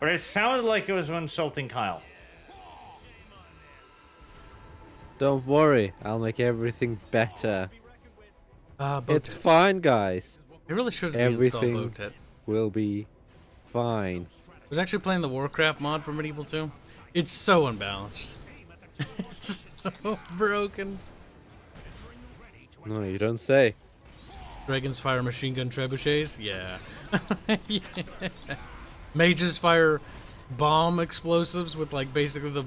But it sounded like it was insulting Kyle. Don't worry, I'll make everything better. It's Botet. fine, guys. I really should have reinstalled Everything Botet. will be fine. I was actually playing the Warcraft mod for Medieval 2. It's so unbalanced. It's so broken. No, you don't say. Dragons fire machine gun trebuchets? Yeah. Yeah. Mages fire bomb explosives with like basically the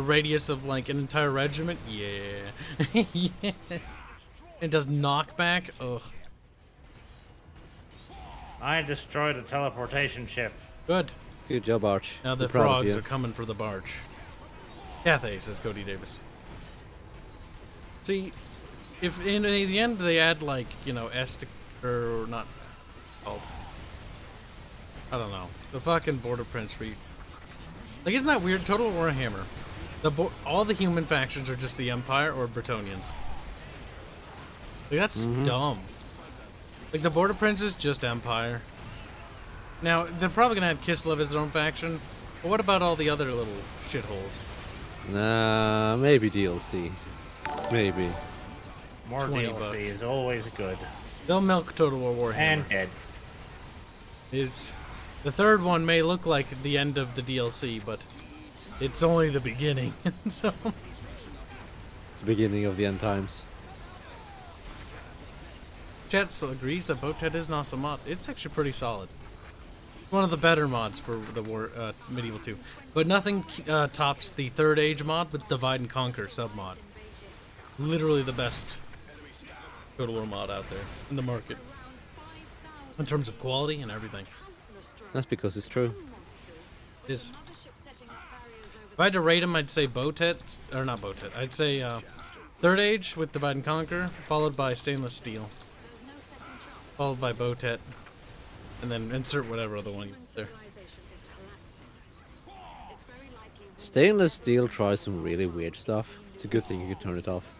radius of like an entire regiment? Yeah. Yeah. It does knockback? Ugh. I destroyed a teleportation ship. Good. Good job, Arch. Now the I'm proud of frogs you. are coming for the barge. Cathay, says Cody Davis. See, if in the end they add like, or not, I don't know, the fucking border prince for you. Like, isn't that weird? Total Warhammer. All the human factions are just the Empire or Bretonnians. Like, that's dumb. Like, the border prince is just Empire. Now, they're probably gonna add Kislev as their own faction, but what about all the other little shitholes? Nah, maybe DLC. Maybe. More 20 DLC bucks. is always good. They'll milk Total War Warhammer. And dead. It's the third one may look like the end of the DLC, but it's only the beginning. So It's the beginning of the end times. Jets agrees that Botet is an awesome mod. It's actually pretty solid. One of the better mods for the Medieval 2, but nothing tops the Third Age mod with Divide and Conquer submod. Literally the best Total War mod out there in the market in terms of quality and everything. That's because it's true. It is. If I had to rate them, I'd say Botet, or not Botet. I'd say Third Age with Divide and Conquer, followed by Stainless Steel, followed by Botet, and then insert whatever other one you want there. Stainless steel tries some really weird stuff. It's a good thing you can turn it off.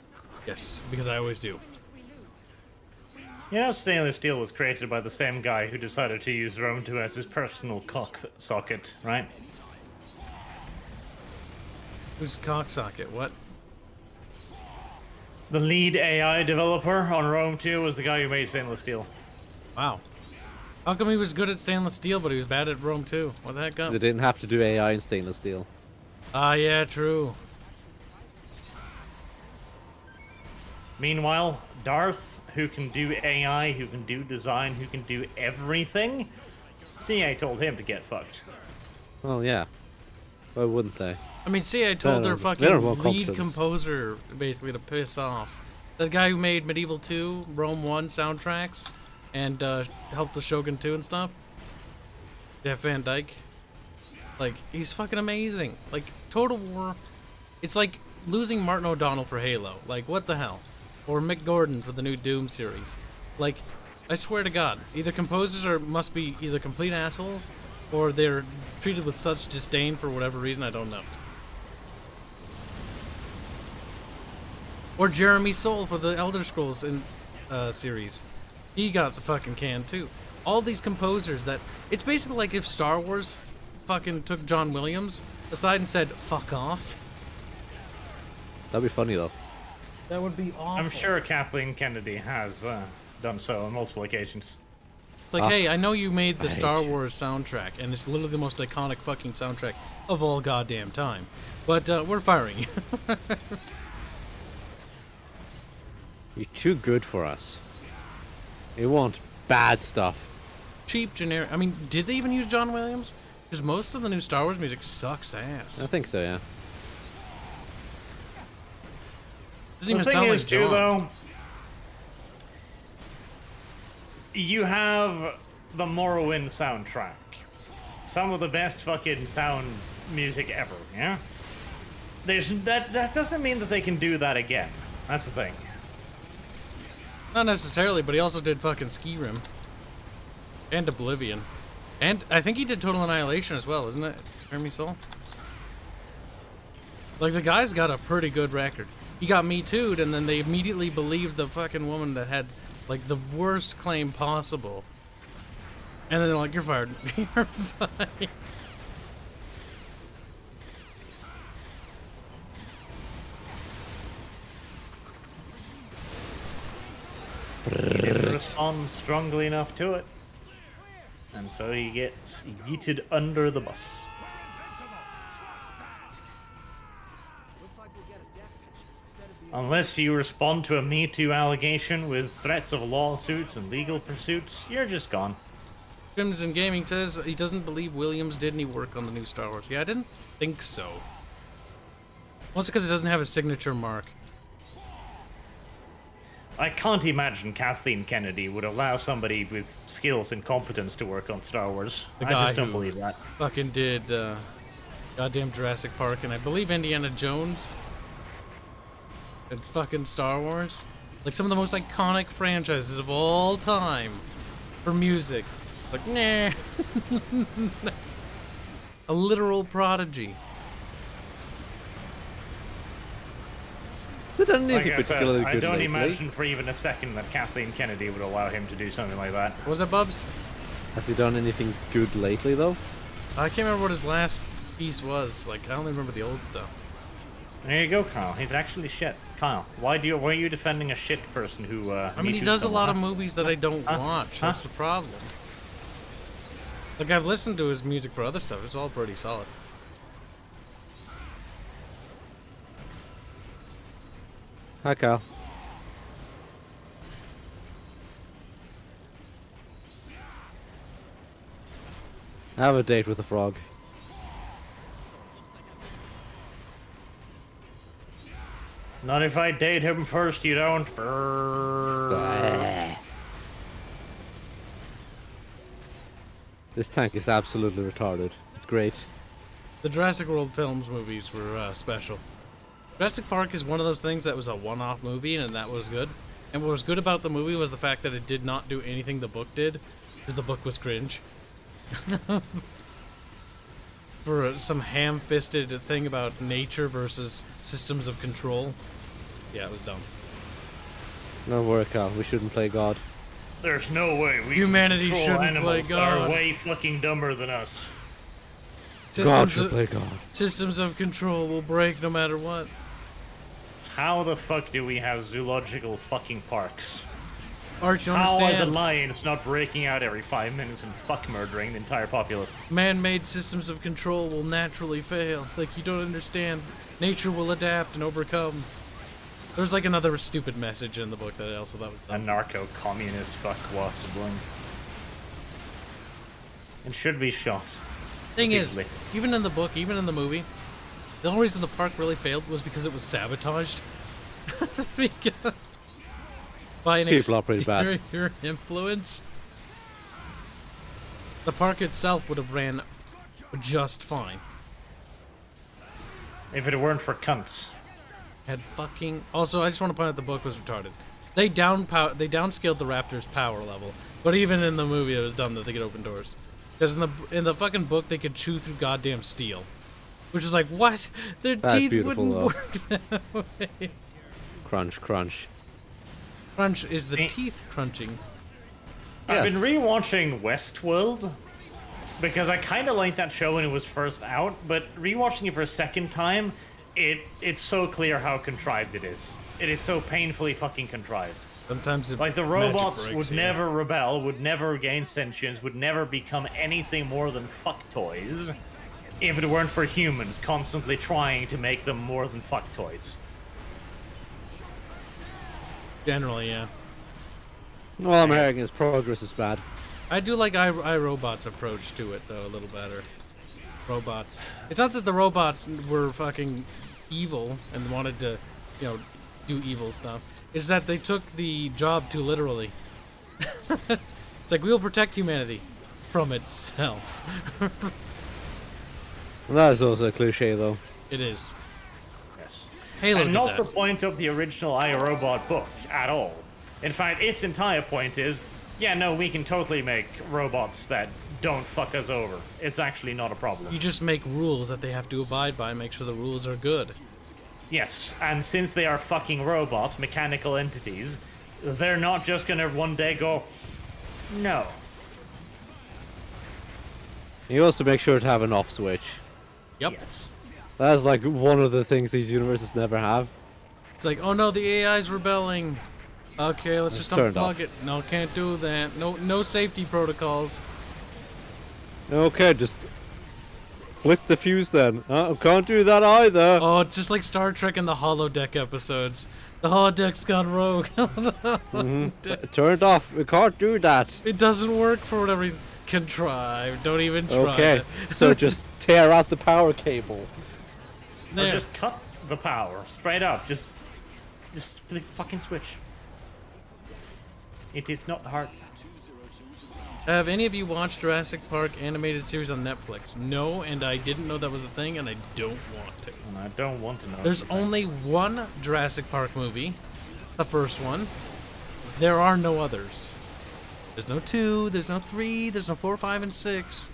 Yes, because I always do. Stainless steel was created by the same guy who decided to use Rome 2 as his personal cock socket, right? Who's Cocksocket? What? The lead AI developer on Rome 2 was the guy who made stainless steel. Wow. How come he was good at Stainless Steel, but he was bad at Rome 2? What the heck up? They didn't have to do AI in stainless steel. Ah, yeah, true. Meanwhile, Darth, who can do AI, who can do design, who can do everything, CA told him to get fucked. Well, yeah. Why wouldn't they? I mean, see, I told their They're fucking more lead competence. composer basically to piss off. That guy who made Medieval 2, Rome 1 soundtracks, and helped with Shogun 2 and stuff. Jeff Van Dyke. Like, he's fucking amazing. Like, Total War, it's like losing Martin O'Donnell for Halo. Like, what the hell? Or Mick Gordon for the new Doom series. Like, I swear to God, either composers must be either complete assholes, or they're treated with such disdain for whatever reason, I don't know. Or Jeremy Soule for the Elder Scrolls series. He got the fucking can too. All these composers that... It's basically like if Star Wars fucking took John Williams aside and said, fuck off. That'd be funny though. That would be awful. I'm sure Kathleen Kennedy has done so on multiple occasions. Like, hey, I know you made the I hate Star you. Wars soundtrack, and it's literally the most iconic fucking soundtrack of all goddamn time. But we're firing you. You're too good for us. We want bad stuff. Cheap, generic. I mean, did they even use John Williams? Because most of the new Star Wars music sucks ass. I think so, yeah. Doesn't The even thing sound is, like too, John. though, you have the Morrowind soundtrack. Some of the best fucking sound music ever, yeah? That doesn't mean that they can do that again. That's the thing. Not necessarily, but he also did fucking Skyrim. And Oblivion. And I think he did Total Annihilation as well, isn't it? Jeremy Soul? Like, the guy's got a pretty good record. He got Me Too'd, and then they immediately believed the fucking woman that had, like, the worst claim possible. And then they're like, you're fired. You're fired. He didn't respond strongly enough to it. And so he gets yeeted under the bus. Unless you respond to a Me Too allegation with threats of lawsuits and legal pursuits, you're just gone. Crimson Gaming says he doesn't believe Williams did any work on the new Star Wars. Yeah, I didn't think so. Mostly because it doesn't have a signature mark. I can't imagine Kathleen Kennedy would allow somebody with skills and competence to work on Star Wars. The I guy just don't who believe that. Fucking did goddamn Jurassic Park and I believe Indiana Jones and fucking Star Wars. Like some of the most iconic franchises of all time for music. Like, nah. A literal prodigy. Has it done anything Like I said, particularly I good don't lately? imagine for even a second that Kathleen Kennedy would allow him to do something like that. What was that, Bubs? Has he done anything good lately, though? I can't remember what his last piece was. Like, I only remember the old stuff. There you go, Kyle. He's actually shit. Kyle, why are you defending a shit person who? I mean, he does a lot of movies that I don't watch. Huh? That's the problem. Like, I've listened to his music for other stuff. It's all pretty solid. Hi, Kyle. I have a date with a frog. Not if I date him first, you don't. Brrr. This tank is absolutely retarded. It's great. The Jurassic World films movies were special. Jurassic Park is one of those things that was a one-off movie, and that was good. And what was good about the movie was the fact that it did not do anything the book did, because the book was cringe. For some ham-fisted thing about nature versus systems of control. Yeah, it was dumb. No worry, Kyle. We shouldn't play God. There's no way we Humanity control shouldn't animals play that are God. way fucking dumber than us. God Systems should of, play God. systems of control will break no matter what. How the fuck do we have zoological fucking parks? Art, you How are the understand? lions not breaking out every 5 minutes and fuck murdering the entire populace? Man-made systems of control will naturally fail. Like, you don't understand. Nature will adapt and overcome. There's like another stupid message in the book that I also thought was A dumb. narco-communist fuckwasabling. And should be shot. Thing is, repeatedly. even in the book, even in the movie, the only reason the park really failed was because it was sabotaged. Because- by an People are pretty bad. exterior influence. The park itself would have ran just fine. If it weren't for cunts. Had fucking. Also, I just want to point out the book was retarded. They downscaled the Raptors' power level, but even in the movie, it was dumb that they could open doors. Because in the fucking book, they could chew through goddamn steel, which is like, what? Their That's teeth beautiful, wouldn't though. work that way. Crunch, crunch. Crunch is the Me- teeth crunching. I've Yes. been rewatching Westworld because I kind of liked that show when it was first out, but rewatching it for a second time, it's so clear how contrived it is. It is so painfully fucking contrived. Sometimes it Like the magic robots breaks, would yeah. never rebel, would never gain sentience, would never become anything more than fuck toys if it weren't for humans constantly trying to make them more than fuck toys. Generally, yeah. All I'm hearing is progress is bad. I do like iRobot's approach to it, though, a little better. Robots. It's not that the robots were fucking evil and wanted to, you know, do evil stuff. It's that they took the job too literally. It's like, we'll protect humanity from itself. Well, that is also a cliche, though. It is. Yes. Halo And did not that. the point of the original iRobot book at all. In fact, its entire point is, yeah, no, we can totally make robots that don't fuck us over. It's actually not a problem. You just make rules that they have to abide by and make sure the rules are good. Yes, and since they are fucking robots, mechanical entities, they're not just gonna one day go, no. You also make sure to have an off switch. Yep. Yes. That's like one of the things these universes never have. It's like, oh no, the AI's rebelling. Okay, let's just turned unplug off. it. No, can't do that. No safety protocols. Okay, just flip the fuse then. Can't do that either. Oh, it's just like Star Trek in the holodeck episodes. The holodeck's gone rogue. Turn it off. We can't do that. It doesn't work for whatever reason. Contrive. Don't even try Okay, it. so just tear out the power cable. Or There. just cut the power straight up. Just the fucking switch. It is not hard. Have any of you watched Jurassic Park animated series on Netflix? No, and I didn't know that was a thing, and I don't want to. And I don't want to know. There's anything. only one Jurassic Park movie, the first one. There are no others. There's no 2, there's no 3, there's no 4, 5, and 6.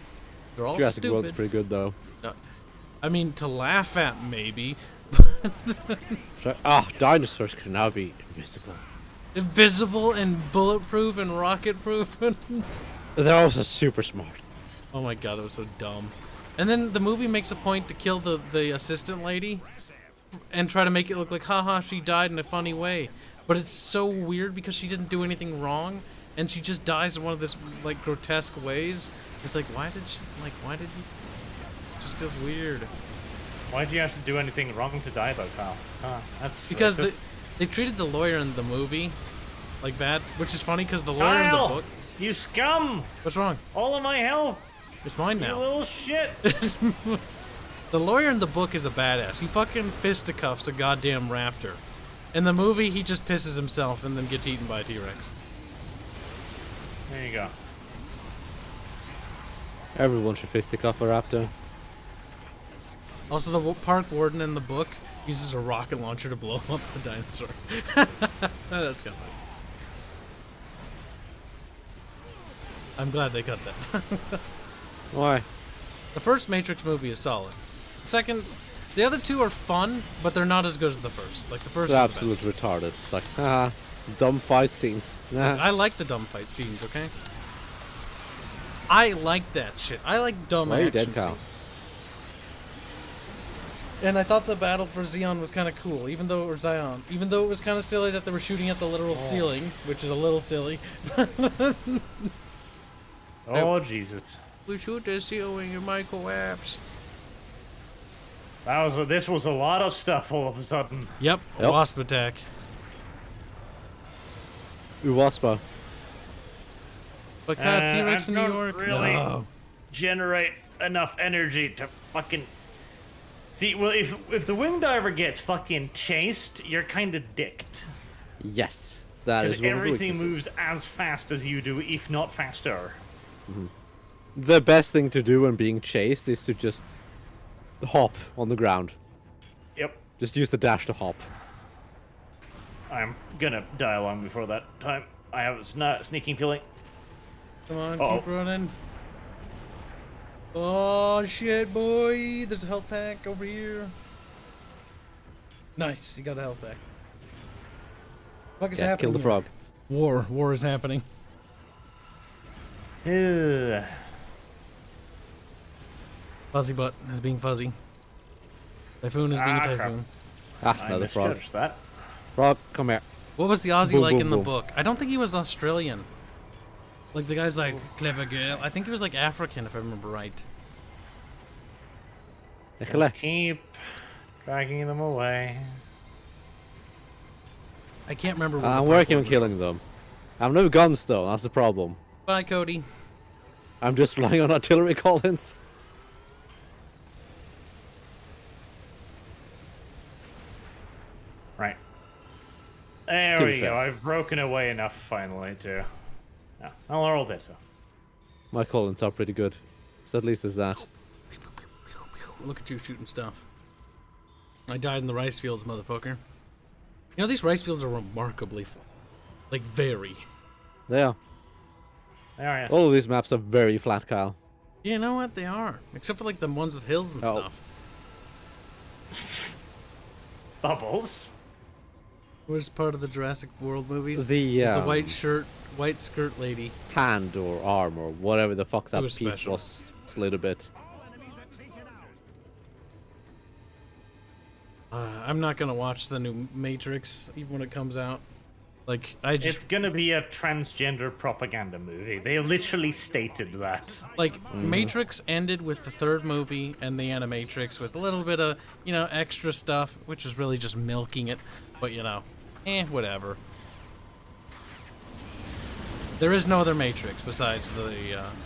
They're all Jurassic World's stupid. pretty good though. I mean, to laugh at, maybe. Dinosaurs can now be invisible. Invisible and bulletproof and rocket-proof. They're also super smart. Oh my god, that was so dumb. And then the movie makes a point to kill the assistant lady and try to make it look like, haha, she died in a funny way. But it's so weird because she didn't do anything wrong, and she just dies in one of this, like, grotesque ways. It's like, why did you... It just feels weird. Why do you have to do anything wrong to die though, Kyle? That's Because racist. they treated the lawyer in the movie like bad, which is funny because the lawyer in Kyle! the book... You scum! What's wrong? All of my health! It's mine You now. little shit! The lawyer in the book is a badass. He fucking fisticuffs a goddamn raptor. In the movie, he just pisses himself and then gets eaten by a T-Rex. There you go. Everyone should fisticuff a raptor. Also, the park warden in the book uses a rocket launcher to blow up the dinosaur. That's kind of funny. I'm glad they cut that. Why? The first Matrix movie is solid. Second, the other two are fun, but they're not as good as the first. Like the first They're is the best. absolutely retarded. It's like, haha, dumb fight scenes. Nah. I like the dumb fight scenes, okay? I like that shit. I like dumb Why are you action dead, Kyle? scenes. And I thought the battle for Xeon was kind of cool, even though it was kind of silly that they were shooting at the literal ceiling, which is a little silly. Oh Jesus! We shoot the ceiling in micro apps. This was a lot of stuff all of a sudden. Yep, Yep. wasp attack. Uwaspa. But God, T-Rex I in New don't York. really No. generate enough energy to fucking. See, well, if the wing diver gets fucking chased, you're kind of dicked. Yes. That is Because one of the everything weaknesses. moves as fast as you do, if not faster. The best thing to do when being chased is to just hop on the ground. Yep. Just use the dash to hop. I'm gonna die long before that time. I have a sneaking feeling. Come on, Uh-oh. keep running. Oh shit, boy! There's a health pack over here. Nice, you got a health pack. What is Yeah, happening? kill the here? frog. War is happening. Ugh. Fuzzy butt is being fuzzy. Typhoon is being a Ah, crap. typhoon. Ah, I another frog. misjudged that. Frog, come here. What was the Aussie Boom, like boom, in the boom. book? I don't think he was Australian. Like the guy's like clever girl. I think he was like African, if I remember right. Echle. Keep dragging them away. I can't remember. What I'm the working parkour on was. killing them. I have no guns though, that's the problem. Bye, Cody. I'm just relying on artillery call-ins. Right. There To be we fair. go. I've broken away enough finally to. Yeah, I'll roll this. My call-ins are pretty good. So at least there's that. Look at you shooting stuff. I died in the rice fields, motherfucker. You know, these rice fields are remarkably, like, very. They are. There it is. All of these maps are very flat, Kyle. You know what? They are. Except for, like, the ones with hills and Oh. stuff. Bubbles. Which part of the Jurassic World movies? The, Is the white shirt, white skirt lady. hand or arm or whatever the fuck that was piece special. was slid a bit. I'm not gonna watch the new Matrix, even when it comes out. Like, I It's just... gonna be a transgender propaganda movie. They literally stated that. Like, Matrix ended with the third movie and the Animatrix with a little bit of, you know, extra stuff, which is really just milking it. But, you know, whatever. There is no other Matrix besides the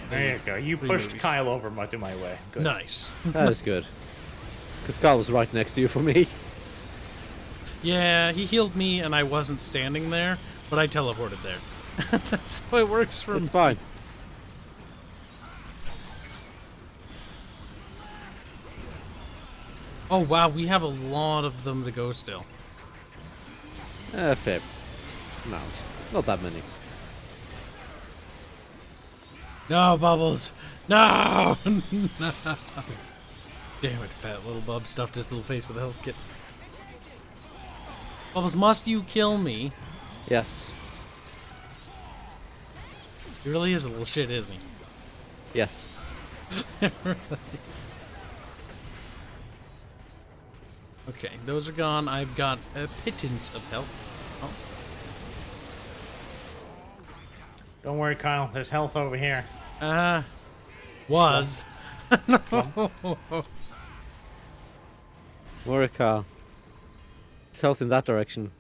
There you go. You three pushed movies. Kyle over to my way. Good. Nice. That is good. Because Kyle was right next to you for me. Yeah, he healed me and I wasn't standing there, but I teleported there. That's how it works for It's me. fine. Oh, wow, we have a lot of them to go still. Fair. No, not that many. No, Bubbles. No! No. Damn it, fat little bub stuffed his little face with a health kit. Bubbles, must you kill me? Yes. He really is a little shit, isn't he? Yes. Okay, those are gone. I've got a pittance of health. Oh, Don't worry, Kyle. There's health over here. was. More Kyle. It's health in that direction.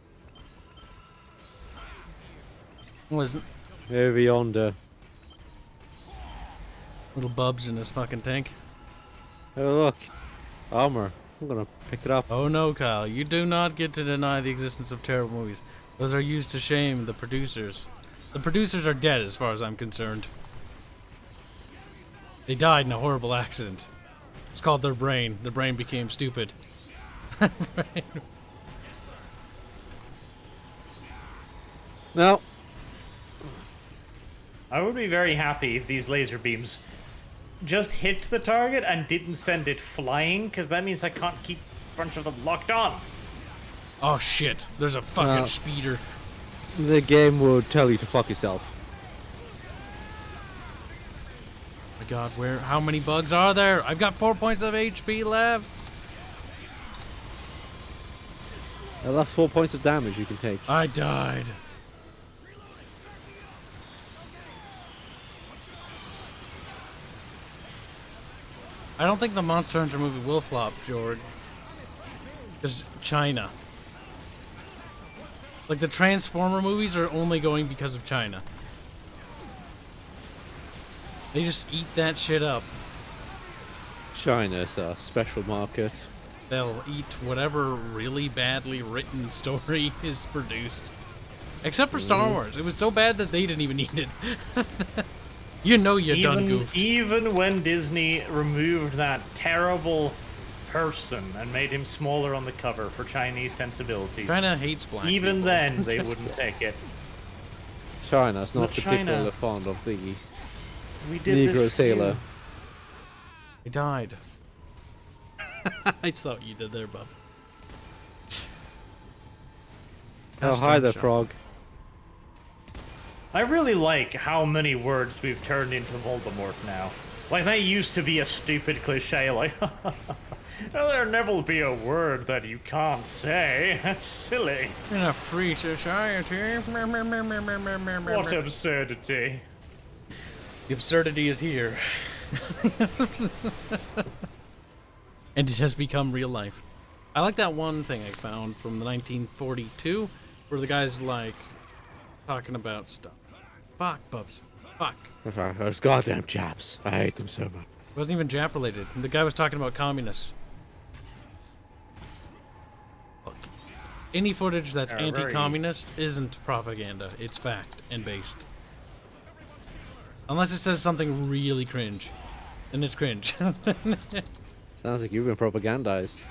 Wasn't. Over yonder. Little bubs in his fucking tank. Oh look. Armor. I'm gonna pick it up. Oh no, Kyle. You do not get to deny the existence of terrible movies. Those are used to shame the producers. The producers are dead as far as I'm concerned. They died in a horrible accident. It's called their brain. Their brain became stupid. No. I would be very happy if these laser beams just hit the target and didn't send it flying, because that means I can't keep a bunch of them locked on. Oh shit. There's a fucking Uh. speeder. The game would tell you to fuck yourself. My god, how many bugs are there? I've got 4 points of HP left. That's 4 points of damage you can take. I died. I don't think the Monster Hunter movie will flop, George. Because China. Like, the Transformer movies are only going because of China. They just eat that shit up. China's a special market. They'll eat whatever really badly written story is produced. Except for Star Wars. It was so bad that they didn't even eat it. You know you done goofed. Even when Disney removed that terrible person and made him smaller on the cover for Chinese sensibilities, China hates black even people. then they wouldn't take it. China's not But China- particularly fond of the We did Negro this for sailor. you. He died. I saw what you did there, Bubs. Oh, hi there, Shot. frog. I really like how many words we've turned into Voldemort now. Like, that used to be a stupid cliche, like, there'll never be a word that you can't say. That's silly. In a free society. What absurdity. The absurdity is here. And it has become real life. I like that one thing I found from the 1942, where the guy's like talking about stuff. Fuck, Bubs. Fuck. Those goddamn Japs. I hate them so much. It wasn't even Jap related. The guy was talking about communists. Look, any footage that's Very- anti-communist isn't propaganda. It's fact and based. Unless it says something really cringe. Then it's cringe. Sounds like you've been propagandized.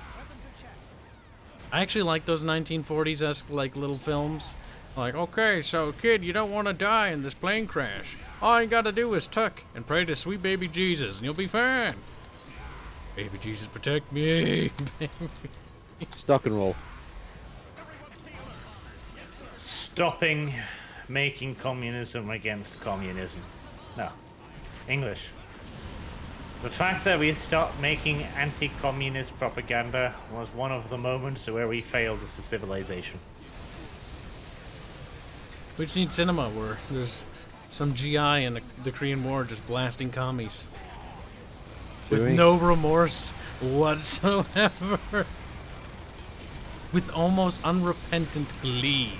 I actually like those 1940s-esque like little films. Like, okay, so kid, you don't want to die in this plane crash. All you gotta do is tuck and pray to sweet baby Jesus, and you'll be fine. Baby Jesus, protect me. Stock and roll. Stopping making communism against communism. No. English. The fact that we stopped making anti-communist propaganda was one of the moments where we failed as a civilization. We just need cinema where there's some GI in the Korean War just blasting commies. With Doing- no remorse whatsoever. With almost unrepentant glee.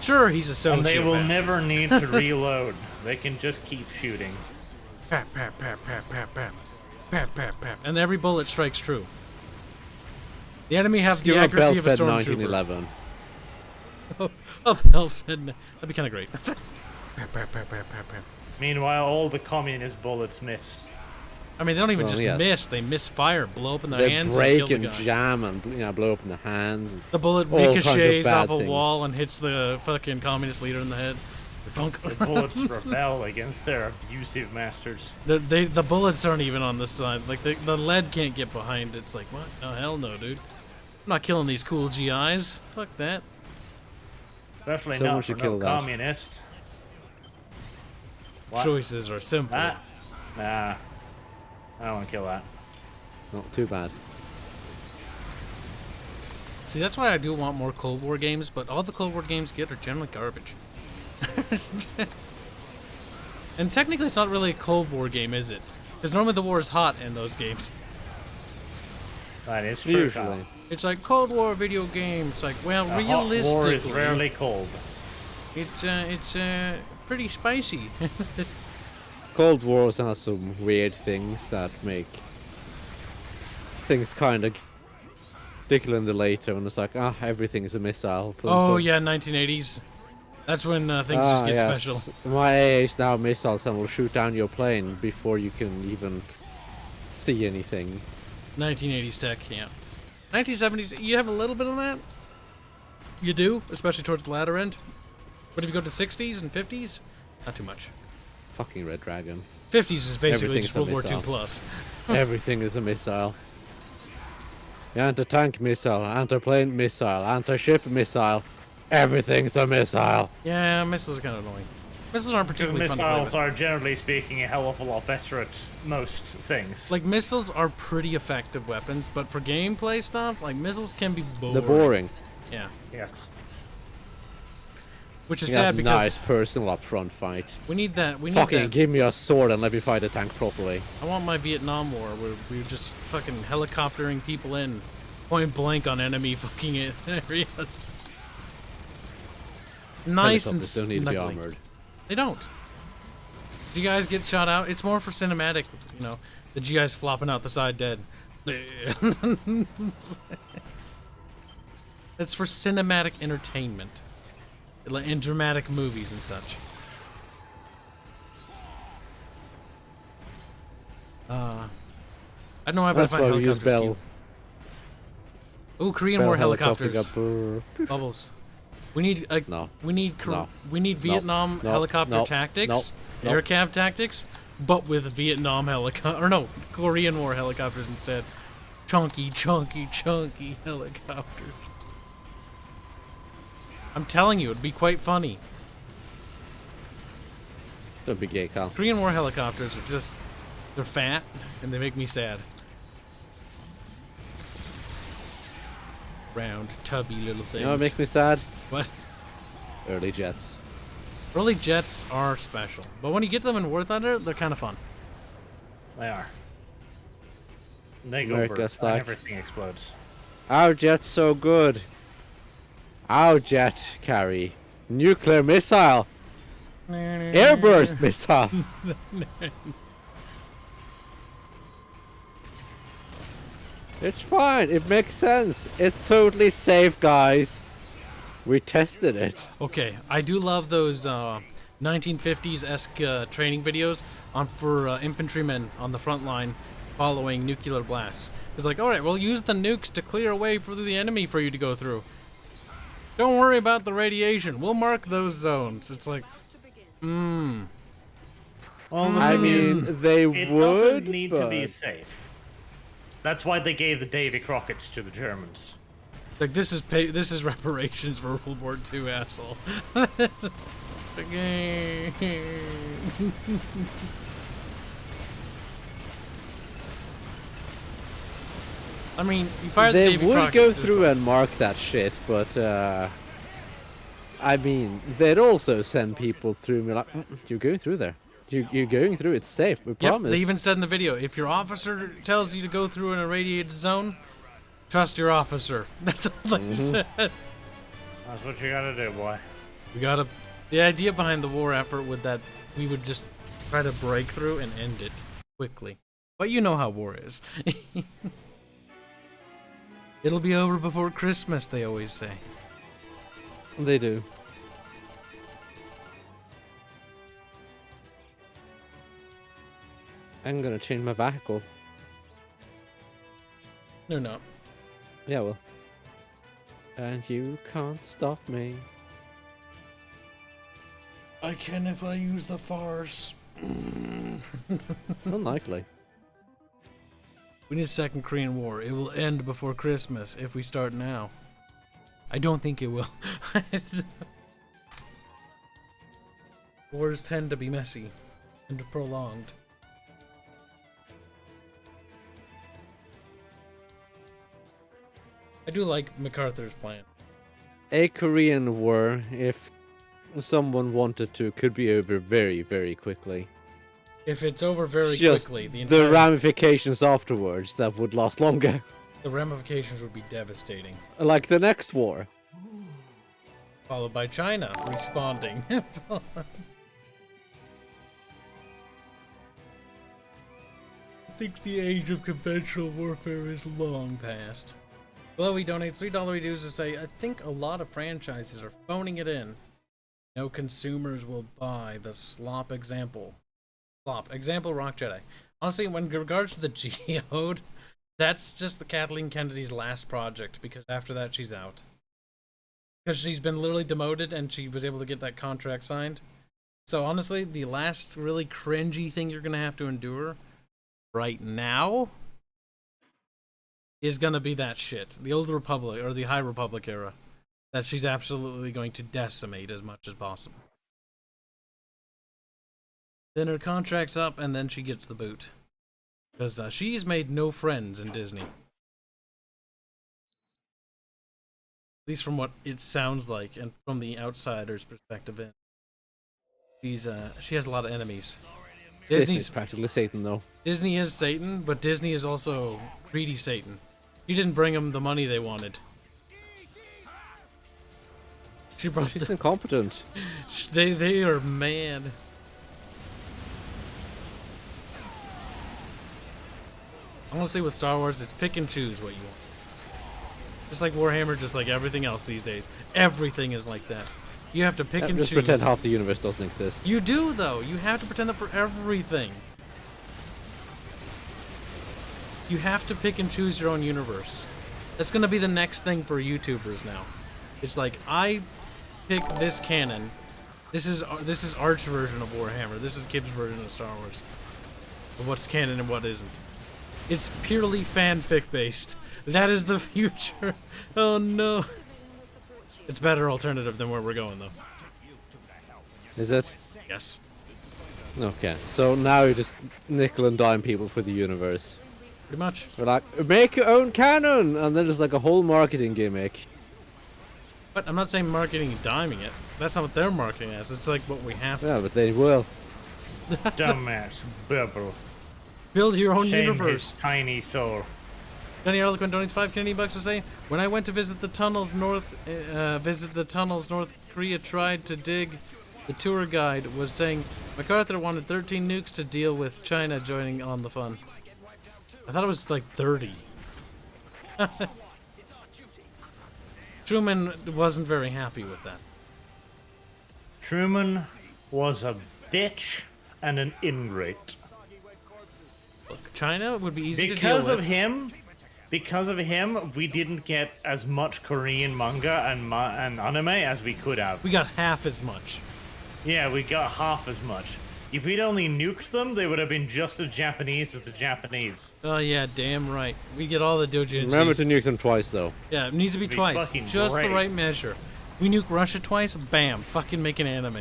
Sure, he's a sociopath. And they will never need to reload. They can just keep shooting. Pap, pap, pap, pap, pap, pap. Pap, pap, pap. And every bullet strikes true. The enemy have Give the him a accuracy of a belt-fed stormtrooper. 1911. Oh, belt-fed. That'd be kind of great. Pap, pap, pap, pap, pap, pap. Meanwhile, all the communist bullets missed. I mean, they don't even Well, just yes. miss. They misfire, blow up in their They hands, break and kill and the guy. jam and blow up in the hands. And The bullet all kinds of ricochets bad off a things. wall and hits the fucking communist leader in the head. Thunk. The bullets rebel against their abusive masters. The bullets aren't even on this side. Like, the lead can't get behind it. It's like, what? Oh, hell no, dude. I'm not killing these cool GIs. Fuck that. Especially Someone not for should no kill that. communist. What? Choices are simple. That? Nah. I don't want to kill that. Not too bad. See, that's why I do want more Cold War games, but all the Cold War games get are generally garbage. And technically, it's not really a Cold War game, is it? Because normally the war is hot in those games. That is true. Kyle. Usually. It's like Cold War video game. It's like, well, A hot realistically, war is rarely cold. it's pretty spicy. Cold Wars has some weird things that make things kind of ridiculous in the later when it's like, everything is a missile. Oh yeah, 1980s. That's when things just get yes. special. My AA is now missiles and will shoot down your plane before you can even see anything. 1980s tech, yeah. 1970s, you have a little bit of that. You do, especially towards the latter end. But if you go to 60s and 50s, not too much. Fucking Red Dragon. 50s is basically Everything's just a World War II missile. plus. Everything is a missile. The anti-tank missile, anti-plane missile, anti-ship missile. Everything's a missile. Yeah, missiles are kind of annoying. Missiles aren't Because particularly fun to play missiles with. are, generally speaking, a hell of a lot better at most things. Like, missiles are pretty effective weapons, but for gameplay stuff, like, missiles can be boring. They're boring. Yeah. yes. Which is You sad have because nice personal upfront fight. we need that. We need Fucking that. give me a sword and let me fight the tank properly. I want my Vietnam War where we were just fucking helicoptering people in, point blank on enemy fucking areas. Nice and Helicopters don't need to be snuggly. armored. They don't. Do you guys get shot out? It's more for cinematic, you know. The GIs flopping out the side dead. It's for cinematic entertainment. Like in dramatic movies and such. I don't know why, but That's I find why we use helicopters Bell. cute. Ooh, Korean Bell War helicopter helicopters. got Bubbles. We need No. we need No. we need Vietnam No. helicopter No. tactics, No. air cav tactics, but with Vietnam helicopter or no, Korean War helicopters instead. Chunky helicopters. I'm telling you, it'd be quite funny. Don't be gay, Cal. Korean War helicopters are just They're fat and they make me sad. Round, tubby little things. You know what makes me sad? What? Early jets. Early jets are special, but when you get them in War Thunder, they're kind of fun. They are. They go America over. stack. Everything explodes. Our jet's so good. Our jet carry nuclear missile, airburst missile. It's fine. It makes sense. It's totally safe, guys. We tested it. Okay, I do love those 1950s-esque training videos for infantrymen on the front line following nuclear blasts. It's like, all right, we'll use the nukes to clear a way for the enemy for you to go through. Don't worry about the radiation. We'll mark those zones. It's like, Well, the I thing is, mean, they it would, doesn't need to but be safe. That's why they gave the Davy Crockett's to the Germans. like this is reparations for World War II, asshole. Okay. I mean, you fired the they Davy would Crockett go as through well. and mark that shit, but I mean, they'd also send people through and be like, you're going through there. You're going through, it's safe, we Yep, promise. they even said in the video, if your officer tells you to go through an irradiated zone, trust your officer. That's all they said. That's what you gotta do, boy. We gotta. The idea behind the war effort was that we would just try to break through and end it quickly. But you know how war is. It'll be over before Christmas, they always say. They do. I'm gonna change my vehicle. No, no. Yeah, well. And you can't stop me. I can if I use the farce. Unlikely. We need a second Korean War. It will end before Christmas if we start now. I don't think it will. Wars tend to be messy and prolonged. I do like MacArthur's plan. A Korean war, if someone wanted to, could be over very, very quickly. If it's over very Just quickly, the the entire ramifications afterwards that would last longer. the ramifications would be devastating. Like the next war. Followed by China responding. I think the age of conventional warfare is long past. Chloe donates $3 dues to say, I think a lot of franchises are phoning it in. No consumers will buy the slop example. Example Rock Jedi. Honestly, when regards to the Geode, that's just the Kathleen Kennedy's last project, because after that she's out. Because she's been literally demoted and she was able to get that contract signed. So honestly, the last really cringy thing you're going to have to endure right now is going to be that shit. The Old Republic, or the High Republic era. That she's absolutely going to decimate as much as possible. Then her contract's up, and then she gets the boot. Because she's made no friends in Disney. At least from what it sounds like, and from the outsider's perspective in. She has a lot of enemies. Disney's practically Satan, though. Disney is Satan, but Disney is also greedy Satan. She didn't bring them the money they wanted. She brought She's incompetent. They are mad. Honestly, with Star Wars, it's pick and choose what you want. Just like Warhammer, just like everything else these days. Everything is like that. You have to pick and Just choose. pretend half the universe doesn't exist. You do, though. You have to pretend that for everything. You have to pick and choose your own universe. That's going to be the next thing for YouTubers now. It's like, I pick this canon. This is Arch's version of Warhammer. This is Kibs' version of Star Wars. Of what's canon and what isn't. It's purely fanfic based. That is the future. Oh no. It's better alternative than where we're going though. Is it? Yes. Okay, so now you're just nickel and dime people for the universe. Pretty much. We're like, make your own canon, and then there's like a whole marketing gimmick. But I'm not saying marketing and diming it. That's not what they're marketing as. It's like what we have to. Yeah, but they will. Dumbass bubble. Build your own Shame universe. his tiny soul. Johnny Eloquent donates 5 Canadian bucks to say, when I went to visit the tunnels North Korea tried to dig. The tour guide was saying MacArthur wanted 13 nukes to deal with China joining on the fun. I thought it was like 30. Truman wasn't very happy with that. Truman was a bitch and an ingrate. Look, China would be easy Because to deal of with. because of him, we didn't get as much Korean manga and anime as we could have. We got half as much. Yeah, we got half as much. If we'd only nuked them, they would have been just as Japanese as the Japanese. Oh yeah, damn right. We get all the doujinshis. Remember to nuke them twice, though. Yeah, it needs to be Be twice. fucking Just the great. right measure. We nuke Russia twice, bam, fucking make an anime.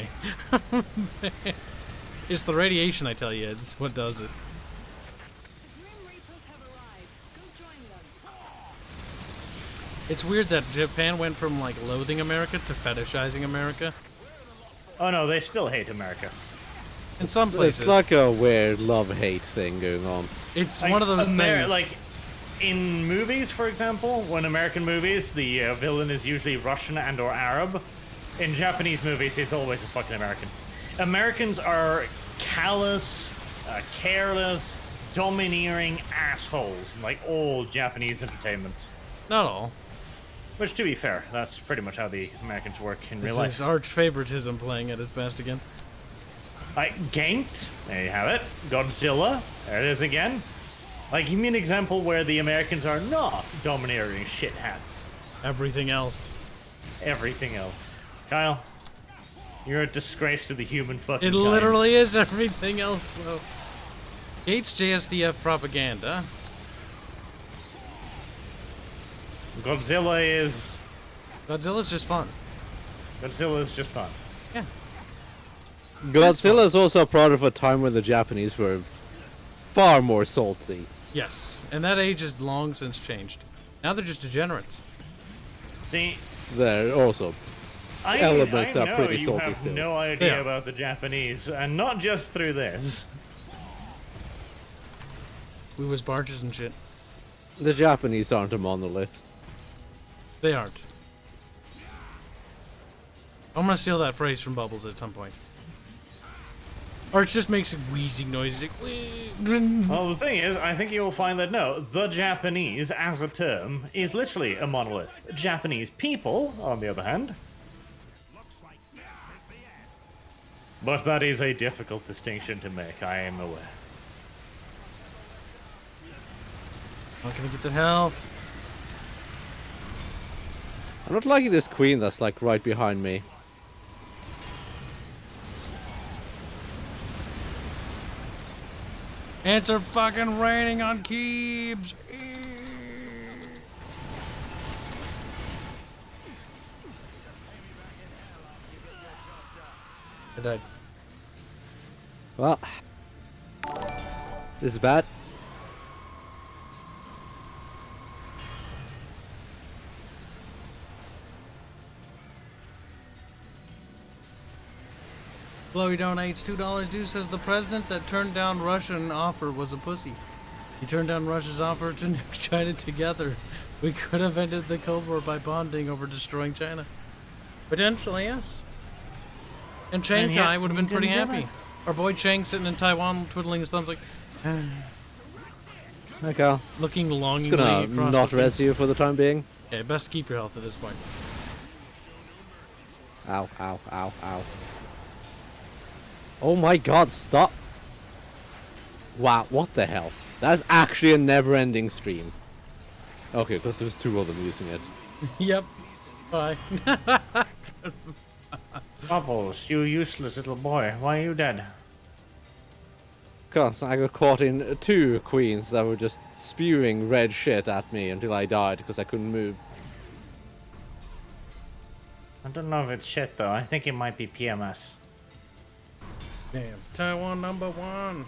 It's the radiation, I tell you, it's what does it. The Grim Reapers have arrived. Go join them. It's weird that Japan went from like loathing America to fetishizing America. Oh no, they still hate America. In some places, It's like a weird love-hate thing going on. it's one of those things. Like, in movies, for example, when American movies, the villain is usually Russian and or Arab. In Japanese movies, it's always a fucking American. Americans are callous, careless, domineering assholes, like all Japanese entertainment. Not all. Which, to be fair, that's pretty much how the Americans work in real This life. is arch favoritism playing at its best again. Like, Ganked, there you have it. Godzilla, there it is again. Like, give me an example where the Americans are not domineering shitheads. Everything else. Everything else. Kyle, you're a disgrace to the human fucking It kind. literally is everything else, though. Hates JSDF propaganda. Godzilla is Godzilla's just fun. just fun. Yeah. Godzilla is also a product of a time when the Japanese were far more salty. Yes. And that age is long since changed. Now they're just degenerates. See, They're also I Elements are know pretty you salty have still. no idea Yeah. about the Japanese, and not just through this. We was barges and shit. the Japanese aren't a monolith. They aren't. I'm gonna steal that phrase from Bubbles at some point. Or it just makes wheezing noises. Like, "Wee." Well, the thing is, I think you'll find that no, the Japanese as a term is literally a monolith. Japanese people, on the other hand. But that is a difficult distinction to make, I am aware. How can I get that health? I'm not liking this queen that's like right behind me. It's a fucking raining on Kibs. I died. Well, this is bad. Chloe donates $2 due, says the president that turned down Russian offer was a pussy. He turned down Russia's offer to nuke China together. We could have ended the Cold War by bonding over destroying China. Potentially, yes. And Chiang And yet Kai would have been we pretty didn't do happy. Our boy Chang sitting in Taiwan twiddling his thumbs like, Okay, looking just longingly gonna across not the res you for the time being. Okay, best keep your health at this point. Ow, ow, ow, ow. Oh my god, stop. Wow, what the hell? That's actually a never-ending stream. Okay, because there's two of them using it. Yep. Bye. Bubbles, you useless little boy, why are you dead? Because I got caught in two queens that were just spewing red shit at me until I died because I couldn't move. I don't know if it's shit though, I think it might be PMS. Damn. Taiwan #1.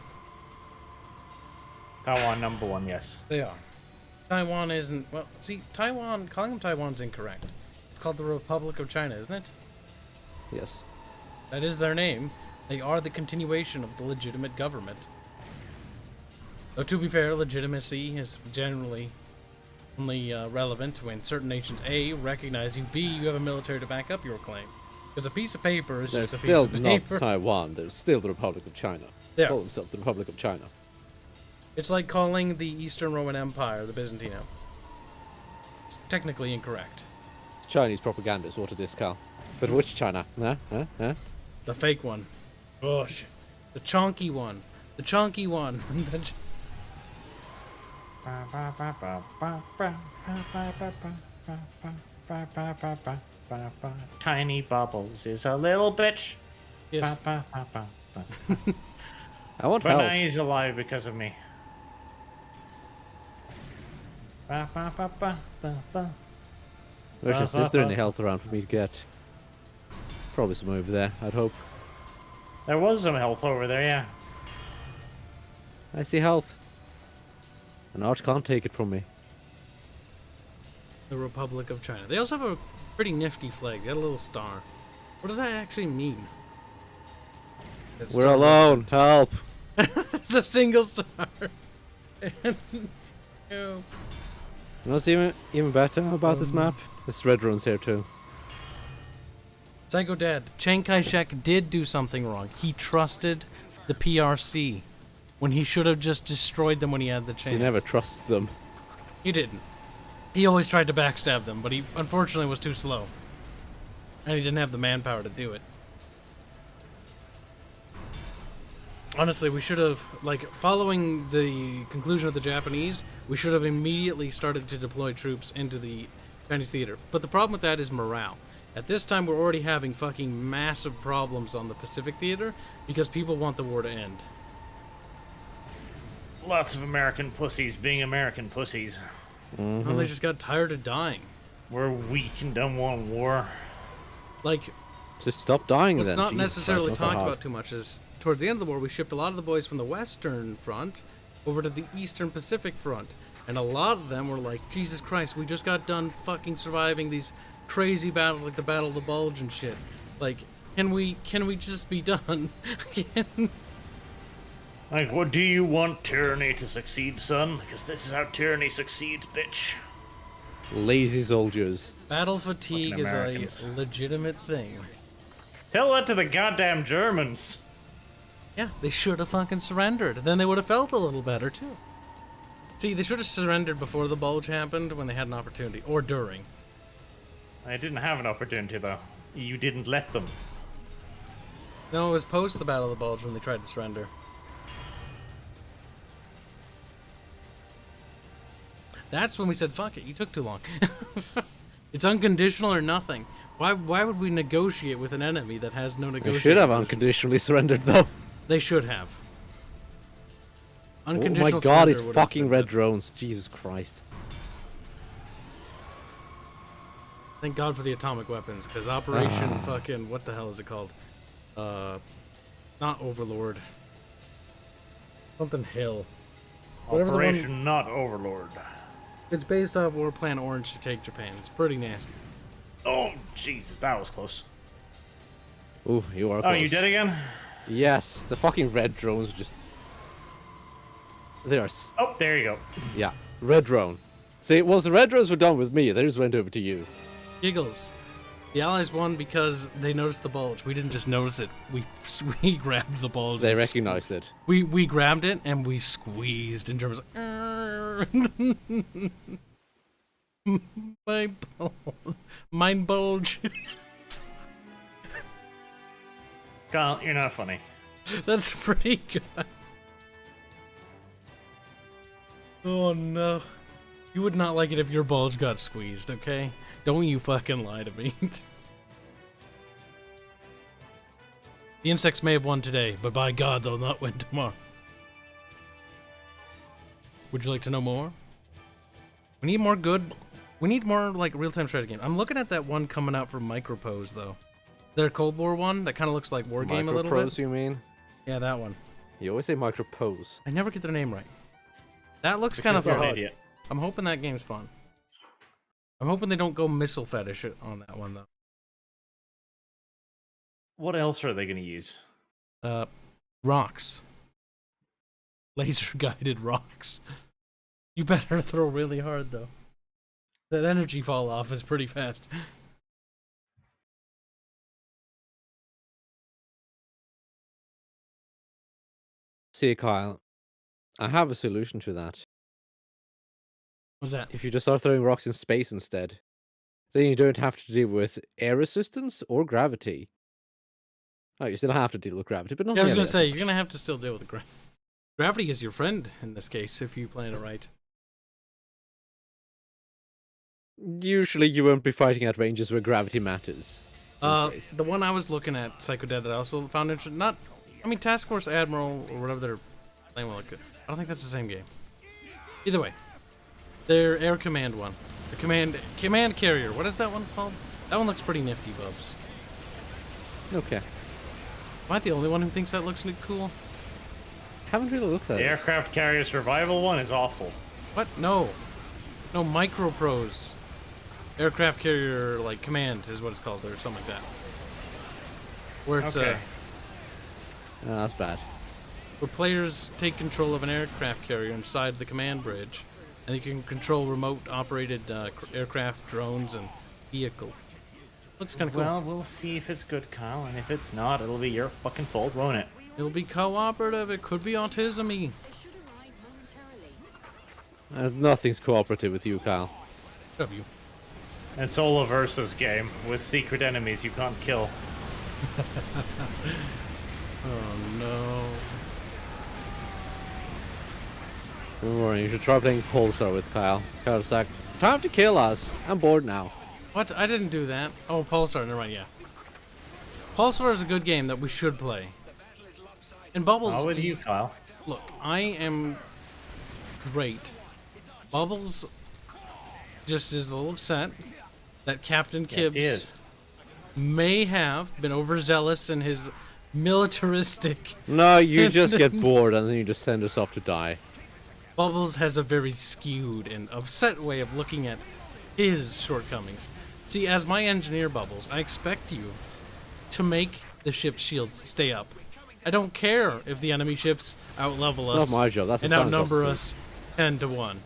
Taiwan #1, yes. They are. Taiwan isn't. Well, see, Taiwan. Calling them Taiwan's incorrect. It's called the Republic of China, isn't it? Yes. That is their name. They are the continuation of the legitimate government. Though, to be fair, legitimacy is generally only relevant when certain nations A recognize you, B you have a military to back up your claim. Because a piece of paper is They're just a piece still of not paper. Taiwan. They're still the Republic of China. They Yeah. call themselves the Republic of China. It's like calling the Eastern Roman Empire the Byzantine Empire. It's technically incorrect. It's Chinese propaganda is what it is, Cal. But which China? Huh? The fake one. Oh shit. The chonky one. The chonky one. Tiny Bubbles is a little bitch. Yes. I want But help. now he's alive because of me. Is there any health around for me to get? Probably some over there, I'd hope. There was some health over there, yeah. I see health. An arch can't take it from me. The Republic of China. They also have a pretty nifty flag. They got a little star. What does that actually mean? That We're star- alone. Help. It's a single star. Help. You know what's even better about this map? This Redrone's here too. Psycho Dad. Chiang Kai-shek did do something wrong. He trusted the PRC when he should have just destroyed them when he had the chance. You never trusted them. He didn't. He always tried to backstab them, but he unfortunately was too slow. And he didn't have the manpower to do it. Honestly, we should have, like, following the conclusion of the Japanese, we should have immediately started to deploy troops into the Chinese theater. But the problem with that is morale. At this time, we're already having fucking massive problems on the Pacific theater because people want the war to end. Lots of American pussies being American pussies. And they just got tired of dying. We're weak and don't want war. Like, Just stop dying what's then. not Jesus necessarily Christ, not that talked hard. about too much is towards the end of the war, we shipped a lot of the boys from the Western Front over to the Eastern Pacific Front. And a lot of them were like, Jesus Christ, we just got done fucking surviving these crazy battles like the Battle of the Bulge and shit. Like, can we just be done? Like, what do you want tyranny to succeed, son? Because this is how tyranny succeeds, bitch. Lazy soldiers. Battle fatigue Fucking is Americans. a legitimate thing. Tell that to the goddamn Germans. Yeah, they should have fucking surrendered. Then they would have felt a little better, too. See, they should have surrendered before the Bulge happened when they had an opportunity. Or during. I didn't have an opportunity, though. You didn't let them. No, it was post the Battle of the Bulge when they tried to surrender. That's when we said, fuck it, you took too long. It's unconditional or nothing. Why would we negotiate with an enemy that has no They negotiation? should have unconditionally surrendered though. They should have. Oh my Unconditional god, these surrender would have fucking been red good. drones. Jesus Christ. Thank God for the atomic weapons, because Operation fucking, what the hell is it called? Not Overlord. Something Hill. Whatever the one- Operation Not Overlord. It's based off War Plan Orange to take Japan. It's pretty nasty. Oh, Jesus, that was close. Ooh, you are Oh, close. you dead again? Yes, the fucking red drones just... They are... Oh, there you go. Yeah, red drone. See, once the red drones were done with me, they just went over to you. Giggles. The Allies won because they noticed the bulge. We didn't just notice it. We grabbed the bulge. They and recognized it. We grabbed it and we squeezed in terms of my bulge. Mine bulge. Kyle, you're not funny. That's pretty good. Oh no. You would not like it if your bulge got squeezed, okay? Don't you fucking lie to me. The insects may have won today, but by God, they'll not win tomorrow. Would you like to know more? We need more good... We need more, like, real-time strategy game. I'm looking at that one coming out from Micropose, though. Their Cold War one that kind of looks like War Game a little Micropros, bit. you mean? Yeah, that one. You always say micropose. I never get their name right. That looks kind of You're an fun. idiot. I'm hoping that game's fun. I'm hoping they don't go missile fetish on that one though. What else are they going to use? Rocks. Laser guided rocks. You better throw really hard though. That energy fall off is pretty fast. See, Kyle, I have a solution to that. What's that? If you just start throwing rocks in space instead, then you don't have to deal with air resistance or gravity. Oh, you still have to deal with gravity, but not Yeah, I was nearly gonna as say much. you're gonna have to still deal with the gravity is your friend in this case if you plan it right. Usually, you won't be fighting at ranges where gravity matters. in space. The one I was looking at, Psycho Dead, that I also found interesting. Not, I mean, Task Force Admiral or whatever they're playing with. I don't think that's the same game. Either way, their Air Command one, the command carrier. What is that one called? That one looks pretty nifty, Bubs. Okay. Am I the only one who thinks that looks cool? Haven't really looked at The it. aircraft carrier survival one is awful. What? No, no, Micro Pros. Aircraft carrier, like, command is what it's called, or something like that. Where it's Okay. Oh, that's bad. where players take control of an aircraft carrier inside the command bridge, and you can control remote operated aircraft, drones, and vehicles. Looks kind of cool. Well, we'll see if it's good, Kyle, and if it's not, it'll be your fucking fault, won't it? It'll be cooperative. It could be autism-y. Should arrive momentarily. Nothing's cooperative with you, Kyle. W. It's all a versus game with secret enemies you can't kill. Oh no. Don't worry, you should try playing Pulsar with Kyle. Kyle's like, time to kill us. I'm bored now. What? I didn't do that. Oh, Pulsar. Never mind. Yeah. Pulsar is a good game that we should play. And Bubbles. How with you, Kyle? Look, I am great. Bubbles just is a little upset that Captain Yeah, he Kibs is. may have been overzealous in his militaristic. No, you just get bored and then you just send us off to die. Bubbles has a very skewed and upset way of looking at his shortcomings. See, as my engineer, Bubbles, I expect you to make the ship's shields stay up. I don't care if the enemy ships outlevel It's us not my job, that's a and science outnumber officer. us 10 to 1.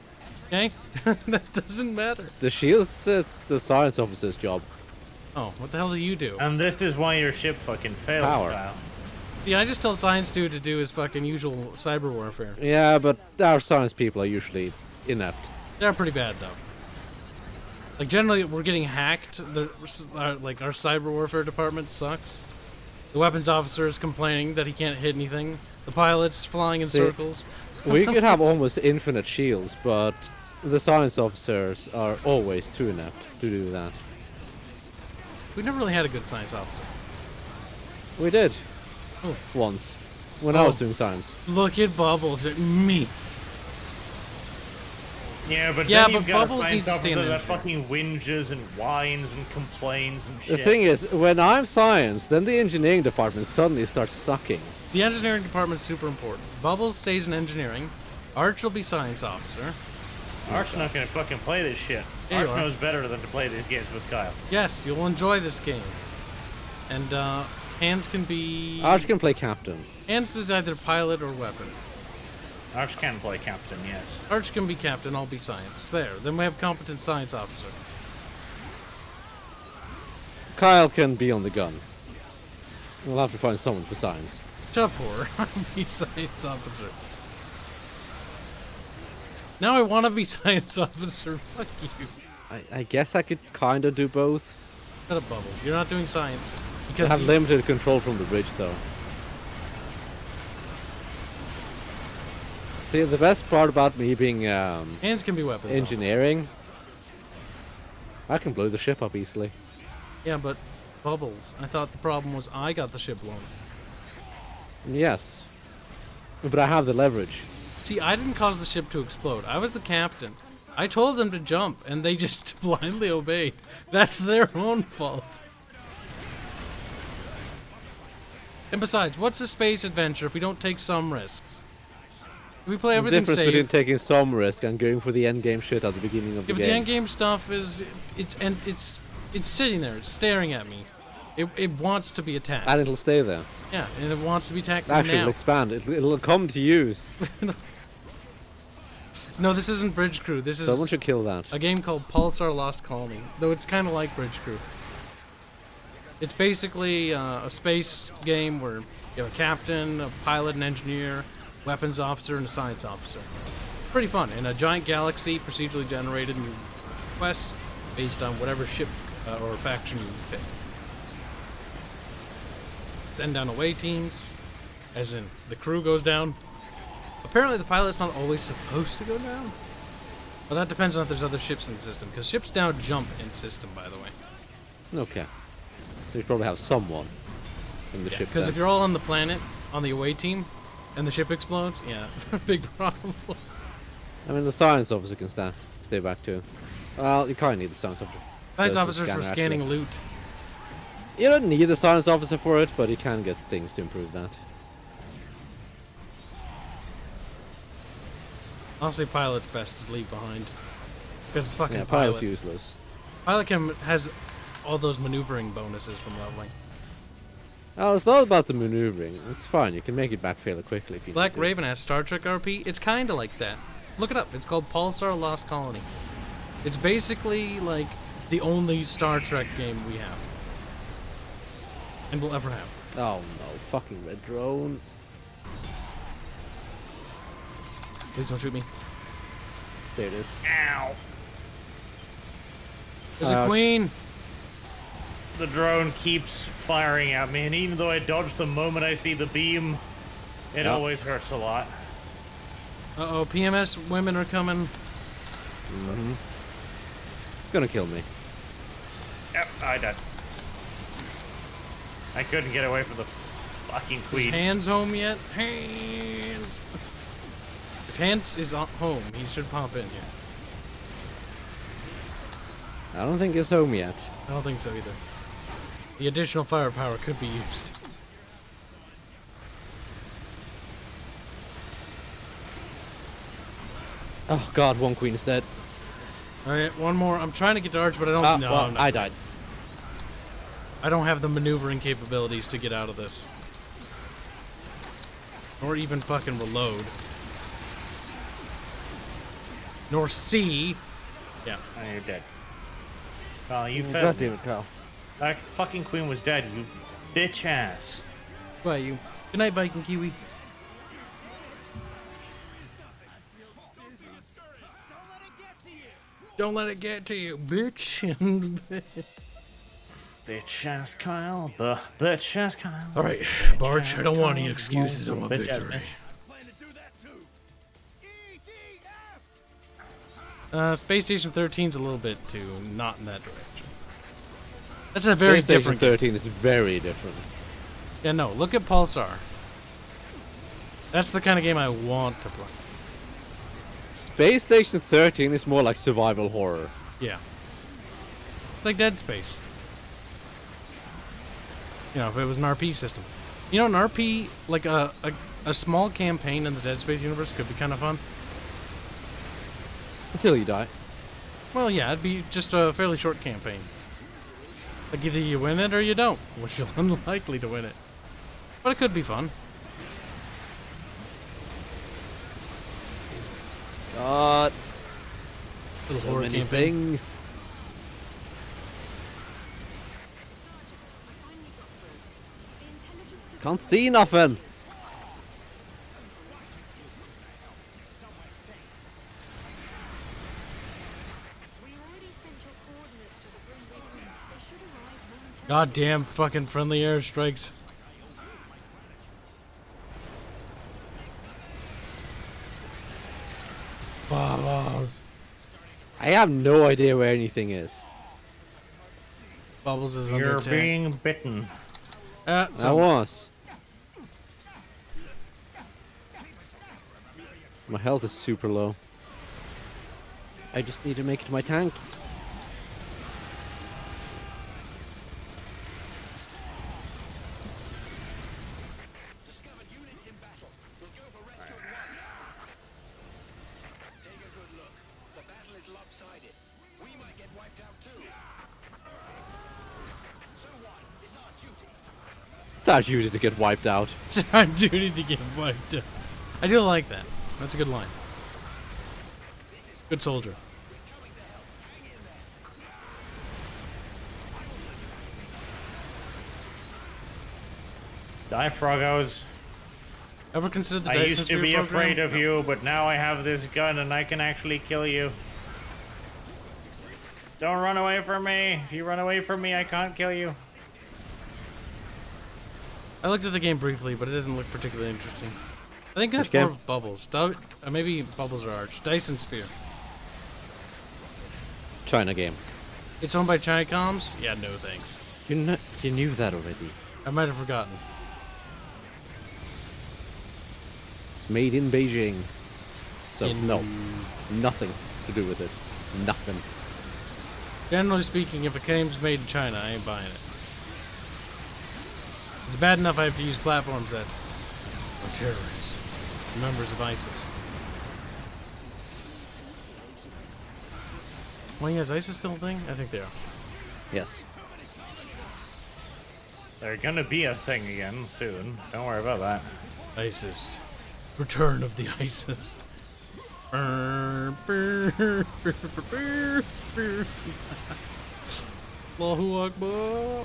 Okay? That doesn't matter. The shield's the science officer's job. Oh, what the hell do you do? And this is why your ship fucking fails, Power. Kyle. Yeah, I just tell Science Dude to do his fucking usual cyber warfare. Yeah, but our science people are usually inept. They're pretty bad, though. Like, generally, we're getting hacked. Like, our cyber warfare department sucks. The weapons officer is complaining that he can't hit anything. The pilot's flying in See, circles. We could have almost infinite shields, but the science officers are always too inept to do that. We never really had a good science officer. We did. Oh. Once. When I was Oh. doing science. Look at Bubbles at me. Yeah, but Yeah, then but you've got Bubbles a needs science to stay in officer that there. fucking whinges and whines and complains and The shit. thing is, when I'm science, then the engineering department suddenly starts sucking. The engineering department's super important. Bubbles stays in engineering. Arch will be science officer. Arch's not gonna fucking play this shit. Yeah, you Arch are. knows better than to play these games with Kyle. Yes, you'll enjoy this game. And, Hands can be... Arch can play captain. Hands is either pilot or weapons. Arch can play captain, yes. Arch can be captain, I'll be science. There, then we have competent science officer. Kyle can be on the gun. We'll have to find someone for science. Shut up, whore. I'll be science officer. Now I want to be science officer. Fuck you. I guess I could kind of do both. Shut up, Bubbles. You're not doing science. I Because have you- limited control from the bridge, though. See, the best part about me being hands can be weapons. engineering, I can blow the ship up easily. Yeah, but Bubbles. I thought the problem was I got the ship blown. Yes. But I have the leverage. See, I didn't cause the ship to explode. I was the captain. I told them to jump, and they just blindly obeyed. That's their own fault. And besides, what's a space adventure if we don't take some risks? We play The everything difference safe. between taking some risk and going for the end game shit at the beginning of the Yeah, but the game. end game stuff is it's sitting there, it's staring at me. It wants to be attacked. And it'll stay there. Yeah, and it wants to be attacked Actually, now. it'll expand. It'll come to use. No, this isn't Bridge Crew. This is Someone should kill that. a game called Pulsar Lost Colony, though it's kind of like Bridge Crew. It's basically a space game where you have a captain, a pilot, an engineer, weapons officer, and a science officer. Pretty fun. In a giant galaxy, procedurally generated new quests based on whatever ship or faction you pick. Send down away teams, as in the crew goes down. Apparently the pilot's not always supposed to go down. But that depends on if there's other ships in the system, because ships now jump in system, by the way. Okay. So you probably have someone in the ship. Because then. if you're all on the planet, on the away team, and the ship explodes, yeah, big problem. I mean, the science officer can stay back too. Well, you kind of need the science officer. Science So it's a officers for scanner, scanning actually. loot. You don't need the science officer for it, but you can get things to improve that. Honestly, pilot's best to leave behind. Because it's fucking Yeah, pilot. pilot's useless. Pilot has all those maneuvering bonuses from leveling. Oh, it's not about the maneuvering. It's fine. You can make it back fairly quickly if you Black need to. Raven has Star Trek RP. It's kind of like that. Look it up. It's called Pulsar Lost Colony. It's basically like the only Star Trek game we have. And we'll ever have. Oh no, fucking red drone. Please don't shoot me. There it is. Ow. There's a Ouch. queen. The drone keeps firing at me, and even though I dodge the moment I see the beam, it Yeah. always hurts a lot. Uh-oh, PMS women are coming. It's gonna kill me. Yep, I died. I couldn't get away from the fucking Is queen. Hands home yet? Hands! If Hands is home, he should pop in here. I don't think it's home yet. I don't think so either. The additional firepower could be used. Oh god, one queen is dead. Alright, one more. I'm trying to get to Arch, but I don't know. Well, I died. I don't have the maneuvering capabilities to get out of this. Nor even fucking reload. Nor see. Yeah. Oh, you're dead. Oh, you God fell. damn it, Kyle. That fucking queen was dead, you bitch ass. Why you? Good night, Viking Kiwi. Don't let it get to you, bitch. Bitch ass Kyle. Bitch ass Kyle. Alright, Barge, I don't want any excuses on my Bitch ass victory. Plan to do that too. EDF! Space Station 13's a little bit too not in that direction. That's a very PlayStation different game. 13 is very different. Yeah, no, look at Pulsar. That's the kind of game I want to play. Space Station 13 is more like survival horror. Yeah. It's like Dead Space. You know, if it was an RP system. You know, an RP, like a small campaign in the Dead Space universe could be kind of fun. Until you die. Well, yeah, it'd be just a fairly short campaign. Like either you win it or you don't, which you're unlikely to win it. But it could be fun. God. Little So horror many campaign. things. Sergeant, we finally got through. The intelligence division Can't see nothing. We already sent your coordinates to the Grim Reaper. They should arrive momentarily. Goddamn fucking friendly airstrikes. Bubbles. I have no idea where anything is. Bubbles is under You're attack. being bitten. I So was. My health is super low. I just need to make it to my tank. It's our duty to get wiped out. It's our duty to get wiped out. I do like that. That's a good line. Good soldier. Die, Froggos. Ever considered the I Dyson used to Sphere be program? afraid of you, but now I have this gun and I can actually kill you. Don't run away from me. If you run away from me, I can't kill you. I looked at the game briefly, but it didn't look particularly interesting. I think that's Which more game? of Bubbles. Maybe Bubbles or Arch. Dyson Sphere. China game. It's owned by Chicoms? Yeah, no thanks. You knew that already. I might have forgotten. It's made in Beijing. So no, nothing to do with it. Nothing. Generally speaking, if a game's made in China, I ain't buying it. It's bad enough I have to use platforms that are terrorists, members of ISIS. Well, yeah, is ISIS still a thing? I think they are. Yes. They're gonna be a thing again soon. Don't worry about that. ISIS. Return of the ISIS. Allahu Akbar.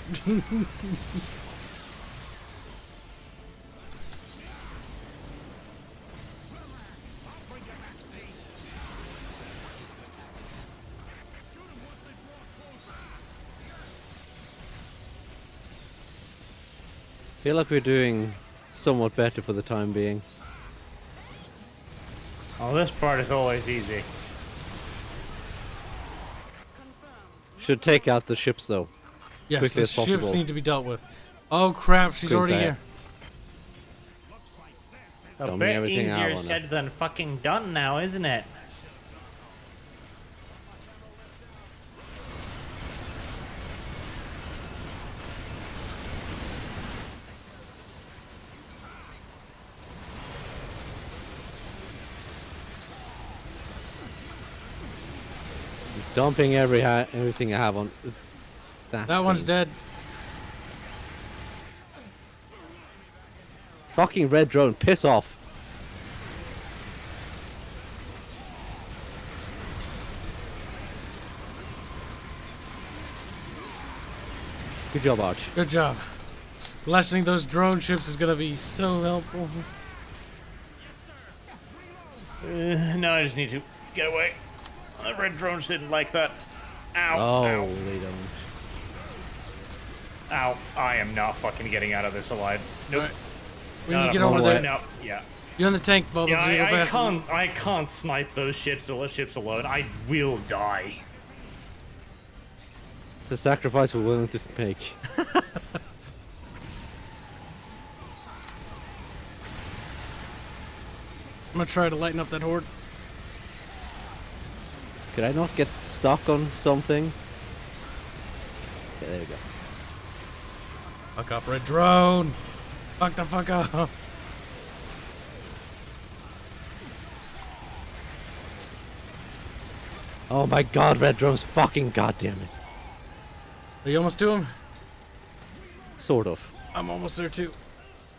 Feel like we're doing somewhat better for the time being. Oh, this part is always easy. Should take out the ships though. Yes, Quickly the as ships possible. need to be dealt with. Oh crap, she's Couldn't already say it. here. A Don't bit mean everything I easier wanna. said than fucking done now, isn't it? Dumping everything I have on That one's thing. dead. Fucking red drone, piss off. Good job, Arch. Good job. Lessening those drone ships is gonna be so helpful. No, I just need to get away. The red drones didn't like that. Ow. Oh, Ow. they don't. Ow. I am not fucking getting out of this alive. Nope. Alright. We No, need to no, get no, over no, there. No, yeah. You're in the tank, Bubbles. Yeah, you go I fast. can't snipe those ships alone. I will die. It's a sacrifice we're willing to make. I'm gonna try to lighten up that horde. Could I not get stuck on something? Okay, there we go. Fuck up, red drone. Fuck the fuck up. Oh my god, red drones, fucking goddamn it. Are you almost to him? Sort of. I'm almost there too.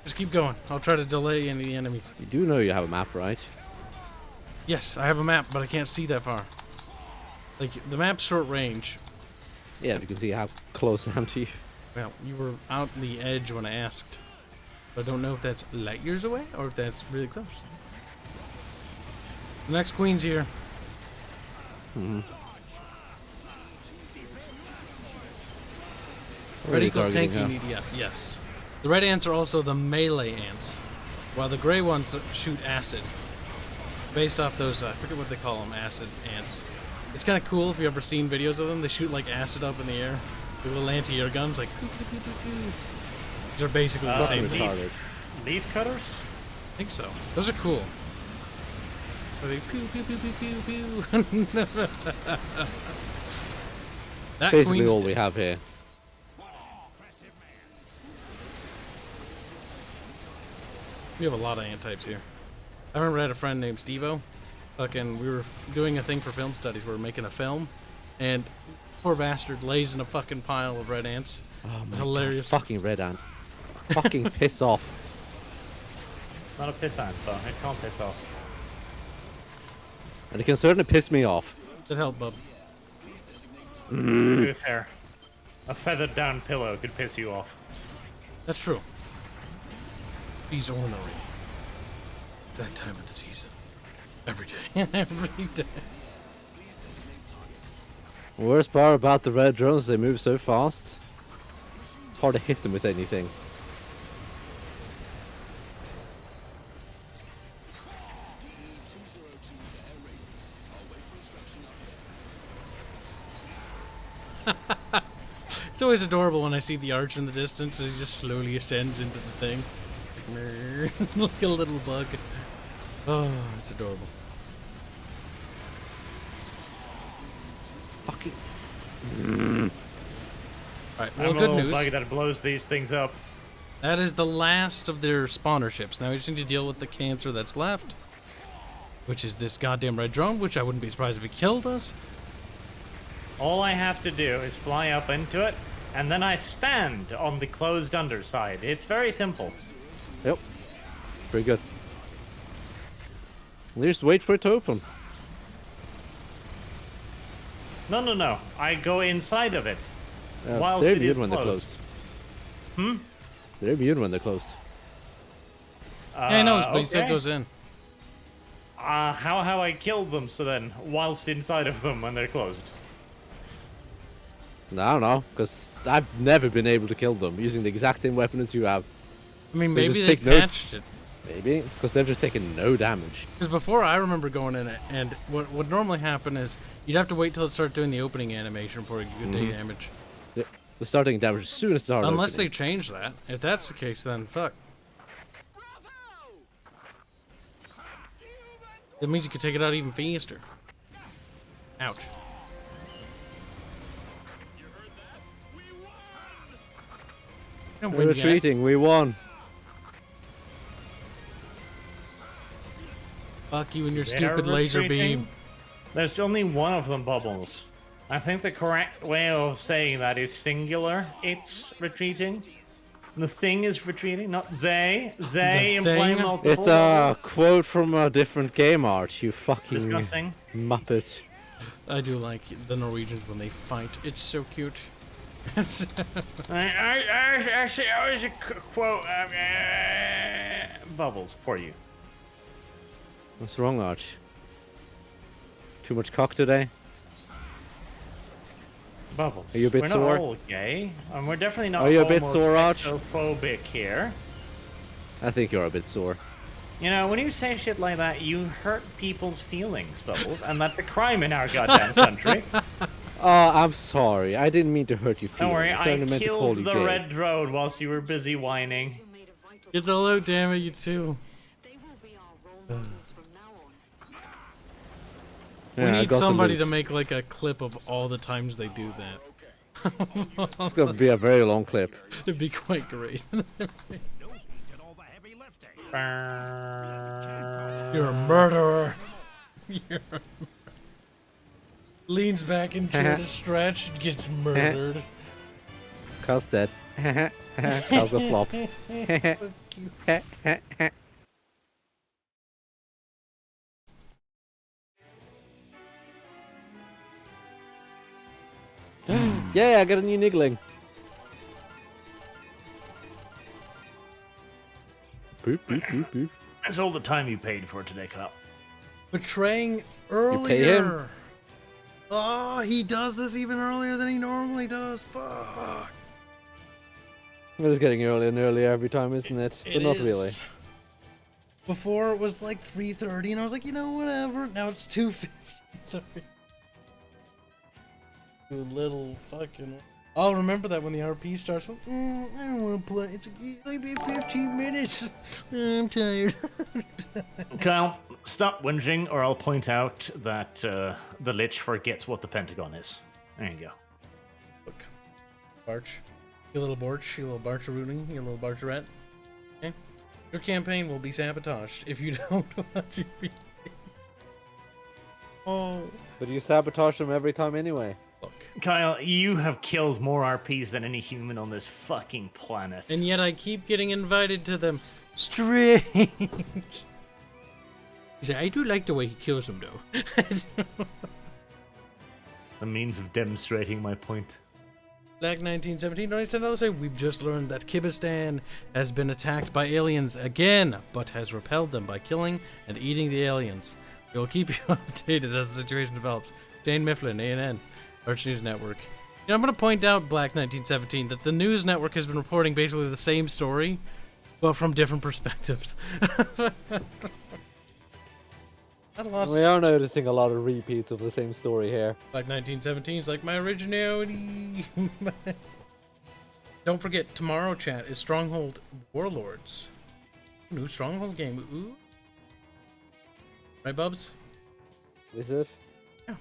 Just keep going. I'll try to delay any of the enemies. You do know you have a map, right? Yes, I have a map, but I can't see that far. Like, the map's short range. Yeah, you can see how close I am to you. Well, you were out in the edge when I asked. But I don't know if that's light years away or if that's really close. The next queen's here. Red Really equals tanky targeting in her. EDF, yes. The red ants are also the melee ants, while the gray ones shoot acid. Based off those, I forget what they call them, acid ants. It's kind of cool if you've ever seen videos of them. They shoot like acid up in the air with little anti-air guns, like pew, pew, pew, pew, pew. These are basically the same Fucking thing. retarded. Leaf cutters? I think so. Those are cool. So they pew pew pew pew pew pew. That Basically queen's all dead. we have here. We have a lot of ant types here. I remember I had a friend named Stevo. Fucking, we were doing a thing for film studies. We were making a film, and poor bastard lays in a fucking pile of red ants. Oh It was my hilarious. God, fucking red ant. Fucking piss off. It's not a piss ant, though. It can't piss off. And it can certainly piss me off. That help, bub. To be fair, a feathered down pillow could piss you off. That's true. He's ornery. That time of the season. Every day. Every day. Worst part about the red drones, they move so fast. It's hard to hit them with anything. It's always adorable when I see the arch in the distance and he just slowly ascends into the thing. Like a little bug. Oh, it's adorable. Fucking. Alright, well, I'm a good little news. bug that blows these things up. That is the last of their spawner ships. Now we just need to deal with the cancer that's left. Which is this goddamn red drone, which I wouldn't be surprised if it killed us. All I have to do is fly up into it, and then I stand on the closed underside. It's very simple. Yep. Pretty good. Just wait for it to open. No, no, no. I go inside of it. Whilst they're it is immune when closed. they're closed. They're immune when they're closed. Yeah, he knows, but he still okay. goes in. How have I killed them so then, whilst inside of them when they're closed? I don't know, because I've never been able to kill them using the exact same weapon as you have. I mean, They maybe just they take no- patched it. Maybe, because they've just taken no damage. Because before I remember going in it, and what would normally happen is you'd have to wait till it started doing the opening animation before you could do damage. They're starting damage as soon as they start Unless they opening. change that. If that's the case, then fuck. That means you could take it out even faster. Ouch. Don't We're win yet. retreating, we won. Fuck you and your They are stupid laser retreating. beam. There's only one of them, Bubbles. I think the correct way of saying that is singular. It's retreating. The thing is retreating, not they. They The imply thing? multiple. It's a quote from a different game art, you fucking Disgusting. muppet. I do like the Norwegians when they fight. It's so cute. I was a quote. Bubbles, for you. What's wrong, Arch? Too much cock today? Bubbles. Are you a bit we're sore? not all gay, and we're definitely not Are you a bit sore, Arch? homophobic here. I think you're a bit sore. You know, when you say shit like that, you hurt people's feelings, Bubbles, and that's a crime in our goddamn country. Oh, I'm sorry. I didn't mean to hurt your Don't feelings. worry, I only I meant to call killed you the gay. red drone whilst you were busy whining. You made a vital. Get the loot, damn it, you too. They will be our role models from now on. Yeah, We I need got the somebody loot. to make like a clip of all the times they do that. It's gonna be a very long clip. It'd be quite great. You're a murderer. You're a Leans back in chair to stretch and gets murdered. Carl's dead. Carl go flop. Yeah, I got a new niggling. Boop, boop, boop, boop. That's all the time you paid for today, Kyle. Betraying pay earlier. him? Oh, he does this even earlier than he normally does. Fuck. It is getting earlier and earlier every time, isn't it? But not really. is. Before it was like 3:30, and I was like, you know, whatever. Now it's 2:53. You little fucking. I'll remember that when the RP starts. I don't want to play. It's only be 15 minutes. I'm tired. Kyle, stop whinging, or I'll point out that the Lich forgets what the Pentagon is. There you go. Look, Barch, you little Borch, you little Barcherooting, you little Barcheret. Okay, your campaign will be sabotaged if you don't want to be. Oh, But you sabotage them every time anyway. look. Kyle, you have killed more RPs than any human on this fucking planet. And yet I keep getting invited to them. Strange. He's like, I do like the way he kills them, though. A means of demonstrating my point. Black 1917, $97 say, we've just learned that Kibistan has been attacked by aliens again, but has repelled them by killing and eating the aliens. We'll keep you updated as the situation develops. Dane Mifflin, ANN, Arch News Network. You know, I'm going to point out, Black 1917, that the news network has been reporting basically the same story, but from different perspectives. We are noticing a lot of repeats of the same story here. Like 1917 is like my originality. Don't forget, tomorrow, chat, is Stronghold Warlords. New Stronghold game. Ooh. Right, Bubs? Is it? Yeah.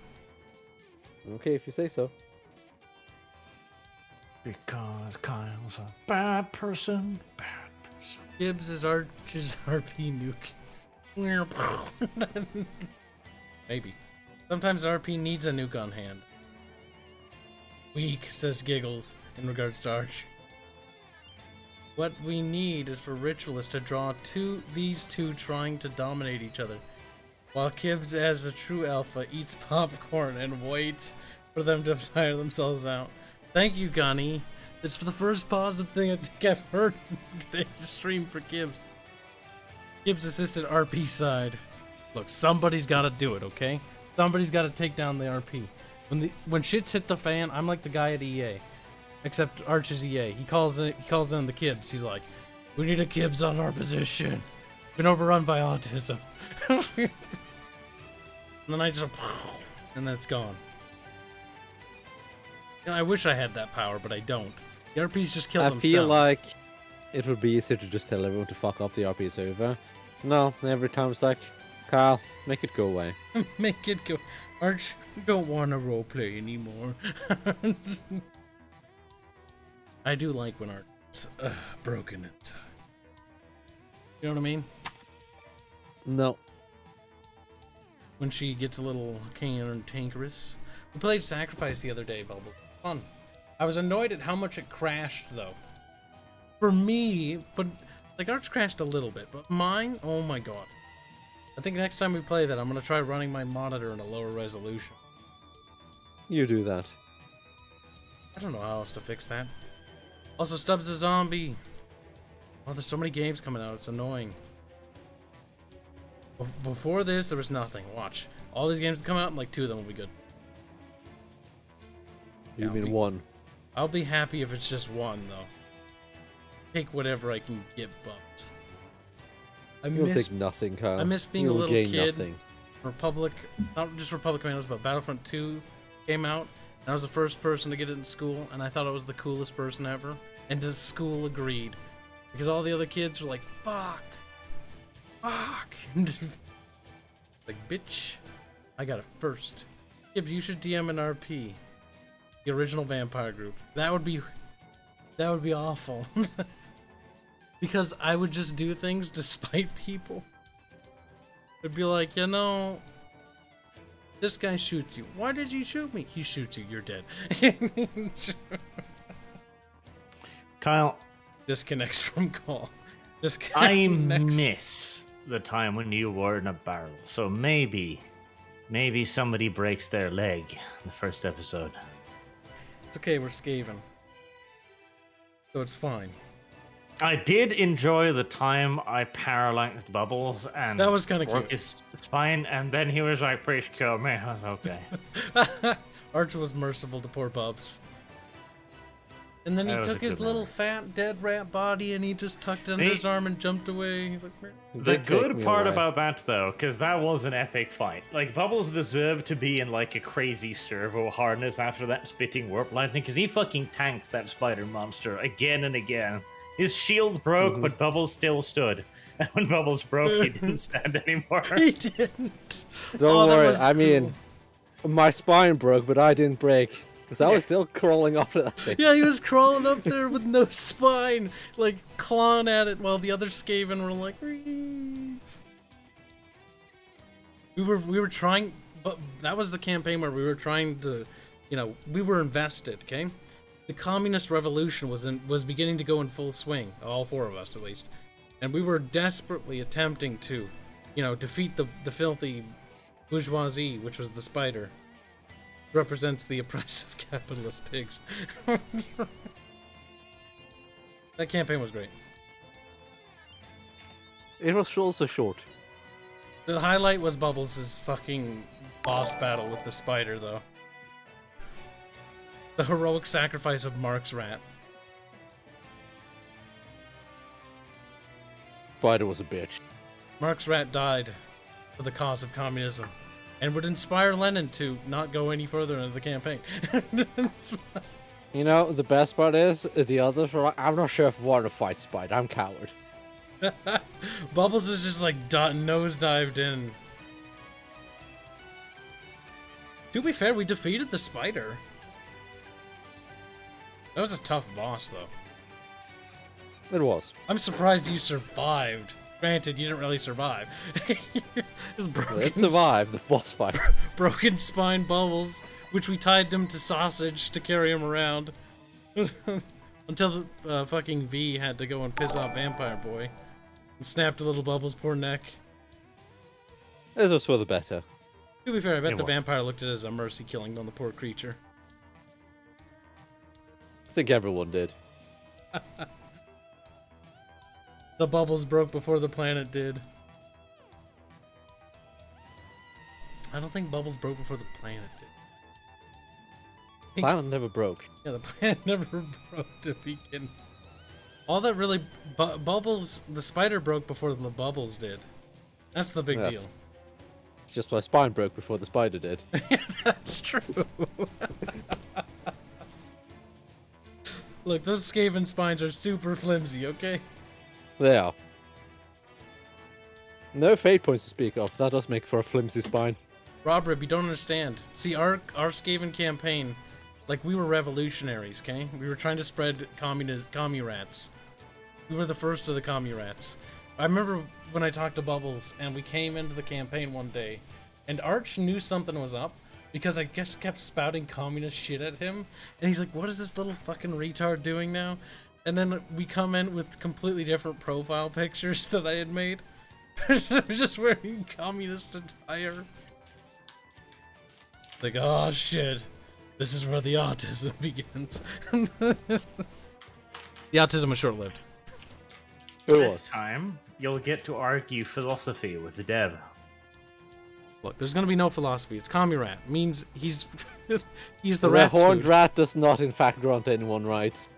Okay, if you say so. Because Kyle's a bad person. Bad person. Kibs is Arch's RP nuke. Maybe. Sometimes RP needs a nuke on hand. Weak, says Giggles, in regards to Arch. What we need is for Ritualist to draw these two trying to dominate each other, while Kibs, as a true alpha, eats popcorn and waits for them to tire themselves out. Thank you, Gunny. It's the first positive thing I think I've heard in today's stream for Kibs. Kibs assisted RP side. Look, somebody's got to do it, okay? Somebody's got to take down the RP. When shit's hit the fan, I'm like the guy at EA, except Arch is EA. He calls in the Kibs. He's like, "We need a Kibs on our position. Been overrun by autism." And then I just, and then it's gone. You know, I wish I had that power, but I don't. The RPs just kill themselves. I feel like it would be easier to just tell everyone to fuck up the RP server. No, every time it's like, Kyle, make it go away. Make it go. Arch, don't want to roleplay anymore. I do like when Arch's broken inside. You know what I mean? No. When she gets a little cantankerous. We played Sacrifice the other day, Bubbles. Fun. I was annoyed at how much it crashed, though. For me, but like Arch crashed a little bit, but mine, oh my god. I think next time we play that, I'm gonna try running my monitor in a lower resolution. You do that. I don't know how else to fix that. Also, Stubbs a zombie. Oh, there's so many games coming out, it's annoying. Before this, there was nothing. Watch. All these games come out, and like 2 of them will be good. You mean one? I'll be happy if it's just one, though. Take whatever I can get bucks. You'll take nothing, Kyle. I miss being You'll a little gain kid. Nothing. Republic, not just Republic Commandos, but Battlefront 2 came out. And I was the first person to get it in school, and I thought I was the coolest person ever. And the school agreed. Because all the other kids were like, fuck! Fuck! Like, bitch, I got it first. Kibs, you should DM an RP. The original vampire group. That would be awful. Because I would just do things to spite people. It'd be like, you know, this guy shoots you. Why did you shoot me? He shoots you, you're dead. Kyle, Disconnects from call. I miss the time when you were in a barrel. So maybe somebody breaks their leg in the first episode. It's okay, we're Skaven. So it's fine. I did enjoy the time I parallaxed Bubbles and That was kinda broke cute. his spine, and then he was like, "Please kill me." I was okay. Archer was merciful to poor Bubs. And then he That was took a his good little memory. fat dead rat body and he just tucked it under his arm and jumped away. He's like, "Meh." You The did take good me part away. about that, though, because that was an epic fight. Like, Bubbles deserved to be in, like, a crazy servo harness after that spitting warp lightning, because he fucking tanked that spider monster again and again. His shield broke, but Bubbles still stood. And when Bubbles broke, he didn't stand anymore. He didn't. Don't Oh, that worry. was I mean, my spine broke, but I didn't break. Because I was Yes. still crawling up to that thing. Yeah, he was crawling up there with no spine, like clawing at it while the other Skaven were like, "Ree." We were trying, but that was the campaign where we were trying to, you know, we were invested, okay? The communist revolution was beginning to go in full swing, all four of us at least. And we were desperately attempting to, you know, defeat the filthy bourgeoisie, which was the spider. Represents the oppressive capitalist pigs. That campaign was great. It was also short. The highlight was Bubbles' fucking boss battle with the spider, though. The heroic sacrifice of Mark's rat. Spider was a bitch. Mark's rat died for the cause of communism, and would inspire Lenin to not go any further into the campaign. You know, the best part is, the others were like, I'm not sure if I want to fight Spider, I'm coward. Bubbles is just like nosedived in. To be fair, we defeated the spider. That was a tough boss, though. It was. I'm surprised you survived. Granted, you didn't really survive. It survived the boss fight. Broken spine Bubbles, which we tied him to sausage to carry him around. Until the fucking V had to go and piss off Vampire Boy. And snapped a little Bubbles' poor neck. It was for the better. To be fair, I bet It the was. vampire looked at it as a mercy killing on the poor creature. I think everyone did. The bubbles broke before the planet did. I don't think bubbles broke before the planet did. Planet never broke. Yeah, the planet never broke to begin. All that really... Bubbles... The spider broke before the bubbles did. That's the big Yes. deal. It's just my spine broke before the spider did. That's true. Look, those Skaven spines are super flimsy, okay? They are. No fate points to speak of. That does make for a flimsy spine. Rob, you don't understand. See, our Skaven campaign, like, we were revolutionaries, okay? We were trying to spread commie rats. We were the first of the commie rats. I remember when I talked to Bubbles, and we came into the campaign one day, and Arch knew something was up, because I guess kept spouting communist shit at him, and he's like, what is this little fucking retard doing now? And then we come in with completely different profile pictures that I had made. Just wearing communist attire. Like, oh shit, this is where the autism begins. The autism was short-lived. It This was. time, you'll get to argue philosophy with the dev. Look, there's gonna be no philosophy. It's commie rat. Means he's he's the The rat's horned food. rat does not, in fact, grant anyone rights.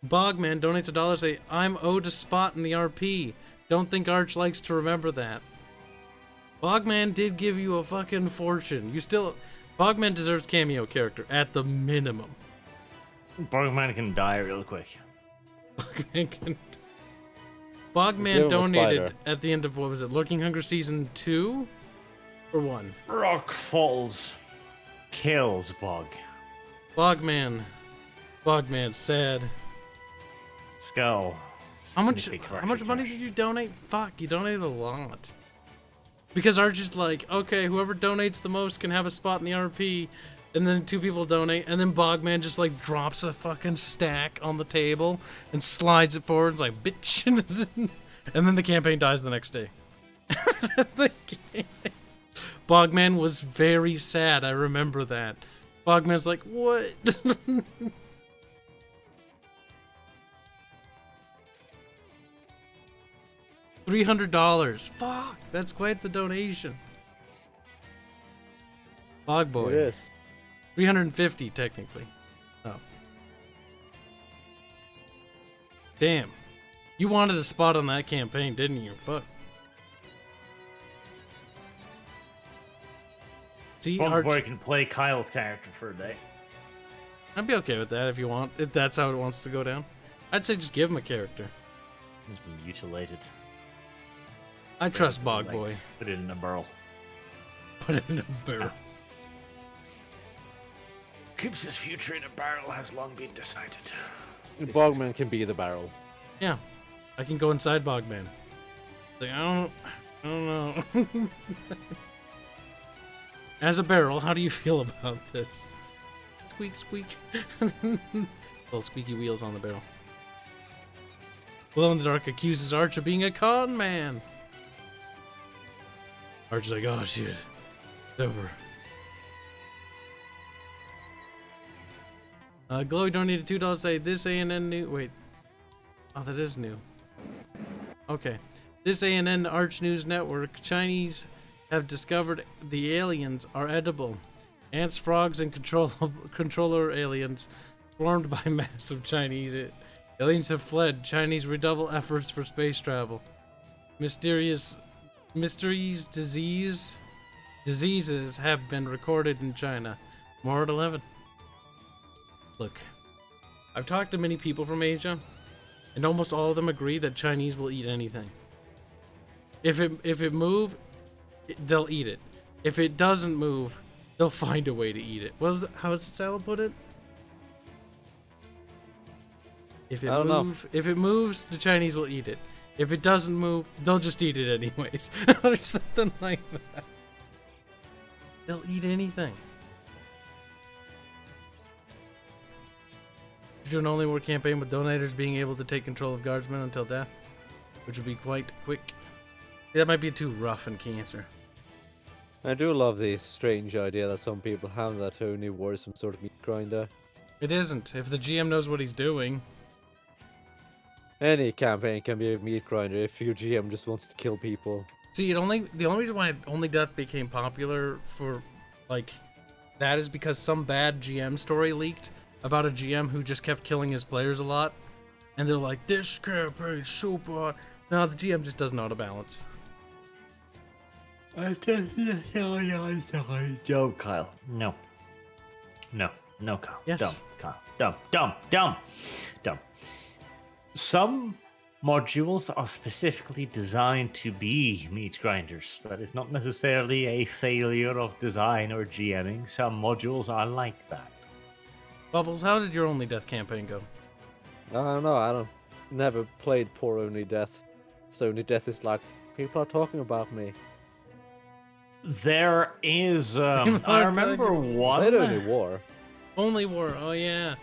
Bogman donates $1. Say, I'm owed a spot in the RP. Don't think Arch likes to remember that. Bogman did give you a fucking fortune. You still... Bogman deserves cameo character, at the minimum. Bugman can die real quick. Bogman can... Give Bogman him a donated spider. at the end of, what was it, Lurking Hunger Season 2? Or 1? Rock falls. Kills Bog. Bogman. Bogman, sad. Skull. How much Snippy how crusher much money crash. did you donate? Fuck, you donated a lot. Because Arch is like, okay, whoever donates the most can have a spot in the RP, and then 2 people donate, and then Bogman just like drops a fucking stack on the table and slides it forward and is like, bitch. And then the campaign dies the next day. Bogman was very sad, I remember that. Bogman's like, what? $300. Fuck, that's quite the donation. Bog boy. It is. 350 technically. Oh. Damn. You wanted a spot on that campaign, didn't you? Fuck. See, Bug Arch, Boy can play Kyle's character for a day. I'd be okay with that if you want. If that's how it wants to go down. I'd say just give him a character. He's been mutilated. I trust Bring it to Bog the Boy. light. Put it in a barrel. Put it in a barrel. Kibs' future in a barrel has long been decided. Bogman can be the barrel. Yeah. I can go inside Bogman. Like, I don't know. As a barrel, how do you feel about this? Squeak, squeak. Little squeaky wheels on the barrel. Glow in the Dark accuses Arch of being a con man. Arch is like, oh shit, it's over. Glowy donated $2 say this ANN new. Wait. Oh, that is new. Okay. This ANN Arch News Network. Chinese have discovered the aliens are edible. Ants, frogs, and controller aliens swarmed by massive Chinese aliens have fled. Chinese redouble efforts for space travel. Mysteries diseases have been recorded in China. More at 11. Look, I've talked to many people from Asia, and almost all of them agree that Chinese will eat anything. If it move, they'll eat it. If it doesn't move, they'll find a way to eat it. How does Sal put it? If it moves, the Chinese will eat it. If it doesn't move, they'll just eat it anyways. Or something like that. They'll eat anything. Do an only war campaign with donators being able to take control of guardsmen until death, which would be quite quick. That might be too rough in Cancer. I do love the strange idea that some people have that only war is some sort of meat grinder. It isn't. If the GM knows what he's doing. Any campaign can be a meat grinder if your GM just wants to kill people. See, the only reason why Only Death became popular for like that is because some bad GM story leaked about a GM who just kept killing his players a lot, and they're like, this campaign's super hard. No, the GM just doesn't know how to balance. No, Kyle. No. No, Kyle. Yes. Dumb, Kyle. Dumb. Some modules are specifically designed to be meat grinders. That is not necessarily a failure of design or GMing. Some modules are like that. Bubbles, how did your Only Death campaign go? I don't know, I never played poor Only Death. So Only Death is like, people are talking about me. There is, I remember one. Played Only War. Only War, oh yeah.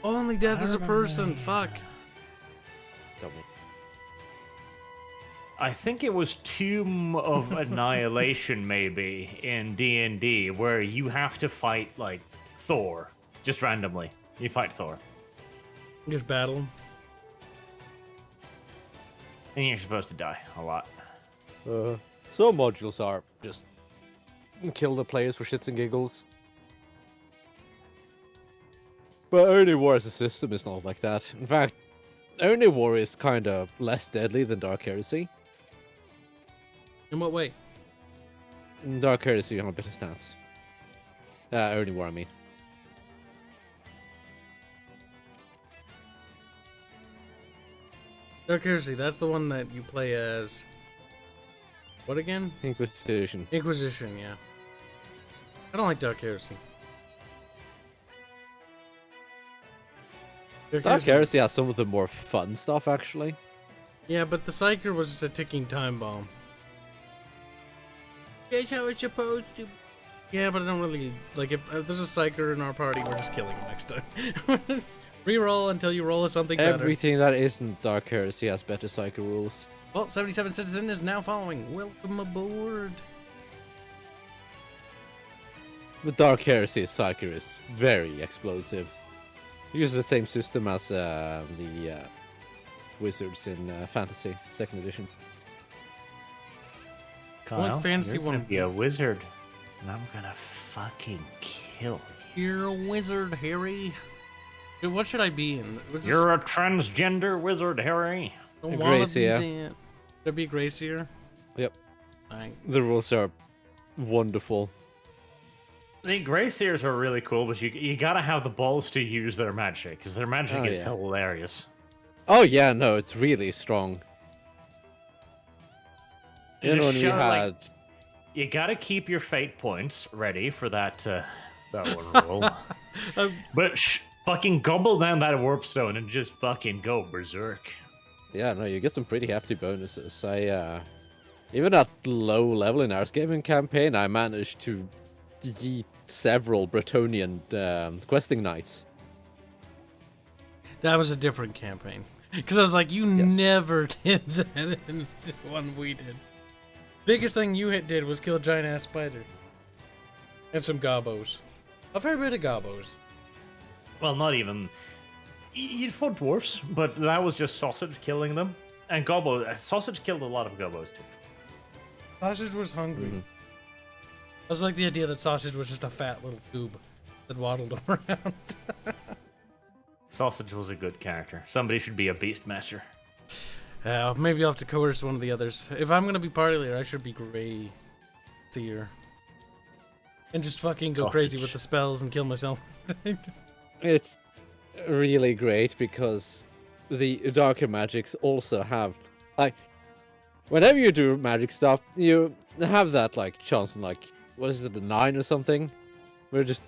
Only Death is a person, fuck. Don't me. I think it was Tomb of Annihilation, maybe, in D&D, where you have to fight, like, Thor. Just randomly. You fight Thor. Just battle. And you're supposed to die a lot. Some modules are just kill the players for shits and giggles. But Only War as a system is not like that. In fact, Only War is kind of less deadly than Dark Heresy. In what way? Dark Heresy on a better stance. Only War, I mean. Dark Heresy, that's the one that you play as... What again? Inquisition. Inquisition, yeah. I don't like Dark Heresy. Dark Heresy has some of the more fun stuff, actually. Yeah, but the Psyker was just a ticking time bomb. That's how it's supposed to. Yeah, but I don't really... Like, if there's a Psyker in our party, we're just killing him next time. Reroll until you roll something better. Everything that isn't Dark Heresy has better Psycho rules. Well, 77 Citizen is now following. Welcome aboard. The Dark Heresy Psycho is very explosive. It uses the same system as the Wizards in Fantasy 2nd edition. Kyle, fantasy you're gonna one? be a wizard, and I'm gonna fucking kill you. You're a wizard, Harry. Dude, what should I be in? You're a transgender wizard, Harry. Don't a wanna Gracier. be that. Should I be Gracier? Yep. Fine. The rules are wonderful. I think Greyseers are really cool, but you gotta have the balls to use their magic, because their magic Oh, is yeah. hilarious. Oh yeah, no, it's really strong. You When just you show, like, had you gotta keep your fate points ready for that one roll. But fucking gobble down that warp stone and just fucking go berserk. yeah, no, you get some pretty hefty bonuses. I even at low level in our gaming campaign, I managed to yeet several Bretonian questing knights. That was a different campaign. Because I was like, you Yes. never did that in the one we did. Biggest thing you did was kill a giant ass spider. And some gobos. A fair bit of gobos. Well, not even. You'd fought dwarfs, but that was just sausage killing them. And sausage killed a lot of gobos too. Sausage was hungry. I was like the idea that sausage was just a fat little tube that waddled around. Sausage was a good character. Somebody should be a beastmaster. Maybe I'll have to coerce one of the others. If I'm gonna be party leader, I should be Grey Seer. And just fucking go crazy with the spells and kill myself. It's really great because the darker magics also have, like, whenever you do magic stuff, you have that, like, chance in, like, what is it, a 9 or something? Where just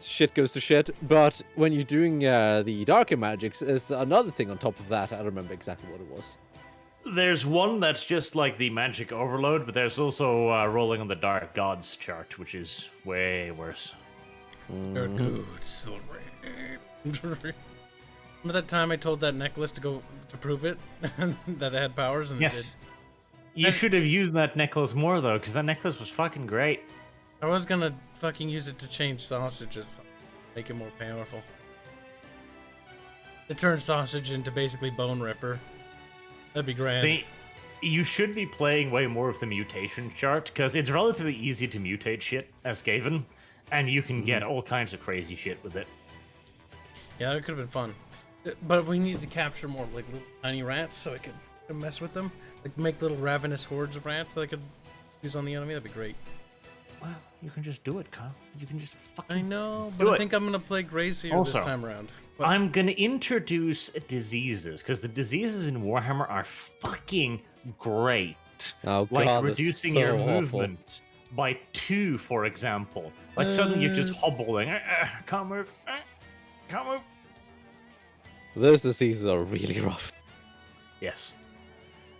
shit goes to shit. But when you're doing the darker magics, there's another thing on top of that. I don't remember exactly what it was. There's one that's just like the magic overload, but there's also rolling on the dark gods chart, which is way worse. They're good. Remember that time I told that necklace to go to prove it? That it had powers and it Yes. You should have used that necklace more, though, because that necklace was fucking great. did. I was gonna fucking use it to change sausages. Make it more powerful. To turn sausage into basically Bone Ripper. That'd be grand. See, you should be playing way more of the mutation chart, because it's relatively easy to mutate shit as Skaven, and you can get all kinds of crazy shit with it. Yeah, that could have been fun. But we need to capture more like little tiny rats so I could mess with them. Like make little ravenous hordes of rats that I could use on the enemy. That'd be great. Well, you can just do it, Kyle. You can just fucking I know, Do but I it. think I'm gonna play Gracie this Also, time around. But I'm gonna introduce diseases, because the diseases in Warhammer are fucking great. Oh, Like God, that's reducing so your awful. movement by 2, for example. Like suddenly you're just hobbling. Can't move. Can't move. Those diseases are really rough. Yes.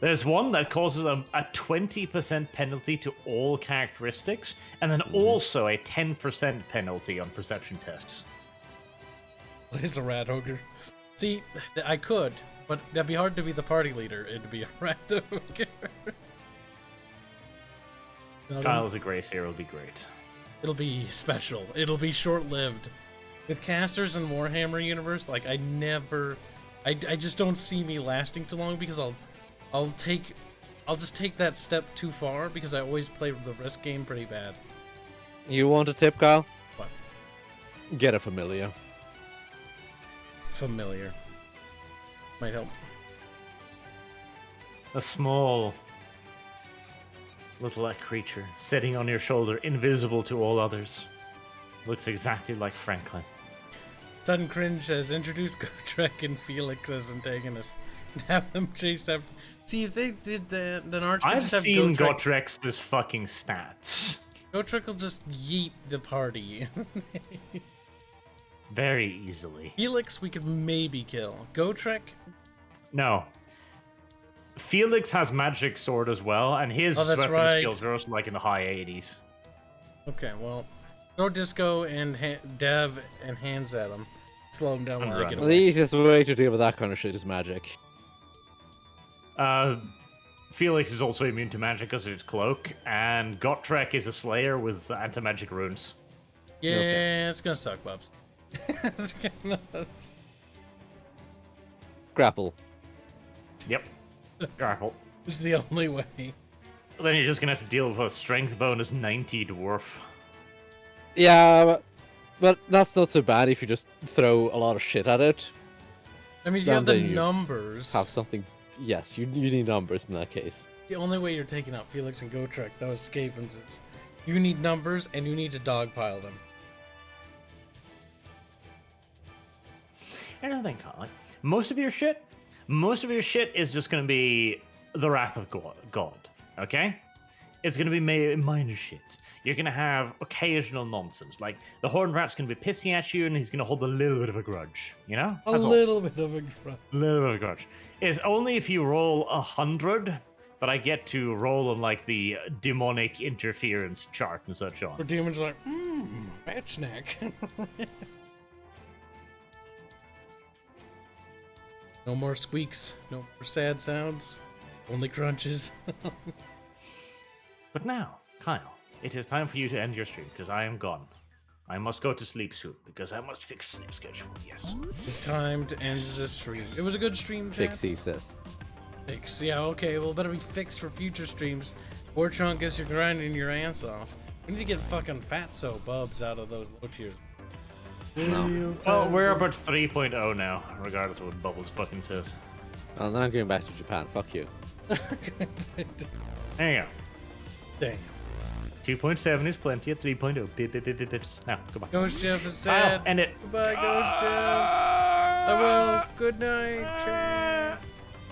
There's one that causes a 20% penalty to all characteristics, and then also a 10% penalty on perception tests. plays a rat ogre. See, I could, but that'd be hard to be the party leader. It'd be a rat ogre. No, Kyle's a Grace here will be great. It'll be special. It'll be short-lived. With casters in Warhammer universe, like I just don't see me lasting too long because I'll just take that step too far because I always play the risk game pretty bad. You want a tip, Kyle? What? Get a familiar. Familiar. Might help. A small little creature sitting on your shoulder, invisible to all others. Looks exactly like Franklin. Sudden Cringe says, introduce Gotrek and Felix as antagonists and have them chase after. See, if they did that, then Arch could I've just have seen Gotrek. Gotrex's fucking stats. Gotrek will just yeet the party. Very easily. Felix, we could maybe kill. Gotrek, No. Felix has magic sword as well, and his Oh, that's weapon right. skills are also like in the high 80s. okay, well, throw Disco and Dev and hands at him. Slow him down I'm while they get running. The away. easiest way to deal with that kind of shit is magic. Felix is also immune to magic because of his cloak, and Gotrek is a slayer with anti-magic runes. Yeah, it's gonna suck, Bubs. It's gonna... Grapple. Yep. Grapple. It's the only way. Then you're just gonna have to deal with a strength bonus 90 dwarf. Yeah, but that's not so bad if you just throw a lot of shit at it. I mean, if you have the Then you numbers. Have something. Yes, you need numbers in that case. The only way you're taking out Felix and Gotrek, that was Skaven's, you need numbers and you need to dogpile them. Here's the thing, Colin. Most of your shit is just gonna be the Wrath of God, okay? It's gonna be minor shit. You're gonna have occasional nonsense, like the Horned Rat's gonna be pissing at you, and he's gonna hold a little bit of a grudge, you know? A That's all. little bit of a grunt. Little bit of a grudge. It's only if you roll 100 But I get to roll on like the demonic interference chart and such on. Where demons are like, bad snack. No more squeaks, no more sad sounds, only crunches. But now, Kyle, it is time for you to end your stream because I am gone. I must go to sleep soon because I must fix sleep schedule. Yes. It's time to end the stream. It was a good stream, chat. Fixie says. Fix. Yeah, okay, well, better be fixed for future streams. Or Chunkus, you're grinding your ass off. We need to get fucking fatso bubs out of those low tiers. No. Well, we're about 3.0 now, regardless of what Bubbles fucking says. Oh, then I'm going back to Japan. Fuck you. There you go. Damn. 2.7 is plenty at 3.0. Bip, bip, bip, bip, bip. Now, goodbye. Ghost Jeff is sad. End it. Goodbye, Ghost Jeff. I will. Good night, chat.